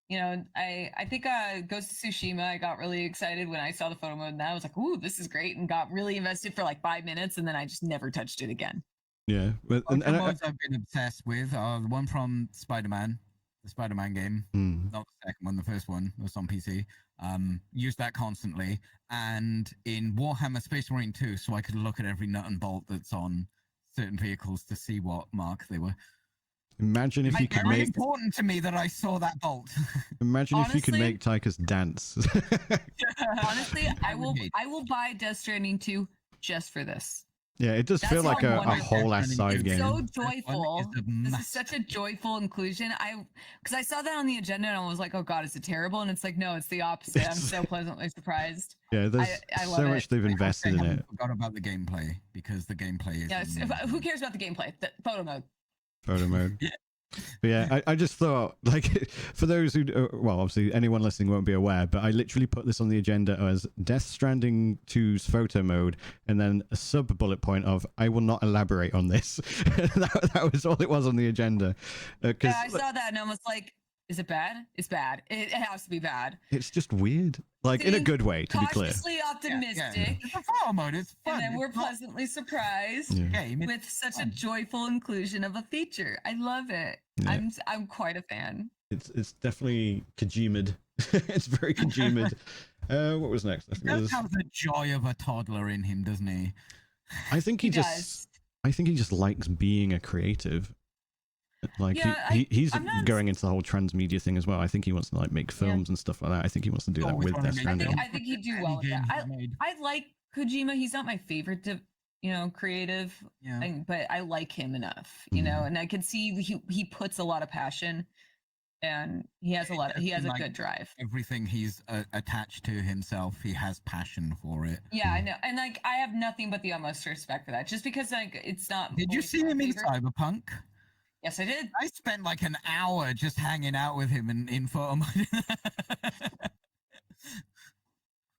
Speaker 4: You know, I think Ghost of Tsushima, I got really excited when I saw the photo mode, and I was like, ooh, this is great, and got really invested for like 5 minutes, and then I just never touched it again.
Speaker 1: Yeah. But
Speaker 5: modes I've been obsessed with are the one from Spider-Man, the Spider-Man game. Not the second one, the first one was on PC. Used that constantly. And in Warhammer Space Marine 2, so I could look at every nut and bolt that's on certain vehicles to see what mark they were.
Speaker 1: Imagine if you could make...
Speaker 5: It's important to me that I saw that bolt.
Speaker 1: Imagine if you could make Tychus dance.
Speaker 4: Honestly, I will buy Death Stranding 2 just for this.
Speaker 1: Yeah, it does feel like a whole ass side game.
Speaker 4: So joyful. This is such a joyful inclusion. Because I saw that on the agenda and I was like, oh god, is it terrible? And it's like, no, it's the opposite. I'm so pleasantly surprised.
Speaker 1: Yeah, there's so much they've invested in it.
Speaker 5: I forgot about the gameplay, because the gameplay is...
Speaker 4: Yes, who cares about the gameplay? The photo mode.
Speaker 1: Photo mode. But yeah, I just thought, like, for those who, well, obviously anyone listening won't be aware, but I literally put this on the agenda as Death Stranding 2's photo mode, and then a sub bullet point of, I will not elaborate on this. that was all it was on the agenda.
Speaker 4: Yeah, I saw that and I was like, is it bad? It's bad. It has to be bad.
Speaker 1: It's just weird. Like, in a good way, to be clear.
Speaker 4: Cautiously optimistic.
Speaker 5: Yeah. It's a photo mode. It's fun.
Speaker 4: And then we're pleasantly surprised with such a joyful inclusion of a feature. I love it. Yeah. I'm quite a fan.
Speaker 1: It's definitely Kojima'd. It's very Kojima'd. What was next?
Speaker 5: He does have the joy of a toddler in him, doesn't he?
Speaker 1: I think he just likes being a creative. Like he's going into the whole transmedia thing as well. I think he wants to like make films and stuff like that. I think he wants to do that with Death Stranding.
Speaker 4: I think he'd do well with that. I like Kojima. He's not my favorite, creative, but I like him enough, know, and I can see he puts a lot of passion, and he has a good drive.
Speaker 5: Everything he's attached to himself, he has passion for it.
Speaker 4: Yeah, I know, and like I have nothing but the utmost respect for that. Just because like it's not.
Speaker 5: Did you see him in Cyberpunk?
Speaker 4: Yes, I did.
Speaker 5: I spent like an hour just hanging out with him in photo mode.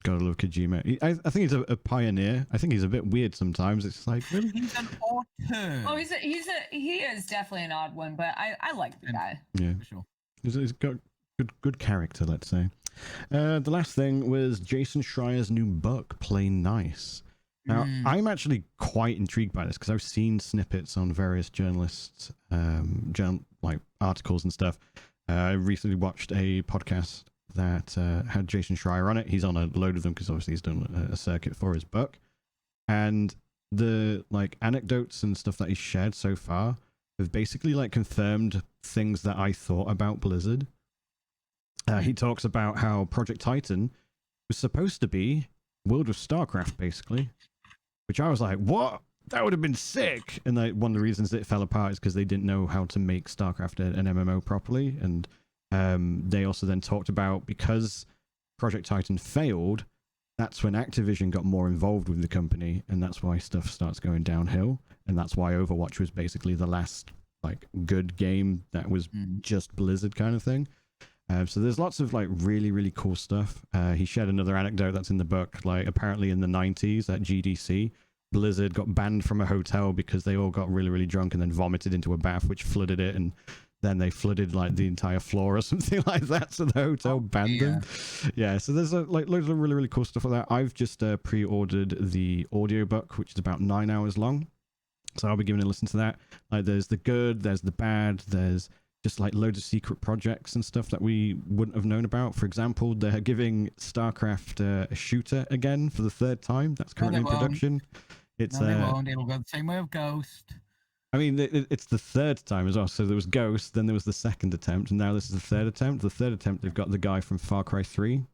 Speaker 1: Gotta love Kojima. I think he's a pioneer. I think he's a bit weird sometimes. It's like, really?
Speaker 5: He's an auteur.
Speaker 4: Oh, he is definitely an odd one, but I like the guy.
Speaker 1: Yeah,
Speaker 5: for sure.
Speaker 1: He's got good character, let's say. The last thing was Jason Schreier's new book, Play Nice. Now, I'm actually quite intrigued by this because I've seen snippets on various journalists, like articles and stuff. I recently watched a podcast that had Jason Schreier on it. He's on a load of them because obviously he's done a circuit for his book. And the like anecdotes and stuff that he's shared so far have basically like confirmed things that I thought about Blizzard. He talks about how Project Titan was supposed to be World of StarCraft, basically. which I was like, what? That would have been sick. And one of the reasons it fell apart is because they didn't know how to make StarCraft an MMO properly. And they also then talked about, because Project Titan failed, that's when Activision got more involved with the company, and that's why stuff starts going downhill. And that's why Overwatch was basically the last like good game that was just Blizzard kind of thing. So there's lots of like really, really cool stuff. He shared another anecdote that's in the book. Like apparently in the 90s at GDC, Blizzard got banned from a hotel because they all got really, really drunk and then vomited into a bath, which flooded it, and then they flooded like the entire floor or something like that. So the hotel banned them. Yeah, so there's like loads of really, really cool stuff like that. I've just pre-ordered the audiobook, which is about 9 hours long. So I'll be giving a listen to that. Like there's the good, there's the bad, there's just like loads of secret projects and stuff that we wouldn't have known about. For example, they're giving StarCraft a shooter again for the 3rd time. That's currently in production. It's
Speaker 5: no, they won't. It'll go the same way of Ghost.
Speaker 1: I mean, it's the 3rd time as well. So there was Ghost, then there was the 2nd attempt, and now this is the 3rd attempt. The 3rd attempt, they've got the guy from Far Cry 3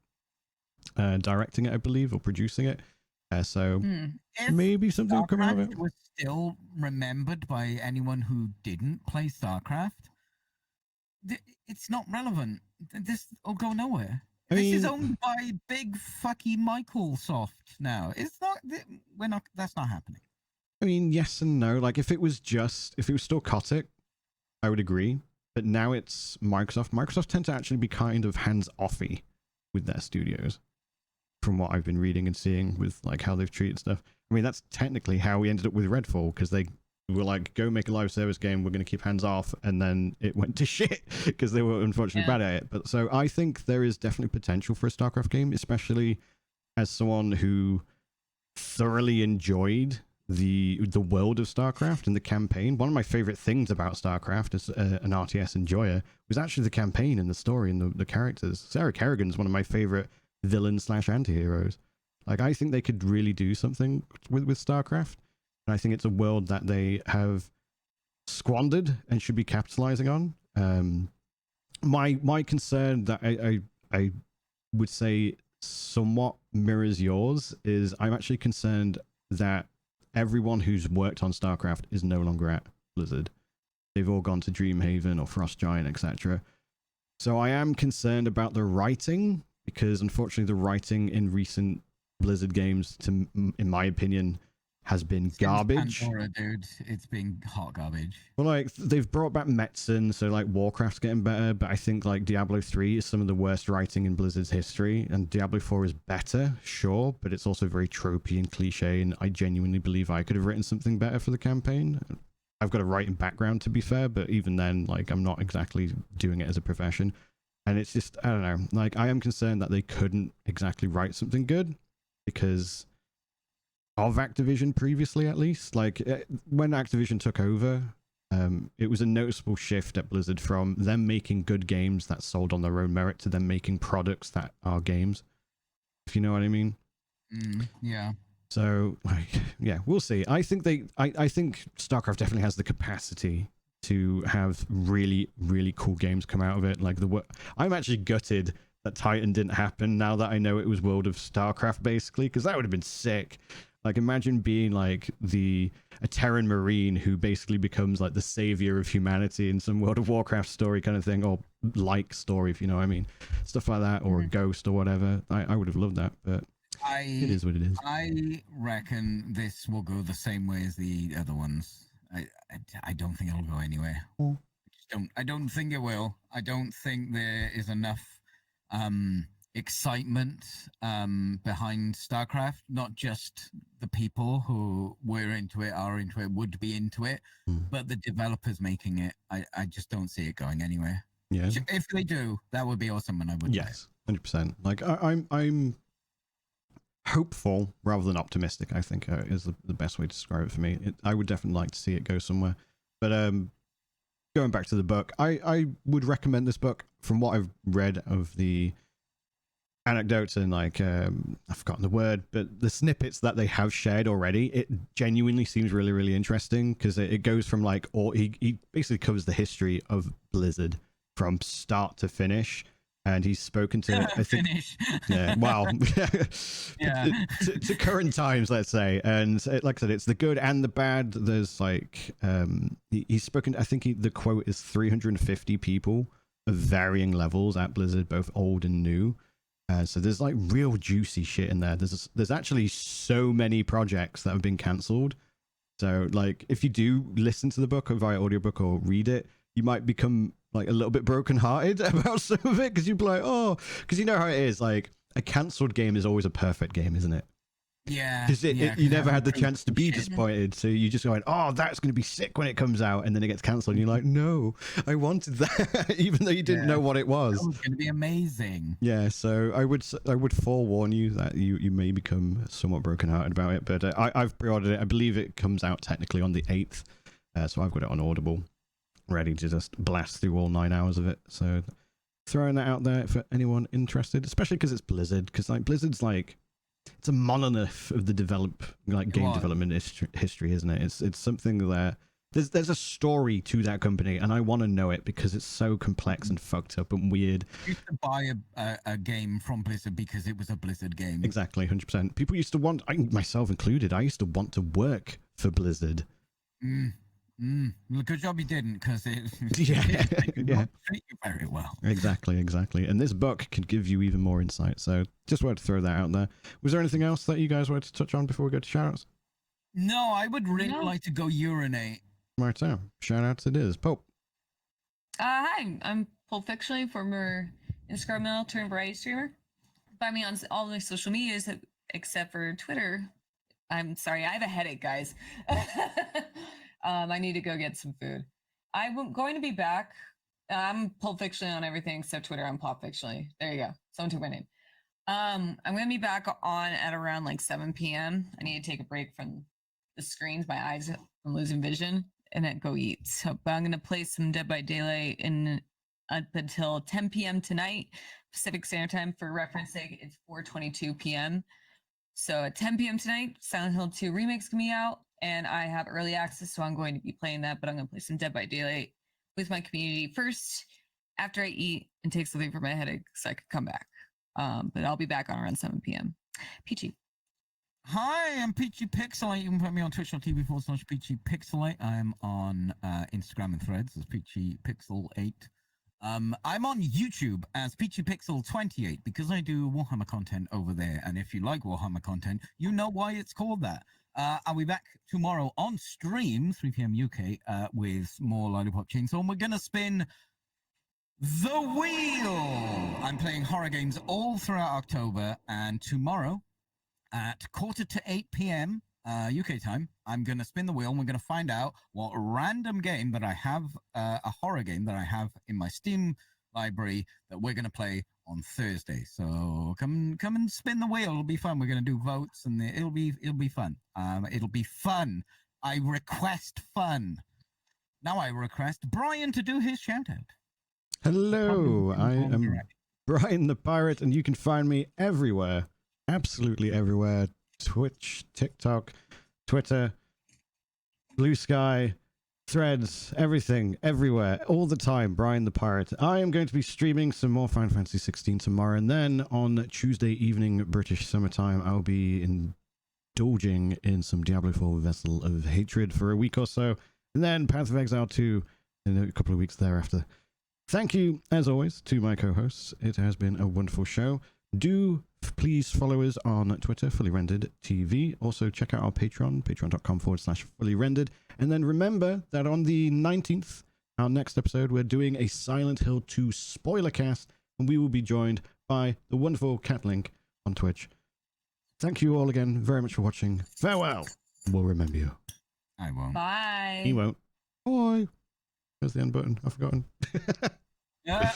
Speaker 1: directing it, I believe, or producing it. So maybe something will come out of it.
Speaker 5: It was still remembered by anyone who didn't play StarCraft. It's not relevant. This will go nowhere. This is owned by big fucking Microsoft now. It's not. We're not. That's not happening.
Speaker 1: I mean, yes and no. Like if it was still Kotick, I would agree. But now it's Microsoft. Microsoft tend to actually be kind of hands-offy with their studios, from what I've been reading and seeing with like how they've treated stuff. I mean, that's technically how we ended up with Redfall, because they were like, go make a live service game, we're going to keep hands off, and then it went to shit because they were unfortunately bad at it. But so I think there is definitely potential for a StarCraft game, especially as someone who thoroughly enjoyed the world of StarCraft and the campaign. One of my favorite things about StarCraft as an RTS enjoyer was actually the campaign and the story and the characters. Sarah Kerrigan's one of my favorite villains / anti-heroes. Like I think they could really do something with StarCraft, and I think it's a world that they have squandered and should be capitalizing on. My concern that I would say somewhat mirrors yours is I'm actually concerned that everyone who's worked on StarCraft is no longer at Blizzard. They've all gone to Dreamhaven or Frost Giant, etc. So I am concerned about the writing, because unfortunately the writing in recent Blizzard games, in my opinion, has been garbage.
Speaker 5: Pandora, dude. It's been hot garbage.
Speaker 1: Well, like they've brought back Metzen, so like Warcraft's getting better, but I think like Diablo 3 is some of the worst writing in Blizzard's history, and Diablo 4 is better, sure, but it's also very tropey and cliche, and I genuinely believe I could have written something better for the campaign. I've got a writing background, to be fair, but even then, like, I'm not exactly doing it as a profession. And it's just, I don't know, like, I am concerned that they couldn't exactly write something good because of Activision previously, at least. Like, when Activision took over, it was a noticeable shift at Blizzard from them making good games that sold on their own merit to them making products that are games, if you know what I mean.
Speaker 5: Yeah.
Speaker 1: So, like, yeah, we'll see. I think I think StarCraft definitely has the capacity to have really, really cool games come out of it. Like I'm actually gutted that Titan didn't happen now that I know it was World of StarCraft, basically, because that would have been sick. Like, imagine being like a Terran Marine who basically becomes like the savior of humanity in some World of Warcraft story kind of thing, or like story, if you know what I mean. Stuff like that, or a ghost or whatever. I would have loved that, but it is what it is.
Speaker 5: I reckon this will go the same way as the other ones. I don't think it'll go anywhere. I don't think it will. I don't think there is enough excitement behind StarCraft. Not just the people who were into it, are into it, would be into it, but the developers making it. I just don't see it going anywhere.
Speaker 1: Yeah.
Speaker 5: If they do, that would be awesome, and I would.
Speaker 1: Yes, 100%. Like I'm hopeful rather than optimistic, I think is the best way to describe it for me. I would definitely like to see it go somewhere. But going back to the book, I would recommend this book. From what I've read of the anecdotes and like I've forgotten the word, but the snippets that they have shared already, it genuinely seems really, really interesting, because it goes from like he basically covers the history of Blizzard from start to finish. and he's spoken to, I think,
Speaker 5: Finish.
Speaker 1: yeah, wow,
Speaker 5: Yeah.
Speaker 1: to current times, let's say. And like I said, it's the good and the bad. There's like, he's spoken, I think the quote is 350 people of varying levels at Blizzard, both old and new. So there's like real juicy shit in there. There's actually so many projects that have been cancelled. So like, if you do listen to the book via audiobook or read it, you might become like a little bit brokenhearted about some of it, because you'd be like, oh, because you know how it is. Like, a cancelled game is always a perfect game, isn't it?
Speaker 5: Yeah.
Speaker 1: Because you never had the chance to be
Speaker 5: shit.
Speaker 1: disappointed, so you just going, oh, that's going to be sick when it comes out, and then it gets cancelled, and you're like, no, I wanted that, even though you didn't know what it was.
Speaker 5: That was going to be amazing.
Speaker 1: Yeah, so I would forewarn you that you may become somewhat brokenhearted about it, but I've pre-ordered it. I believe it comes out technically on the 8th, so I've got it on Audible, ready to just blast through all 9 hours of it. So throwing that out there for anyone interested, especially because it's Blizzard, because like Blizzard's like, it's a monolith of the game development history, isn't it? It's something that there's a story to that company, and I want to know it because it's so complex and fucked up and weird.
Speaker 5: You used to buy a game from Blizzard because it was a Blizzard game.
Speaker 1: Exactly, 100%. People used to want, myself included, I used to want to work for Blizzard.
Speaker 5: Well, good job you didn't, because it
Speaker 1: Yeah, yeah.
Speaker 5: treat you very well.
Speaker 1: Exactly. And this book can give you even more insight. So just wanted to throw that out there. Was there anything else that you guys wanted to touch on before we go to shoutouts?
Speaker 5: No, I would really like to go urinate.
Speaker 1: Right, so shoutouts it is. Pulp.
Speaker 4: Hi, I'm Pulp Fictionally, former Instagram model turned variety streamer. Find me on all my social medias except for Twitter. I'm sorry, I have a headache, guys. I need to go get some food. I'm going to be back. I'm Pulp Fictionally on everything except Twitter. I'm Pulp Fictionally. There you go. Someone took my name. I'm going to be back on at around like 7 p.m. I need to take a break from the screens. My eyes, I'm losing vision, and then go eat. So, but I'm going to play some Dead by Daylight up until 10 p.m. tonight, Pacific Standard Time. For reference sake, it's 4:22 p.m. So at 10 p.m. tonight, Silent Hill 2 Remake's going to be out, and I have early access, so I'm going to be playing that, but I'm going to play some Dead by Daylight with my community first, after I eat and take something for my headache so I could come back. But I'll be back on around 7 p.m. Peachy.
Speaker 5: Hi, I'm Peachy Pixelate. You can find me on Twitch.tv/Peachy Pixelate. I'm on Instagram and Threads as Peachy Pixel 8. I'm on YouTube as Peachy Pixel 28 because I do Warhammer content over there. And if you like Warhammer content, you know why it's called that. I'll be back tomorrow on stream, 3 p.m. UK, with more Lollipop Chainsaw. And we're going to spin the wheel. I'm playing horror games all throughout October. And tomorrow at 7:45 p.m. UK time, I'm going to spin the wheel and we're going to find out what random game that I have, a horror game that I have in my Steam library that we're going to play on Thursday. So come and spin the wheel. It'll be fun. We're going to do votes and it'll be fun. It'll be fun. I request fun. Now I request Bryan to do his shout out.
Speaker 1: Hello, I am Bryan the Pirate, and you can find me everywhere, absolutely everywhere. Twitch, TikTok, Twitter, Blue Sky, Threads, everything, everywhere, all the time. Bryan the Pirate. I am going to be streaming some more Final Fantasy 16 tomorrow, and then on Tuesday evening, British summertime, I'll be indulging in some Diablo 4 Vessel of Hatred for a week or so, and then Path of Exile 2 in a couple of weeks thereafter. Thank you, as always, to my co-hosts. It has been a wonderful show. Do please follow us on Twitter, Fully Rendered TV. Also, check out our Patreon, patreon.com/Fully Rendered. And then remember that on the 19th, our next episode, we're doing a Silent Hill 2 spoiler cast, and we will be joined by the wonderful Cat Link on Twitch. Thank you all again very much for watching. Farewell. We'll remember you.
Speaker 5: I won't.
Speaker 4: Bye.
Speaker 1: He won't. Bye. There's the end button. I've forgotten.
Speaker 5: Yeah.